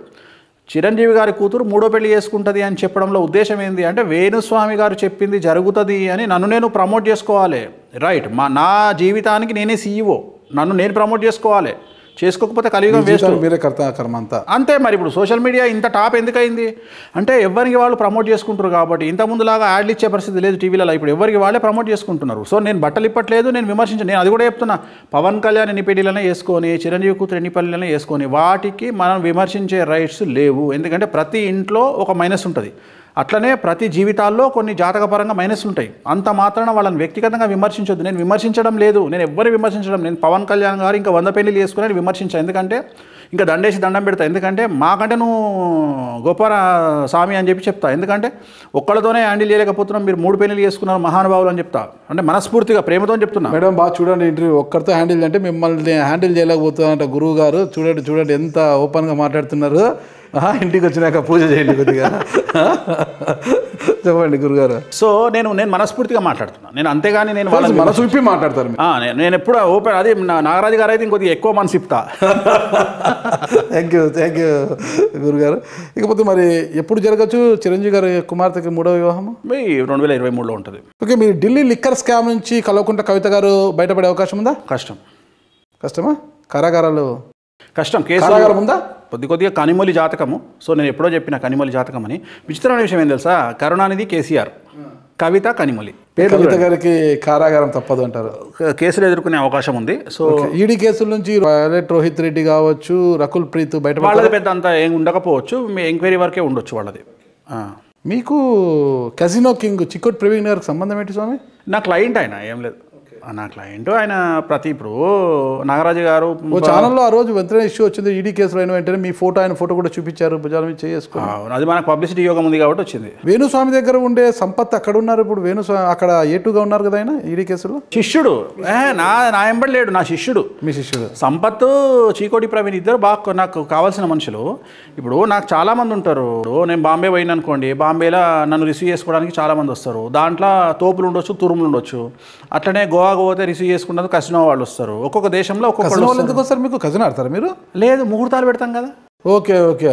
S2: చిరంజీవి గారి కూతురు 3వ పెళ్లి చేసుకుంటుంది అని చెప్పడంలో ఉద్దేశం ఏంటి అంటే వేణుస్వామి గారు చెప్పింది జరుగుతుంది అని నన్ను నేను ప్రమోట్ చేసుకోవాలి. రైట్, నా జీవితానికి నేనే సీఈఓ, నన్ను నేను ప్రమోట్ చేసుకోవాలి. చేసుకోకపోతే కలియుగం వేస్ట్,
S1: మీరే కర్మ అంతా
S2: అంతే. మరి ఇప్పుడు సోషల్ మీడియా ఇంత టాప్ ఎందుకైంది అంటే ఎవరికి వాళ్ళు ప్రమోట్ చేసుకుంటారు కాబట్టి. ఇంతకుముందులాగా యాడ్లు ఇచ్చే పరిస్థితి లేదు టీవీలలో. ఇప్పుడు ఎవరికి వాళ్ళే ప్రమోట్ చేసుకుంటున్నారు. సో నేను బట్టలు ఇప్పట్లేదు, నేను విమర్శించాను. నేను అది కూడా చెప్తున్నా. పవన్ కళ్యాణ్ ఎన్ని పెళ్లిలనే వేసుకొని, చిరంజీవి కూతురు ఎన్ని పెళ్లిలనే వేసుకొని, వాటికి మనం విమర్శించే రైట్స్ లేవు. ఎందుకంటే ప్రతి ఇంట్లో ఒక మైనస్ ఉంటుంది. అట్లనే ప్రతి జీవితాల్లో కొన్ని జాతకపరంగా మైనస్లు ఉంటాయి. అంత మాత్రాన వాళ్ళని వ్యక్తిగతంగా విమర్శించొద్దు. నేను విమర్శించడం లేదు, నేను ఎవ్వరు విమర్శించడం. నేను పవన్ కళ్యాణ్ గారు ఇంకా 100 పెళ్లిలు చేసుకుని విమర్శించాను. ఎందుకంటే ఇంకా దండేసి దండం పెడతా. ఎందుకంటే మాకంటే నువ్వు గొప్ప స్వామి అని చెప్తా. ఎందుకంటే ఒక్కళ్ళతోనే హ్యాండిల్ చేయలేకపోతున్నాం, మీరు 3 పెళ్లిలు చేసుకున్నారు మహానుభావులు అని చెప్తా. అంటే మనస్ఫూర్తిగా ప్రేమతో చెప్తున్నా.
S1: మేడం బాగా చూడండి, ఇంటర్వ్యూ ఒక్కరితో హ్యాండిల్ అంటే మిమ్మల్ని హ్యాండిల్ చేయలేకపోతున్నారంట గురువు గారు. చూడండి ఎంత ఓపెన్గా మాట్లాడుతున్నారు. ఇంటికి వచ్చినాక పూజ చేయండి కొద్దిగా. చెప్పండి గురుగారు.
S2: సో నేను మనస్ఫూర్తిగా మాట్లాడుతున్నాను. నేను అంతేగాని నేను
S1: మనసు విప్పి మాట్లాడతారు.
S2: నేను ఎప్పుడు ఓపెన్, అది నాగరాజు గారు అయితే ఇంకొద్దిగా ఎక్కువ మనసు ఇప్తా.
S1: థ్యాంక్ యూ గురుగారు. ఇకపోతే మరి ఎప్పుడు జరగచ్చు చిరంజీవి గారి కుమార్తెకి 3వ వివాహం?
S2: 2023లో ఉంటుంది.
S1: ఓకే, మీరు ఢిల్లీ లిక్కర్ స్కామ్ నుంచి కలవకుండా కవిత గారు బయటపడే అవకాశం ఉందా? కష్టమా? కారాగారాలు కష్టం. కేసు ఉందా?
S2: కొద్దిగా కనిమొలి జాతకము. సో నేను ఎప్పుడో చెప్పిన కనిమొలి జాతకం అని. విచిత్రమైన విషయం ఏం తెలుసా? కరుణానిధి కేసీఆర్, కవిత కనిమొలి.
S1: కవిత గారికి కారాగారం తప్పదు అంటారు.
S2: కేసులు ఎదుర్కొనే అవకాశం ఉంది. సో
S1: ఈడీ కేసుల నుంచి పైలట్ రోహిత్ రెడ్డి కావచ్చు, రకుల్ ప్రీత్ బయట
S2: వాళ్ళది పెద్ద అంత ఏం ఉండకపోవచ్చు. మీ ఎంక్వైరీ వరకే ఉండొచ్చు వాళ్ళది.
S1: మీకు కజినో కింగ్ చిక్కోటి ప్రవీణ్ గారికి సంబంధం ఏంటి స్వామి?
S2: నా క్లయింట్ ఆయన, ఏం లేదు. నా క్లయింట్ ఆయన. ఇప్పుడు నాగరాజు గారు
S1: ఛానల్లో ఆ రోజు వెంటనే ఇష్యూ వచ్చింది ఈడీ కేసులో అయిన వెంటనే మీ ఫోటో, ఆయన ఫోటో కూడా చూపించారు, భుజాల మీద చేసుకున్నారు.
S2: అది మనకు పబ్లిసిటీ యోగం ఉంది కాబట్టి వచ్చింది.
S1: వేణుస్వామి దగ్గర ఉండే సంపత్ అక్కడ ఉన్నారు. ఇప్పుడు వేణుస్వామి అక్కడ ఏటుగా ఉన్నారు కదా ఆయన ఈడీ కేసులో.
S2: శిష్యుడు నా ఎంబడి లేడు, నా శిష్యుడు.
S1: మీ శిష్యుడు
S2: సంపత్, చీకోటి ప్రవీణ్ ఇద్దరు బాగా నాకు కావాల్సిన మనుషులు. ఇప్పుడు నాకు చాలామంది ఉంటారు. నేను బాంబే పోయిన అనుకోండి, బాంబేలో నన్ను రిసీవ్ చేసుకోవడానికి చాలామంది వస్తారు. దాంట్లో తోపులు ఉండొచ్చు, తురుములు ఉండొచ్చు. అట్లనే గోవా పోతే రిసీవ్ చేసుకుంటారు కసినో వాళ్ళు వస్తారు. ఒక్కొక్క దేశంలో ఒక్కొక్క.
S1: ఎందుకు వస్తారు మీకు? కజిన్ ఆడతారా మీరు?
S2: లేదు, ముహూర్తాలు పెడతాం కదా.
S1: ఓకే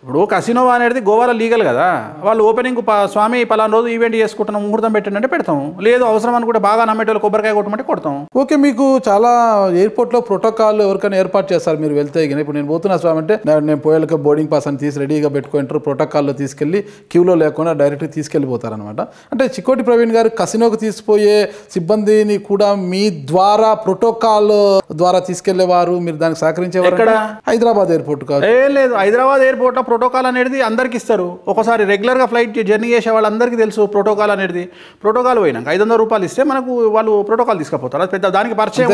S2: ఇప్పుడు కసినో అనేది గోవాలో లీగల్ కదా, వాళ్ళు ఓపెనింగ్ స్వామి పలానా రోజు ఈవెంట్ చేసుకుంటున్నాం ముహూర్తం పెట్టండి అంటే పెడతాం, లేదు అవసరం అని కూడా బాగా నమ్మేటోళ్ళు కొబ్బరికాయ కొట్టమంటే కొడతాం.
S1: ఓకే, మీకు చాలా ఎయిర్పోర్ట్లో ప్రోటోకాల్ ఎవరికైనా ఏర్పాటు చేస్తారు మీరు వెళ్తే. ఇప్పుడు నేను పోతున్నా స్వామి అంటే నేను పోయేళ్ళకి బోర్డింగ్ పాస్ అని తీసి రెడీగా పెట్టుకుంటారు, ప్రోటోకాల్లో తీసుకెళ్ళి క్యూలో లేకుండా డైరెక్ట్గా తీసుకెళ్ళిపోతారనమాట. అంటే చిక్కోటి ప్రవీణ్ గారు కసినోకి తీసుకుపోయే సిబ్బందిని కూడా మీ ద్వారా ప్రోటోకాల్ ద్వారా తీసుకెళ్లేవారు, మీరు దానికి సహకరించేవారు. హైదరాబాద్ ఎయిర్పోర్ట్ కాదు,
S2: లేదు హైదరాబాద్ ఎయిర్పోర్ట్లో ప్రోటోకాల్ అనేది అందరికి ఇస్తారు. ఒకసారి రెగ్యులర్గా ఫ్లైట్ జర్నీ చేసే వాళ్ళందరికీ తెలుసు ప్రోటోకాల్ అనేది. ప్రోటోకాల్ పోయినాక 500 రూపాయలు ఇస్తే మనకు వాళ్ళు ప్రోటోకాల్ తీసుకుపోతారు. అది పెద్ద దానికి పరిచయం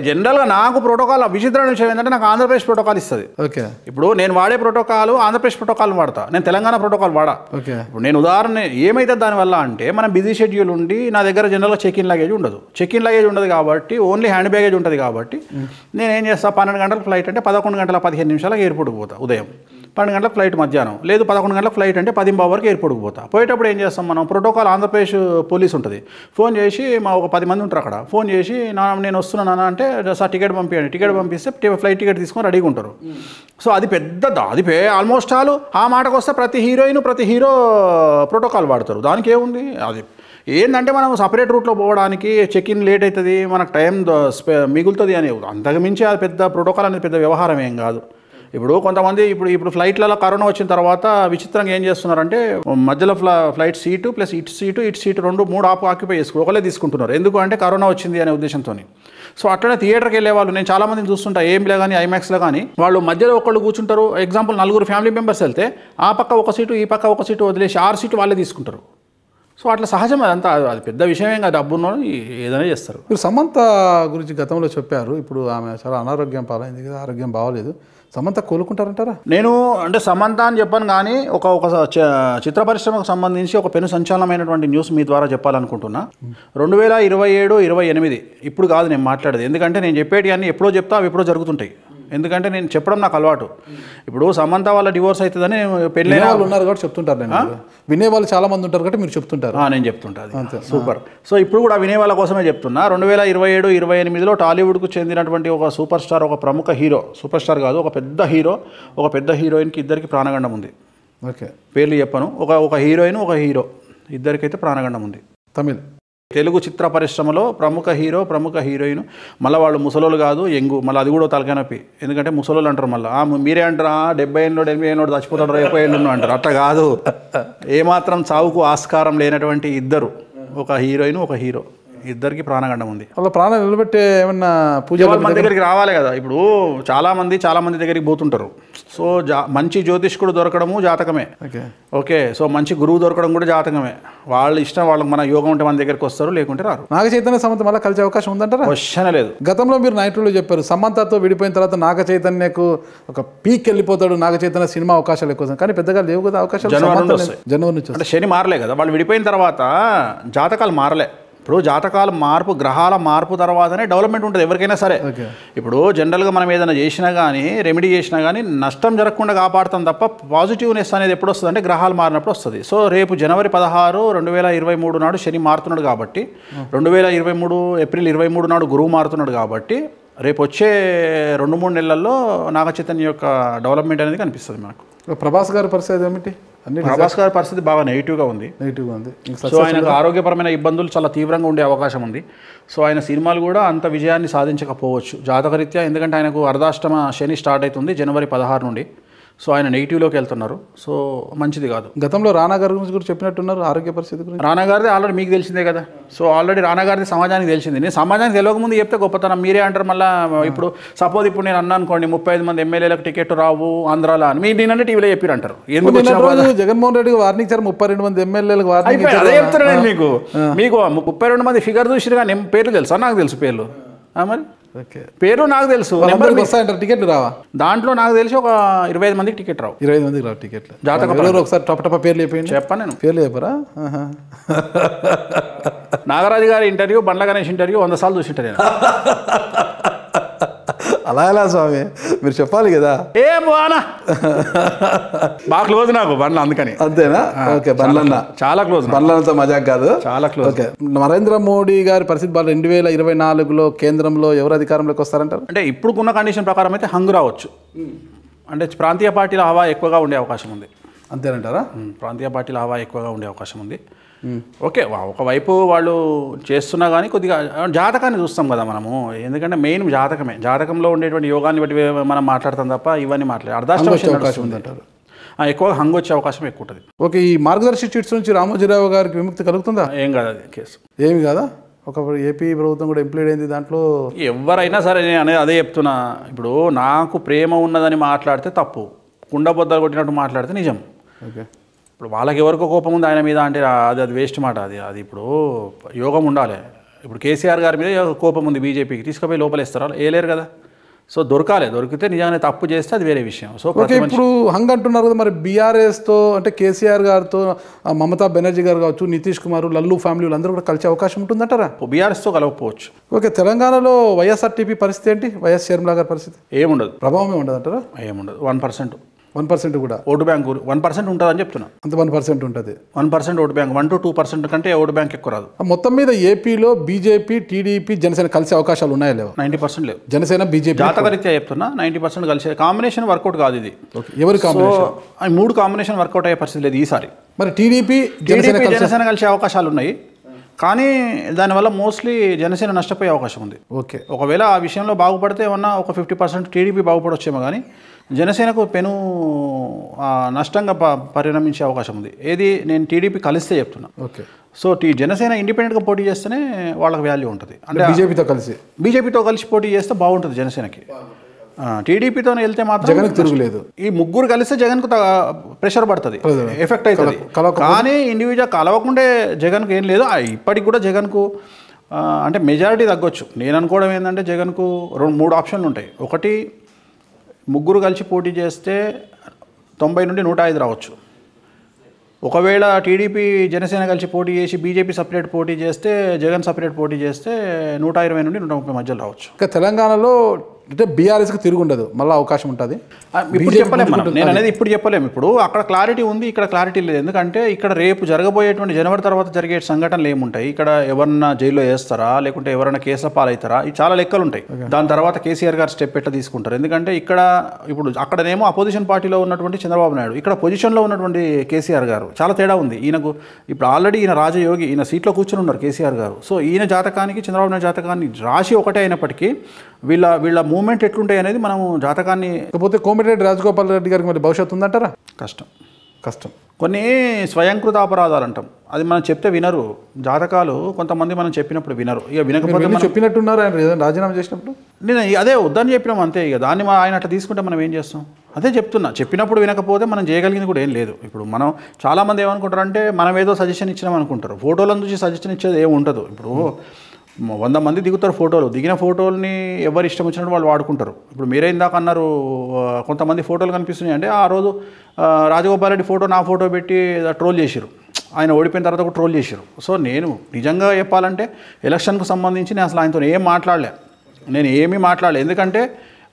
S2: జనరల్గా. నాకు ప్రోటోకాల్ విచిత్రమైన విషయం ఏంటంటే నాకు ఆంధ్రప్రదేశ్ ప్రోటోకాల్ ఇస్తుంది.
S1: ఓకే,
S2: ఇప్పుడు నేను వాడే ప్రోటోకాల్ ఆంధ్రప్రదేశ్ ప్రోటోకాల్ వాడతా, నేను తెలంగాణ ప్రోటోకాల్ వాడా.
S1: ఓకే,
S2: ఇప్పుడు నేను ఉదాహరణ ఏమైతే దానివల్ల అంటే మనం బిజీ షెడ్యూల్ ఉండి నా దగ్గర జనరల్గా చెక్ ఇన్ లగేజ్ ఉండదు. చెక్ ఇన్ లగేజ్ ఉండదు కాబట్టి ఓన్లీ హ్యాండ్ బ్యాగేజ్ ఉంటుంది కాబట్టి నేను ఏం చేస్తాను, 12 గంటల ఫ్లైట్ అంటే 11 గంటల 15 నిమిషాలకు ఎయిర్పోర్ట్కి పోతా ఉదయం, 12 గంటలకు ఫ్లైట్ మధ్యాహ్నం, లేదు 11 గంటలకు ఫ్లైట్ అంటే 10 వరకు ఎయిర్పోర్ట్కి పోతా. పోయేటప్పుడు ఏం చేస్తాం మనం, ప్రోటోకాల్ ఆంధ్రప్రదేశ్ పోలీస్ ఉంటుంది, ఫోన్ చేసి ఒక 10 మంది ఉంటారు అక్కడ, ఫోన్ చేసి నేను వస్తున్నాను అంటే సార్ టికెట్ పంపించండి, టికెట్ పంపిస్తే ఫ్లైట్ టికెట్ తీసుకొని రెడీగా ఉంటారు. సో అది అది ఆల్మోస్ట్ ఆల్ ఆ మాటకు వస్తే ప్రతి హీరో ప్రోటోకాల్ వాడతారు. దానికి ఏముంది, అది ఏంటంటే మనం సపరేట్ రూట్లో పోవడానికి చెక్ ఇన్ లేట్ అవుతుంది, మనకు టైం మిగులుతుంది అని, అంతకుమించి అది పెద్ద ప్రోటోకాల్ అనేది పెద్ద వ్యవహారం ఏం కాదు. ఇప్పుడు కొంతమంది ఇప్పుడు ఫ్లైట్లలో కరోనా వచ్చిన తర్వాత విచిత్రంగా ఏం చేస్తున్నారంటే మధ్యలో ఫ్లైట్ సీటు ప్లస్ ఇటు సీటు 2-3 ఆక్యుపై చేసుకుని ఒకలే తీసుకుంటున్నారు. ఎందుకు అంటే కరోనా వచ్చింది అనే ఉద్దేశంతో. సో అట్లనే థియేటర్కి వెళ్ళే వాళ్ళు నేను చాలామందిని చూస్తుంటా, ఏఎంలో కానీ ఐమాక్స్లో కానీ వాళ్ళు మధ్యలో ఒకళ్ళు కూర్చుంటారు. ఎగ్జాంపుల్ 4 ఫ్యామిలీ మెంబర్స్ వెళ్తే ఆ పక్క ఒక సీటు ఈ పక్క ఒక సీటు వదిలేసి 6 సీటు వాళ్ళే తీసుకుంటారు. సో అట్లా సహజం, అదంతా అది పెద్ద విషయమే కాదు, డబ్బున్న ఏదైనా చేస్తారు.
S1: మీరు సమంత గురించి గతంలో చెప్పారు, ఇప్పుడు ఆమె చాలా అనారోగ్యం పాలైంది కదా, ఆరోగ్యం బాగోలేదు, సమంత కోలుకుంటారంటారా? నేను
S2: అంటే సమంత అని చెప్పాను కానీ ఒక చిత్ర పరిశ్రమకు సంబంధించి ఒక పెను సంచలనమైనటువంటి న్యూస్ మీ ద్వారా చెప్పాలనుకుంటున్నా. 2027-28 ఇప్పుడు కాదు నేను మాట్లాడేది, ఎందుకంటే నేను చెప్పేటి అన్నీ ఎప్పుడో చెప్తా అవి ఎప్పుడో జరుగుతుంటాయి. ఎందుకంటే నేను చెప్పడం నాకు అలవాటు. ఇప్పుడు సమంత వాళ్ళ డివోర్స్ అవుతుందని పెళ్ళైన
S1: వాళ్ళు ఉన్నారు కాబట్టి చెప్తుంటారు, నేను వినేవాళ్ళు చాలా మంది ఉంటారు కాబట్టి మీరు చెప్తుంటారు.
S2: నేను చెప్తుంటాను, అంతే, సూపర్. సో ఇప్పుడు కూడా వినేవాళ్ళ కోసమే చెప్తున్నా. 2027-28లో టాలీవుడ్కు చెందినటువంటి ఒక సూపర్ స్టార్, ఒక ప్రముఖ హీరో, సూపర్ స్టార్ కాదు, ఒక పెద్ద హీరో, ఒక పెద్ద హీరోయిన్కి ఇద్దరికి ప్రాణగండం ఉంది.
S1: ఓకే,
S2: పేర్లు చెప్పను, ఒక హీరోయిన్ ఒక హీరో ఇద్దరికైతే ప్రాణగండం ఉంది. తెలుగు చిత్ర పరిశ్రమలో ప్రముఖ హీరో, ప్రముఖ హీరోయిన్, మళ్ళీ వాళ్ళు ముసలోళ్ళు కాదు, యంగు, మళ్ళీ అది కూడా తలకాయ నొప్పి. ఎందుకంటే ముసలోళ్ళు అంటారు, మళ్ళీ మీరే అంటారా 70 ఏళ్ళు 80 ఏళ్ళు చచ్చిపోతాడు 50 ఏళ్ళు అంటారు. అట్లా కాదు, ఏమాత్రం చావుకు ఆస్కారం లేనటువంటి ఇద్దరు, ఒక హీరోయిన్ ఒక హీరో, ఇద్దరికి ప్రాణగండం ఉంది.
S1: వాళ్ళ ప్రాణం నిలబెట్టే ఏమన్నా పూజ
S2: మన దగ్గరికి రావాలి కదా. ఇప్పుడు చాలా మంది దగ్గరికి పోతుంటారు. సో మంచి జ్యోతిష్కుడు దొరకడము జాతకమే. ఓకే, సో మంచి గురువు దొరకడం కూడా జాతకమే. వాళ్ళ ఇష్టం, వాళ్ళకి మన యోగం ఉంటే మన దగ్గరికి వస్తారు, లేకుంటే రారు.
S1: నాగ చైతన్య సమంత మళ్ళీ కలిసే అవకాశం ఉందంటారా?
S2: క్వశ్చన్ లేదు.
S1: గతంలో మీరు నైట్లో చెప్పారు సమంతతో విడిపోయిన తర్వాత నాగ చైతన్యకు ఒక పీక్ వెళ్ళిపోతాడు, నాగ చైతన్య సినిమా అవకాశాలు ఎక్కువ, కానీ పెద్దగా లేవు కదా అవకాశాలు. జనవరి నుంచి
S2: అంటే శని మారలే కదా, వాళ్ళు విడిపోయిన తర్వాత జాతకాలు మారలే. ఇప్పుడు జాతకాల మార్పు, గ్రహాల మార్పు తర్వాతనే డెవలప్మెంట్ ఉంటుంది ఎవరికైనా సరే. ఇప్పుడు జనరల్గా మనం ఏదైనా చేసినా కానీ, రెమెడీ చేసినా కానీ నష్టం జరగకుండా కాపాడుతాం తప్ప పాజిటివ్నెస్ అనేది ఎప్పుడు వస్తుంది అంటే గ్రహాలు మారినప్పుడు వస్తుంది. సో రేపు జనవరి 16, 2023 నాడు శని మారుతున్నాడు కాబట్టి, 2023 ఏప్రిల్ 23 నాడు గురువు మారుతున్నాడు కాబట్టి రేపు వచ్చే 2-3 నెలల్లో నాగ చైతన్య యొక్క డెవలప్మెంట్ అనేది కనిపిస్తుంది మనకు.
S1: ప్రభాస్ గారి పరిస్థితి ఏమిటి?
S2: ప్రభాస్ గారి పరిస్థితి బాగా నెగిటివ్గా ఉంది. సో ఆయనకు ఆరోగ్యపరమైన ఇబ్బందులు చాలా తీవ్రంగా ఉండే అవకాశం ఉంది. సో ఆయన సినిమాలు కూడా అంత విజయాన్ని సాధించకపోవచ్చు జాతకరీత్యా, ఎందుకంటే ఆయనకు అర్ధాష్టమ శని స్టార్ట్ అవుతుంది జనవరి 16 నుండి. సో ఆయన నెగిటివ్లోకి వెళ్తున్నారు. సో మంచిది కాదు.
S1: గతంలో రానా గారి గురించి కూడా చెప్పినట్టున్నారు ఆరోగ్య పరిస్థితి గురించి.
S2: రానా గారిది ఆల్రెడీ మీకు తెలిసిందే కదా. సో ఆల్రెడీ రానా గారిది సమాజానికి తెలిసింది. నేను సమాజానికి తెలియకముందు చెప్తే గొప్పతనం మీరే అంటారు. మళ్ళీ ఇప్పుడు సపోజ్ ఇప్పుడు నేను అన్నా అనుకోండి 35 మంది ఎమ్మెల్యేలకు టికెట్ రావు ఆంధ్రాలో అని, మీరు నేనంటే టీవీలో చెప్పారు అంటారు. ఎందుకు
S1: జగన్మోహన్ రెడ్డి వార్నింగ్ ఇచ్చారు 32 మంది ఎమ్మెల్యేలకు వార్నింగ్.
S2: అదే చెప్తాను నేను మీకు 32 మంది ఫిగర్ చూసిరు కానీ పేర్లు తెలుసా? నాకు తెలుసు పేర్లు. మరి పేరు నాకు తెలుసు,
S1: టికెట్ రావా?
S2: దాంట్లో నాకు తెలిసి ఒక 25 మందికి టికెట్ రావు.
S1: 25 మందికి రావు టికెట్లు.
S2: జాతకం
S1: ఒకసారి టప పేర్లు
S2: చెప్పాను నేను.
S1: పేర్లు చెప్పరా?
S2: నాగరాజు గారి ఇంటర్వ్యూ, బండ్ల గణేష్ ఇంటర్వ్యూ 100 సార్లు చూసింటారు నేను.
S1: అలా ఎలా స్వామి మీరు చెప్పాలి కదా.
S2: ఏ బానా బాగా క్లోజ్ నాకు బండ్ల, అందుకని.
S1: అంతేనా? ఓకే, బండ్లన్న చాలా క్లోజ్. బండ్లతో మజాక్ కాదు, చాలా క్లోజ్. ఓకే, నరేంద్ర మోడీ గారి పరిస్థితి 2024లో కేంద్రంలో ఎవరు అధికారంలోకి వస్తారంటారు?
S2: అంటే ఇప్పుడున్న కండిషన్ ప్రకారం అయితే హంగు రావచ్చు. అంటే ప్రాంతీయ పార్టీల హవా ఎక్కువగా ఉండే అవకాశం ఉంది.
S1: అంతేనంటారా?
S2: ప్రాంతీయ పార్టీల హవా ఎక్కువగా ఉండే అవకాశం ఉంది. ఓకే, ఒకవైపు వాళ్ళు చేస్తున్నా కానీ కొద్దిగా జాతకాన్ని చూస్తాం కదా మనము, ఎందుకంటే మెయిన్ జాతకమే, జాతకంలో ఉండేటువంటి యోగాన్ని బట్టి మనం మాట్లాడతాం తప్ప ఇవన్నీ
S1: అవకాశం ఉంది అంటారు.
S2: ఎక్కువగా హంగ్ వచ్చే అవకాశం ఎక్కువ ఉంటుంది.
S1: ఓకే, ఈ మార్గదర్శి చిట్స్ నుంచి రామోజీరావు గారికి విముక్తి కలుగుతుందా?
S2: ఏం కాదు అది కేసు,
S1: ఏమి కాదా? ఒక ఏపీ ప్రభుత్వం కూడా ఎంప్లాయిడ్ అయింది దాంట్లో.
S2: ఎవరైనా సరే నేను అనేది అదే చెప్తున్నా, ఇప్పుడు నాకు ప్రేమ ఉన్నదని మాట్లాడితే తప్పు, కుండబొద్దలు కొట్టినట్టు మాట్లాడితే నిజం.
S1: ఓకే,
S2: ఇప్పుడు వాళ్ళకి ఎవరికో కోపం ఉంది ఆయన మీద అంటే అది వేస్ట్ మాట. అది ఇప్పుడు యోగం ఉండాలి. ఇప్పుడు కేసీఆర్ గారి మీద కోపం ఉంది బీజేపీకి, తీసుకుపోయి లోపలేస్తారా? వేయలేరు కదా. సో దొరికితే నిజంగానే తప్పు చేస్తే అది వేరే విషయం. సో
S1: ఓకే, ఇప్పుడు హంగ్ అంటున్నారు కదా, మరి బీఆర్ఎస్తో అంటే కేసీఆర్ గారితో మమతా బెనర్జీ గారు కావచ్చు, నితీష్ కుమార్, లల్లు ఫ్యామిలీ వాళ్ళందరూ కూడా కలిసే అవకాశం ఉంటుందంటారా?
S2: బీఆర్ఎస్తో కలవకపోవచ్చు.
S1: ఓకే, తెలంగాణలో వైఎస్ఆర్టీపీ పరిస్థితి ఏంటి? వైఎస్ షర్మిలా గారి పరిస్థితి
S2: ఏముండదు,
S1: ప్రభావమే ఉండదు అంటారా?
S2: ఏముండదు. 1%
S1: కూడా
S2: ఓటు బ్యాంకు 1% ఉంటుందని చెప్తున్నా.
S1: అంత 1% ఉంటుంది.
S2: 1% ఓటు బ్యాంక్, 1 to 2% కంటే ఓటు బ్యాంక్ ఎక్కువ రాదు.
S1: మొత్తం మీద ఏపీలో బీజేపీ, టీడీపీ, జనసేన కలిసే అవకాశాలు ఉన్నాయా? లేవా?
S2: 90% లేవు.
S1: జనసేన, బీజేపీ
S2: జాతకరీత్యా చెప్తున్నా 90% కలిసే కాంబినేషన్ వర్కౌట్ కాదు ఇది.
S1: ఎవరి కాంబినేషన్?
S2: 3 కాంబినేషన్ వర్కౌట్ అయ్యే పరిస్థితి లేదు ఈసారి.
S1: మరి టీడీపీ,
S2: జనసేన కలిసే అవకాశాలు ఉన్నాయి, కానీ దానివల్ల మోస్ట్లీ జనసేన నష్టపోయే అవకాశం ఉంది.
S1: ఓకే,
S2: ఒకవేళ ఆ విషయంలో బాగుపడితే ఏమన్నా ఒక 50% టీడీపీ బాగుపడొచ్చేమో, కానీ జనసేనకు పెను నష్టంగా పరిణమించే అవకాశం ఉంది. ఏది నేను టీడీపీ కలిస్తే చెప్తున్నా.
S1: ఓకే,
S2: సో జనసేన ఇండిపెండెంట్గా పోటీ చేస్తేనే వాళ్ళకి వాల్యూ ఉంటుంది. అంటే బీజేపీతో కలిసి పోటీ చేస్తే బాగుంటుంది జనసేనకి. టీడీపీతో వెళ్తే మాత్రం
S1: జగన్కి తిరుగులేదు.
S2: ఈ ముగ్గురు కలిస్తే జగన్కు ప్రెషర్ పడుతుంది, ఎఫెక్ట్ అవుతుంది. కానీ ఇండివిజువల్ కలవకుండే జగన్కు ఏం లేదు. ఇప్పటికి కూడా జగన్కు అంటే మెజారిటీ తగ్గొచ్చు. నేను అనుకోవడం ఏంటంటే జగన్కు 3 ఆప్షన్లు ఉంటాయి. ఒకటి, ముగ్గురు కలిసి పోటీ చేస్తే 90 నుండి 105 రావచ్చు. ఒకవేళ టీడీపీ, జనసేన కలిసి పోటీ చేసి బీజేపీ సపరేట్ పోటీ చేస్తే, జగన్ సపరేట్ పోటీ చేస్తే 120 నుండి 130 మధ్యలో రావచ్చు.
S1: ఇంకా తెలంగాణలో అంటే బీఆర్ఎస్కి తిరుగుండదు, మళ్ళీ అవకాశం ఉంటుంది.
S2: ఇప్పుడు చెప్పలేము మనం, నేను అనేది ఇప్పుడు చెప్పలేము. ఇప్పుడు అక్కడ క్లారిటీ ఉంది, ఇక్కడ క్లారిటీ లేదు. ఎందుకంటే ఇక్కడ రేపు జరగబోయేటువంటి జనవరి తర్వాత జరిగే సంఘటనలు ఏముంటాయి, ఇక్కడ ఎవరన్నా జైల్లో వేస్తారా, లేకుంటే ఎవరైనా కేసుల పాలవుతారా, ఇవి చాలా లెక్కలు ఉంటాయి. దాని తర్వాత కేసీఆర్ గారు స్టెప్ ఎట్లా తీసుకుంటారు. ఎందుకంటే ఇక్కడ ఇప్పుడు అక్కడనేమో అపోజిషన్ పార్టీలో ఉన్నటువంటి చంద్రబాబు నాయుడు, ఇక్కడ పొజిషన్లో ఉన్నటువంటి కేసీఆర్ గారు, చాలా తేడా ఉంది. ఈయనకు ఇప్పుడు ఆల్రెడీ ఈయన రాజయోగి, ఈయన సీట్లో కూర్చొని ఉన్నారు కేసీఆర్ గారు. సో ఈయన జాతకానికి చంద్రబాబు నాయుడు జాతకాన్ని రాశి ఒకటే అయినప్పటికీ వీళ్ళ మూమెంట్ ఎట్లుంటాయి అనేది మనము జాతకాన్ని.
S1: కాకపోతే కోమటిరెడ్డి రాజగోపాల్ రెడ్డి గారికి మరి భవిష్యత్తు ఉందంటారా? కష్టం.
S2: కొన్ని స్వయంకృత అపరాధాలు అంటాం, అది మనం చెప్తే వినరు. జాతకాలు కొంతమంది మనం చెప్పినప్పుడు వినరు. ఇక వినకపోతే
S1: చెప్పినట్టున్నారు ఆయన రాజీనామా చేసినప్పుడు.
S2: నేను అదే వద్దని చెప్పినాం అంతే. ఇక దాన్ని ఆయన అట్లా తీసుకుంటే మనం ఏం చేస్తాం? అదే చెప్తున్నా, చెప్పినప్పుడు వినకపోతే మనం చేయగలిగింది కూడా ఏం లేదు. ఇప్పుడు మనం చాలామంది ఏమనుకుంటారంటే మనం ఏదో సజెషన్ ఇచ్చినాం అనుకుంటారు. ఫోటోలను చూసి సజెషన్ ఇచ్చేది ఏమి ఉండదు. ఇప్పుడు 100 మంది దిగుతారు ఫోటోలు, దిగిన ఫోటోల్ని ఎవరు ఇష్టం వచ్చినట్టు వాళ్ళు వాడుకుంటారు. ఇప్పుడు మీరే ఇందాక అన్నారు కొంతమంది ఫోటోలు కనిపిస్తున్నాయి అంటే, ఆ రోజు రాజగోపాల్ రెడ్డి ఫోటో, నా ఫోటో పెట్టి ట్రోల్ చేశారు. ఆయన ఓడిపోయిన తర్వాత కూడా ట్రోల్ చేశారు. సో నేను నిజంగా చెప్పాలంటే ఎలక్షన్కు సంబంధించి నేను అసలు ఆయనతో ఏం మాట్లాడలే, నేను ఏమీ మాట్లాడలే. ఎందుకంటే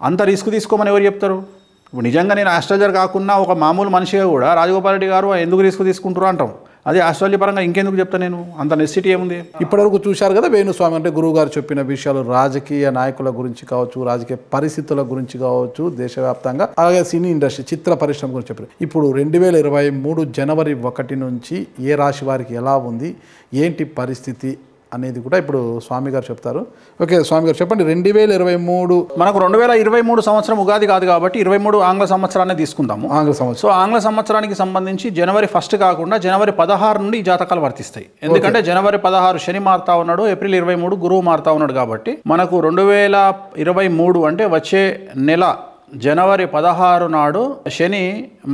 S2: అంత రిస్క్ తీసుకోమని ఎవరు చెప్తారు? ఇప్పుడు నిజంగా నేను ఆస్ట్రాలజర్ కాకుండా ఒక మామూలు మనిషిగా కూడా రాజగోపాల్ రెడ్డి గారు ఎందుకు రిస్క్ తీసుకుంటారు అంటాం. అదే ఆస్ట్రాలజీ పరంగా ఇంకెందుకు చెప్తా నేను, అంత నెసిటీ ఏముంది?
S1: ఇప్పటివరకు చూశారు కదా వేణుస్వామి అంటే గురువు గారు చెప్పిన విషయాలు, రాజకీయ నాయకుల గురించి కావచ్చు, రాజకీయ పరిస్థితుల గురించి కావచ్చు, దేశవ్యాప్తంగా అలాగే సినీ ఇండస్ట్రీ, చిత్ర పరిశ్రమ గురించి చెప్పారు. ఇప్పుడు 2023 జనవరి 1 నుంచి ఏ రాశి వారికి ఎలా ఉంది, ఏంటి పరిస్థితి అనేది కూడా ఇప్పుడు స్వామి గారు చెప్తారు. ఓకే స్వామి గారు చెప్పండి. 2023
S2: మనకు 2023 సంవత్సరం ఉగాది కాదు కాబట్టి 23 ఆంగ్ల సంవత్సరాన్ని తీసుకుందాము.
S1: ఆంగ్ల సంవత్సరం.
S2: సో ఆంగ్ల సంవత్సరానికి సంబంధించి జనవరి 1 కాకుండా జనవరి 16 నుండి ఈ జాతకాలు వర్తిస్తాయి. ఎందుకంటే జనవరి 16 శని మారుతా ఉన్నాడు, ఏప్రిల్ 23 గురువు మారుతా ఉన్నాడు. కాబట్టి మనకు 2023 అంటే వచ్చే నెల జనవరి 16 నాడు శని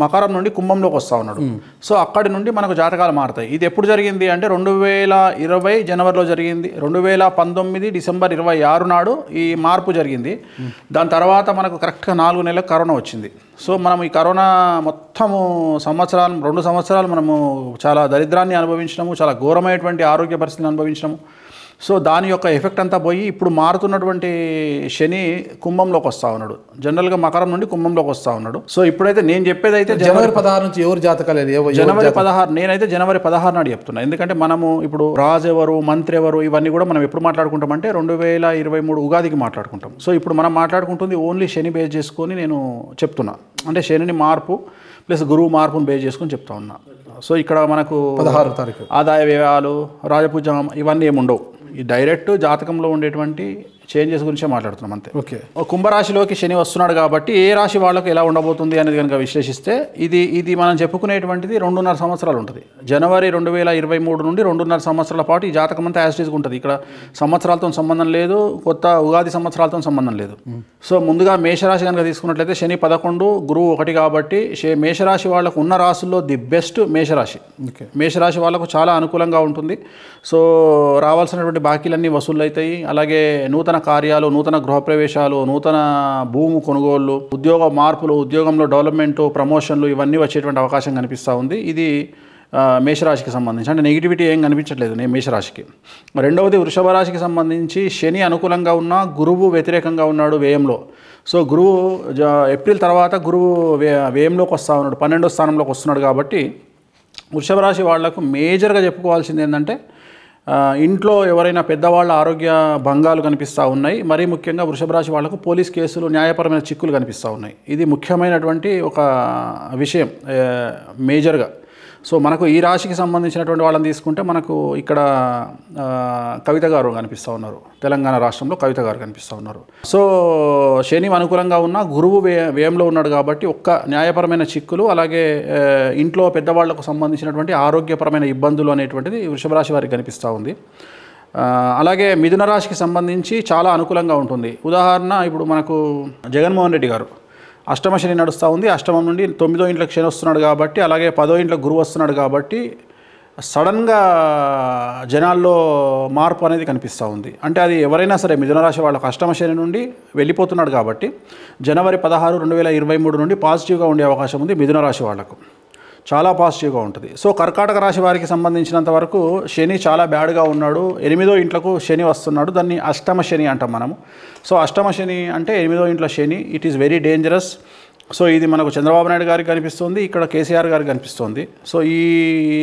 S2: మకరం నుండి కుంభంలోకి వస్తూ ఉన్నాడు. సో అక్కడి నుండి మనకు జాతకాలు మారుతాయి. ఇది ఎప్పుడు జరిగింది అంటే 2020 జనవరిలో జరిగింది. 2019 డిసెంబర్ 26 నాడు ఈ మార్పు జరిగింది. దాని తర్వాత మనకు కరెక్ట్గా 4 నెలలకు కరోనా వచ్చింది. సో మనం ఈ కరోనా మొత్తము 2 సంవత్సరాలు మనము చాలా దరిద్రాన్ని అనుభవించినాము, చాలా ఘోరమైనటువంటి ఆరోగ్య పరిస్థితిని అనుభవించినాము. సో దాని యొక్క ఎఫెక్ట్ అంతా పోయి ఇప్పుడు మారుతున్నటువంటి శని కుంభంలోకి వస్తూ ఉన్నాడు. జనరల్గా మకరం నుండి కుంభంలోకి వస్తూ ఉన్నాడు. సో ఇప్పుడైతే నేను చెప్పేది అయితే
S1: జనవరి 16 నుంచి ఎవరు జాతకాలు,
S2: జనవరి 16 నేనైతే జనవరి 16 నాడు చెప్తున్నా. ఎందుకంటే మనము ఇప్పుడు రాజు ఎవరు, మంత్రి ఎవరు, ఇవన్నీ కూడా మనం ఎప్పుడు మాట్లాడుకుంటామంటే 2023 ఉగాదికి మాట్లాడుకుంటాం. సో ఇప్పుడు మనం మాట్లాడుకుంటుంది ఓన్లీ శని బేస్ చేసుకొని నేను చెప్తున్నా. అంటే శనిని మార్పు ప్లస్ గురువు మార్పును బేస్ చేసుకొని చెప్తా ఉన్నా. సో ఇక్కడ మనకు
S1: 16వ తారీఖు
S2: ఆదాయ వ్యయాలు రాజపూజ ఇవన్నీ ఏమి ఉండవు. ఈ డైరెక్ట్ జాతకంలో ఉండేటువంటి చేంజెస్ గురించే మాట్లాడుతున్నాం అంతే.
S1: ఓకే.
S2: కుంభరాశిలోకి శని వస్తున్నాడు కాబట్టి ఏ రాశి వాళ్ళకు ఎలా ఉండబోతుంది అనేది కనుక విశ్లేషిస్తే ఇది మనం చెప్పుకునేటువంటిది 2.5 సంవత్సరాలు ఉంటుంది. జనవరి 2023 నుండి 2.5 సంవత్సరాల పాటు ఈ జాతకం అంతా యాస్టీస్గా ఉంటుంది. ఇక్కడ సంవత్సరాలతో సంబంధం లేదు, కొత్త ఉగాది సంవత్సరాలతో సంబంధం లేదు. సో ముందుగా మేషరాశి కనుక తీసుకున్నట్లయితే శని 11, గురువు 1 కాబట్టి మేషరాశి వాళ్ళకు ఉన్న రాశుల్లో ది బెస్ట్ మేషరాశి. మేషరాశి వాళ్ళకు చాలా అనుకూలంగా ఉంటుంది. సో రావాల్సినటువంటి బాకీలన్నీ వసూలు అవుతాయి. అలాగే నూతన కార్యాలు, నూతన గృహప్రవేశాలు, నూతన భూము కొనుగోళ్లు, ఉద్యోగ మార్పులు, ఉద్యోగంలో డెవలప్మెంట్, ప్రమోషన్లు ఇవన్నీ వచ్చేటువంటి అవకాశం కనిపిస్తూ ఉంది. ఇది మేషరాశికి సంబంధించి అంటే నెగిటివిటీ ఏం కనిపించట్లేదు మేషరాశికి. రెండవది వృషభ రాశికి సంబంధించి శని అనుకూలంగా ఉన్న గురువు వ్యతిరేకంగా ఉన్నాడు వ్యయంలో. సో గురువు ఏప్రిల్ తర్వాత గురువు వ్యయంలోకి వస్తూ ఉన్నాడు, 12వ స్థానంలోకి వస్తున్నాడు. కాబట్టి వృషభ రాశి వాళ్లకు మేజర్గా చెప్పుకోవాల్సింది ఏంటంటే ఇంట్లో ఎవరైనా పెద్దవాళ్ళ ఆరోగ్య భంగాలు కనిపిస్తూ ఉన్నాయి. మరీ ముఖ్యంగా వృషభ రాశి వాళ్లకు పోలీస్ కేసులు, న్యాయపరమైన చిక్కులు కనిపిస్తూ ఉన్నాయి. ఇది ముఖ్యమైనటువంటి ఒక విషయం మేజర్గా. సో మనకు ఈ రాశికి సంబంధించినటువంటి వాళ్ళని తీసుకుంటే మనకు ఇక్కడ కవిత గారు కనిపిస్తూ ఉన్నారు, తెలంగాణ రాష్ట్రంలో కవిత గారు కనిపిస్తూ ఉన్నారు. సో శని అనుకూలంగా ఉన్న గురువు వ్యయంలో ఉన్నాడు కాబట్టి ఒక్క న్యాయపరమైన చిక్కులు, అలాగే ఇంట్లో పెద్దవాళ్లకు సంబంధించినటువంటి ఆరోగ్యపరమైన ఇబ్బందులు అనేటువంటిది వృషభ రాశి వారికి కనిపిస్తూ ఉంది. అలాగే మిథున రాశికి సంబంధించి చాలా అనుకూలంగా ఉంటుంది. ఉదాహరణ ఇప్పుడు మనకు జగన్మోహన్ రెడ్డి గారు అష్టమ శని నడుస్తూ ఉంది. అష్టమం నుండి 9వ ఇంట్లోకి శని వస్తున్నాడు కాబట్టి, అలాగే 10వ ఇంట్లోకి గురువు వస్తున్నాడు కాబట్టి సడన్గా జనాల్లో మార్పు అనేది కనిపిస్తూ ఉంది. అంటే అది ఎవరైనా సరే మిథున రాశి వాళ్ళకు అష్టమ శని నుండి వెళ్ళిపోతున్నాడు కాబట్టి జనవరి 16, 2023 నుండి పాజిటివ్గా ఉండే అవకాశం ఉంది. మిథున రాశి వాళ్లకు చాలా పాజిటివ్గా ఉంటుంది. సో కర్కాటక రాశి వారికి సంబంధించినంత వరకు శని చాలా బ్యాడ్గా ఉన్నాడు. 8వ ఇంట్లకు శని వస్తున్నాడు. దాన్ని అష్టమ శని అంటాం మనము. సో అష్టమ శని అంటే 8వ ఇంట్లో శని. It is very dangerous. So ఇది మనకు చంద్రబాబు నాయుడు గారికి కనిపిస్తుంది, ఇక్కడ కేసీఆర్ గారికి కనిపిస్తుంది. సో ఈ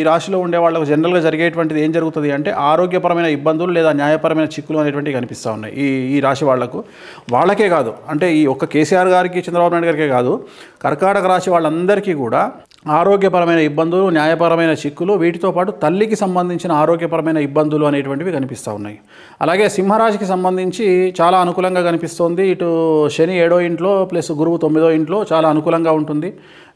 S2: రాశిలో ఉండే వాళ్ళకు జనరల్గా జరిగేటువంటిది ఏం జరుగుతుంది అంటే ఆరోగ్యపరమైన ఇబ్బందులు లేదా న్యాయపరమైన చిక్కులు అనేటువంటివి కనిపిస్తూ ఉన్నాయి ఈ రాశి వాళ్లకు. వాళ్ళకే కాదు, అంటే ఈ ఒక్క కేసీఆర్ గారికి, చంద్రబాబు నాయుడు గారికే కాదు, కర్కాటక రాశి వాళ్ళందరికీ కూడా ఆరోగ్యపరమైన ఇబ్బందులు, న్యాయపరమైన చిక్కులు, వీటితో పాటు తల్లికి సంబంధించిన ఆరోగ్యపరమైన ఇబ్బందులు అనేటువంటివి కనిపిస్తూ ఉన్నాయి. అలాగే సింహరాశికి సంబంధించి చాలా అనుకూలంగా కనిపిస్తోంది. ఇటు శని 7వ ఇంట్లో ప్లస్ గురువు 9వ ఇంట్లో చాలా అనుకూలంగా ఉంటుంది.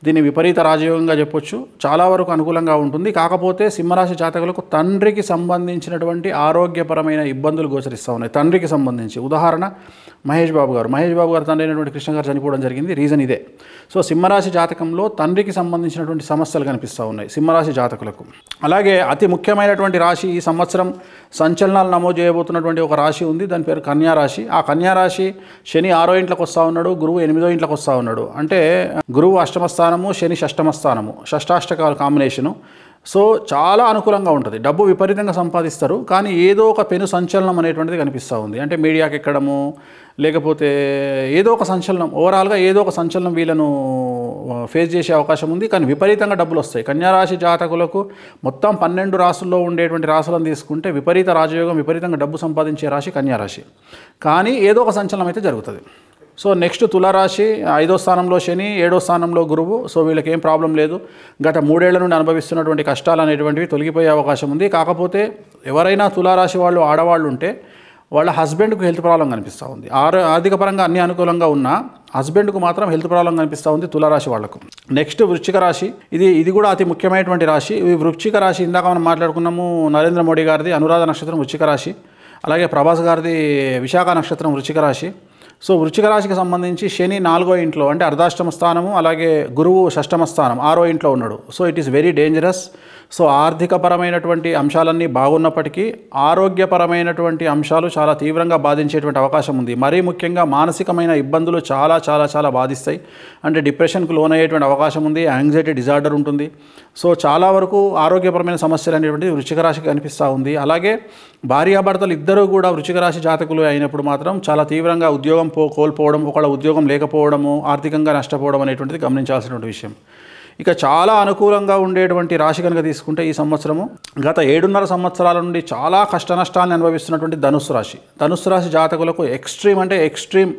S2: దీన్ని విపరీత రాజయోగంగా చెప్పొచ్చు. చాలా వరకు అనుకూలంగా ఉంటుంది. కాకపోతే సింహరాశి జాతకులకు తండ్రికి సంబంధించినటువంటి ఆరోగ్యపరమైన ఇబ్బందులు గోచరిస్తూ ఉన్నాయి. తండ్రికి సంబంధించి ఉదాహరణ మహేష్ బాబు గారు తండ్రి అయినటువంటి కృష్ణ గారు చనిపోవడం జరిగింది. రీజన్ ఇదే. సో సింహరాశి జాతకంలో తండ్రికి సంబంధించినటువంటి సమస్యలు కనిపిస్తూ ఉన్నాయి సింహరాశి జాతకులకు. అలాగే అతి ముఖ్యమైనటువంటి రాశి, ఈ సంవత్సరం సంచలనాలు నమోదు చేయబోతున్నటువంటి ఒక రాశి ఉంది. దాని పేరు కన్యారాశి. ఆ కన్యారాశి శని 6వ ఇంట్లోకి వస్తూ ఉన్నాడు, గురువు 8వ ఇంట్లోకి వస్తూ ఉన్నాడు. అంటే గురువు అష్టమ స్థానము, శని షష్టమ స్థానము, షష్టాష్టకాల కాంబినేషను. సో చాలా అనుకూలంగా ఉంటుంది. డబ్బు విపరీతంగా సంపాదిస్తారు, కానీ ఏదో ఒక పెను సంచలనం అనేటువంటిది కనిపిస్తూ ఉంది. అంటే మీడియాకి ఎక్కడము, లేకపోతే ఏదో ఒక సంచలనం, ఓవరాల్గా ఏదో ఒక సంచలనం వీళ్ళను ఫేస్ చేసే అవకాశం ఉంది. కానీ విపరీతంగా డబ్బులు వస్తాయి. కన్యారాశి జాతకులకు మొత్తం 12 రాశుల్లో ఉండేటువంటి రాశులను తీసుకుంటే విపరీత రాజయోగం, విపరీతంగా డబ్బు సంపాదించే రాశి కన్యారాశి. కానీ ఏదో ఒక సంచలనం అయితే జరుగుతుంది. సో నెక్స్ట్ తులారాశి 5వ స్థానంలో శని, 7వ స్థానంలో గురువు. సో వీళ్ళకి ఏం ప్రాబ్లం లేదు. గత 3 ఏళ్ల నుండి అనుభవిస్తున్నటువంటి కష్టాలు అనేటువంటివి తొలగిపోయే అవకాశం ఉంది. కాకపోతే ఎవరైనా తులారాశి వాళ్ళు, ఆడవాళ్ళు ఉంటే వాళ్ళ హస్బెండ్కు హెల్త్ ప్రాబ్లం కనిపిస్తూ ఉంది. ఆర్థిక పరంగా అన్ని అనుకూలంగా ఉన్నా హస్బెండ్కు మాత్రం హెల్త్ ప్రాబ్లం కనిపిస్తూ ఉంది తులారాశి వాళ్లకు. నెక్స్ట్ వృశ్చిక రాశి. ఇది కూడా అతి ముఖ్యమైనటువంటి రాశి. ఈ వృశ్చిక రాశి ఇందాక మనం మాట్లాడుకున్నాము. నరేంద్ర మోడీ గారిది అనురాధ నక్షత్రం వృశ్చిక రాశి, అలాగే ప్రభాస్ గారిది విశాఖ నక్షత్రం వృశ్చిక రాశి. సో వృశ్చిక రాశికి సంబంధించి శని 4వ ఇంట్లో అంటే అర్ధాష్టమ స్థానము, అలాగే గురువు షష్టమ స్థానం 6వ ఇంట్లో ఉన్నాడు. So it is very dangerous. So ఆర్థికపరమైనటువంటి అంశాలన్నీ బాగున్నప్పటికీ ఆరోగ్యపరమైనటువంటి అంశాలు చాలా తీవ్రంగా బాధించేటువంటి అవకాశం ఉంది. మరీ ముఖ్యంగా మానసికమైన ఇబ్బందులు చాలా చాలా చాలా బాధిస్తాయి. అంటే డిప్రెషన్కు లోనయ్యేటువంటి అవకాశం ఉంది, యాంగ్జైటీ డిజార్డర్ ఉంటుంది. సో చాలా వరకు ఆరోగ్యపరమైన సమస్యలు అనేటువంటిది వృశ్చిక రాశికి కనిపిస్తూ ఉంది. అలాగే భార్యాభర్తలు ఇద్దరూ కూడా వృశ్చిక రాశి జాతకులు అయినప్పుడు మాత్రం చాలా తీవ్రంగా ఉద్యోగం కోల్పోవడం, ఒకళ్ళ ఉద్యోగం లేకపోవడము, ఆర్థికంగా నష్టపోవడం అనేటువంటిది గమనించాల్సినటువంటి విషయం. ఇక చాలా అనుకూలంగా ఉండేటువంటి రాశి కనుక తీసుకుంటే ఈ సంవత్సరము గత 7.5 సంవత్సరాల నుండి చాలా కష్ట నష్టాలను అనుభవిస్తున్నటువంటి ధనుస్సు రాశి. ధనుస్సు రాశి జాతకులకు ఎక్స్ట్రీమ్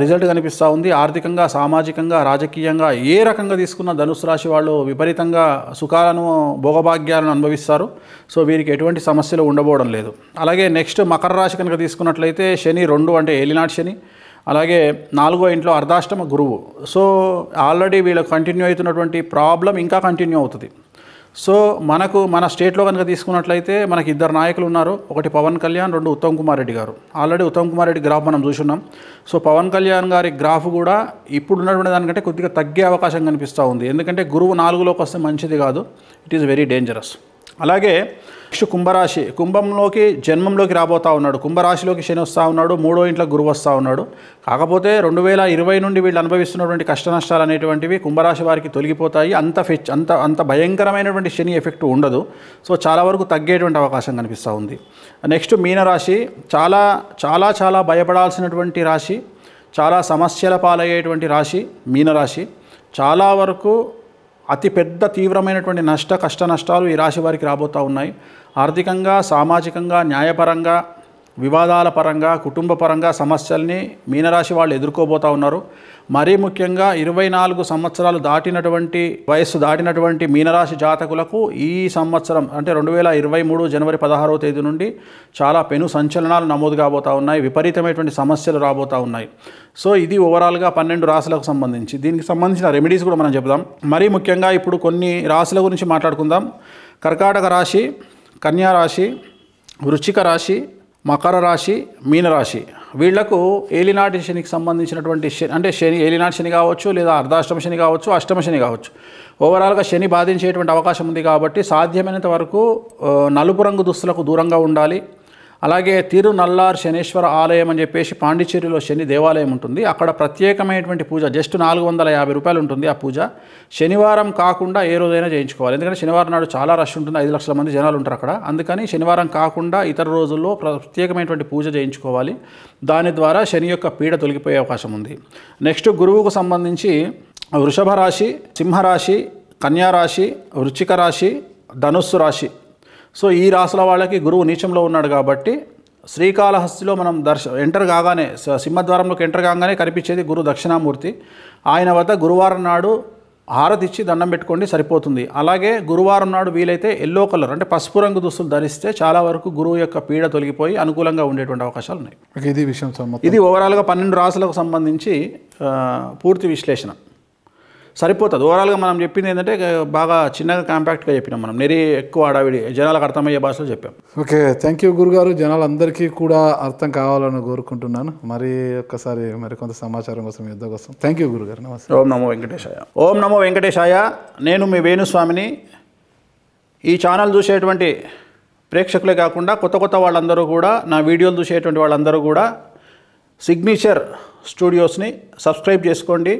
S2: రిజల్ట్ కనిపిస్తూ ఉంది. ఆర్థికంగా, సామాజికంగా, రాజకీయంగా ఏ రకంగా తీసుకున్న ధనుసు రాశి వాళ్ళు విపరీతంగా సుఖాలను, భోగభాగ్యాలను అనుభవిస్తారు. సో వీరికి ఎటువంటి సమస్యలు ఉండబోవడం లేదు. అలాగే నెక్స్ట్ మకర రాశి కనుక తీసుకున్నట్లయితే శని 2 అంటే ఏలినాటి శని, అలాగే 4వ ఇంట్లో అర్ధాష్టమ గురువు. సో ఆల్రెడీ వీళ్ళకి కంటిన్యూ అవుతున్నటువంటి ప్రాబ్లం ఇంకా కంటిన్యూ అవుతుంది. సో మనకు మన స్టేట్లో కనుక తీసుకున్నట్లయితే మనకి 2 నాయకులు ఉన్నారు. ఒకటి పవన్ కళ్యాణ్, 2 ఉత్తమ్ కుమార్ రెడ్డి గారు. ఆల్రెడీ ఉత్తమ్ కుమార్ రెడ్డి గ్రాఫ్ మనం చూస్తున్నాం. సో పవన్ కళ్యాణ్ గారి గ్రాఫ్ కూడా ఇప్పుడు ఉన్నటువంటి దానికంటే కొద్దిగా తగ్గే అవకాశం కనిపిస్తూ ఉంది. ఎందుకంటే గురువు 4లోకి వస్తే మంచిది కాదు, ఇట్ ఈస్ వెరీ డేంజరస్. అలాగే నెక్స్ట్ కుంభరాశి, కుంభంలోకి జన్మంలోకి రాబోతూ ఉన్నాడు. కుంభరాశిలోకి శని వస్తూ ఉన్నాడు, 3వ ఇంట్లో గురువు వస్తూ ఉన్నాడు. కాకపోతే 2020 నుండి వీళ్ళు అనుభవిస్తున్నటువంటి కష్ట నష్టాలు అనేటువంటివి కుంభరాశి వారికి తొలగిపోతాయి. అంత భయంకరమైనటువంటి శని ఎఫెక్ట్ ఉండదు. సో చాలా వరకు తగ్గేటువంటి అవకాశం కనిపిస్తూ ఉంది. నెక్స్ట్ మీనరాశి, చాలా చాలా చాలా భయపడాల్సినటువంటి రాశి, చాలా సమస్యల పాలయ్యేటువంటి రాశి మీనరాశి. చాలా వరకు అతిపెద్ద తీవ్రమైనటువంటి కష్ట నష్టాలు ఈ రాశి వారికి రాబోతూ ఉన్నాయి. ఆర్థికంగా, సామాజికంగా, న్యాయపరంగా, వివాదాల పరంగా, కుటుంబ పరంగా సమస్యల్ని మీనరాశి వాళ్ళు ఎదుర్కోబోతూ ఉన్నారు. మరీ ముఖ్యంగా 24 సంవత్సరాలు దాటినటువంటి వయస్సు దాటినటువంటి మీనరాశి జాతకులకు ఈ సంవత్సరం అంటే 2023 జనవరి 16వ తేదీ నుండి చాలా పెను సంచలనాలు నమోదు కాబోతూ ఉన్నాయి. విపరీతమైనటువంటి సమస్యలు రాబోతూ ఉన్నాయి. సో ఇది ఓవరాల్గా 12 రాశులకు సంబంధించి. దీనికి సంబంధించిన రెమెడీస్ కూడా మనం చెప్దాం. మరీ ముఖ్యంగా ఇప్పుడు కొన్ని రాశుల గురించి మాట్లాడుకుందాం. కర్కాటక రాశి, కన్యా రాశి, వృశ్చిక రాశి, మకర రాశి, మీనరాశి. వీళ్లకు ఏలినాటి శనికి సంబంధించినటువంటి అంటే శని, ఏలినాటి శని కావచ్చు, లేదా అర్ధాష్టమ శని కావచ్చు, అష్టమ శని కావచ్చు. ఓవరాల్గా శని బాధించేటువంటి అవకాశం ఉంది కాబట్టి సాధ్యమైనంత వరకు నలుపు రంగు దుస్తులకు దూరంగా ఉండాలి. అలాగే తిరునల్లార్ శనేశ్వర ఆలయం అని చెప్పేసి పాండిచ్చేరిలో శని దేవాలయం ఉంటుంది. అక్కడ ప్రత్యేకమైనటువంటి పూజ జస్ట్ 450 రూపాయలు ఉంటుంది ఆ పూజ. శనివారం కాకుండా ఏ రోజైనా చేయించుకోవాలి. ఎందుకంటే శనివారం నాడు చాలా రష్ ఉంటుంది, 5 లక్షల మంది జనాలు ఉంటారు అక్కడ. అందుకని శనివారం కాకుండా ఇతర రోజుల్లో ప్రత్యేకమైనటువంటి పూజ చేయించుకోవాలి. దాని ద్వారా శని యొక్క పీడ తొలగిపోయే అవకాశం ఉంది. నెక్స్ట్ గురువుకు సంబంధించి వృషభ రాశి, సింహరాశి, కన్యా రాశి, వృశ్చిక రాశి, ధనుస్సు రాశి. సో ఈ రాశుల వాళ్ళకి గురువు నీచంలో ఉన్నాడు కాబట్టి శ్రీకాళహస్తిలో మనం ఎంటర్ కాగానే, సింహద్వారంలోకి ఎంటర్ కాగానే కనిపించేది గురు దక్షిణామూర్తి. ఆయన వద్ద గురువారం నాడు హారతి ఇచ్చి దండం పెట్టుకోండి, సరిపోతుంది. అలాగే గురువారం నాడు వీలైతే ఎల్లో కలర్ అంటే పసుపు రంగు దుస్తులు ధరిస్తే చాలా వరకు గురువు యొక్క పీడ తొలగిపోయి అనుకూలంగా ఉండేటువంటి అవకాశాలు ఉన్నాయి.
S1: ఇది విషయం.
S2: ఇది ఓవరాల్గా 12 రాశులకు సంబంధించి పూర్తి విశ్లేషణ సరిపోతుంది. ఓవరాల్గా మనం చెప్పింది ఏంటంటే బాగా చిన్నగా కాంపాక్ట్గా చెప్పినాం. మనం నెరీ ఎక్కువ అడావిడి జనాలకు అర్థమయ్యే భాషలో చెప్పాం.
S1: ఓకే, థ్యాంక్ యూ గురుగారు. జనాలందరికీ కూడా అర్థం కావాలని కోరుకుంటున్నాను. మరి ఒక్కసారి కొంత సమాచారం కోసం, యుద్ధం కోసం. థ్యాంక్ యూ గురుగారు. నమస్తే.
S2: ఓం నమో వెంకటేశాయ. ఓం నమో వెంకటేశాయ. నేను మీ వేణుస్వామిని. ఈ ఛానల్ చూసేటువంటి ప్రేక్షకులే కాకుండా కొత్త వాళ్ళందరూ కూడా, నా వీడియోలు చూసేటువంటి వాళ్ళందరూ కూడా సిగ్నేచర్ స్టూడియోస్ని సబ్స్క్రైబ్ చేసుకోండి.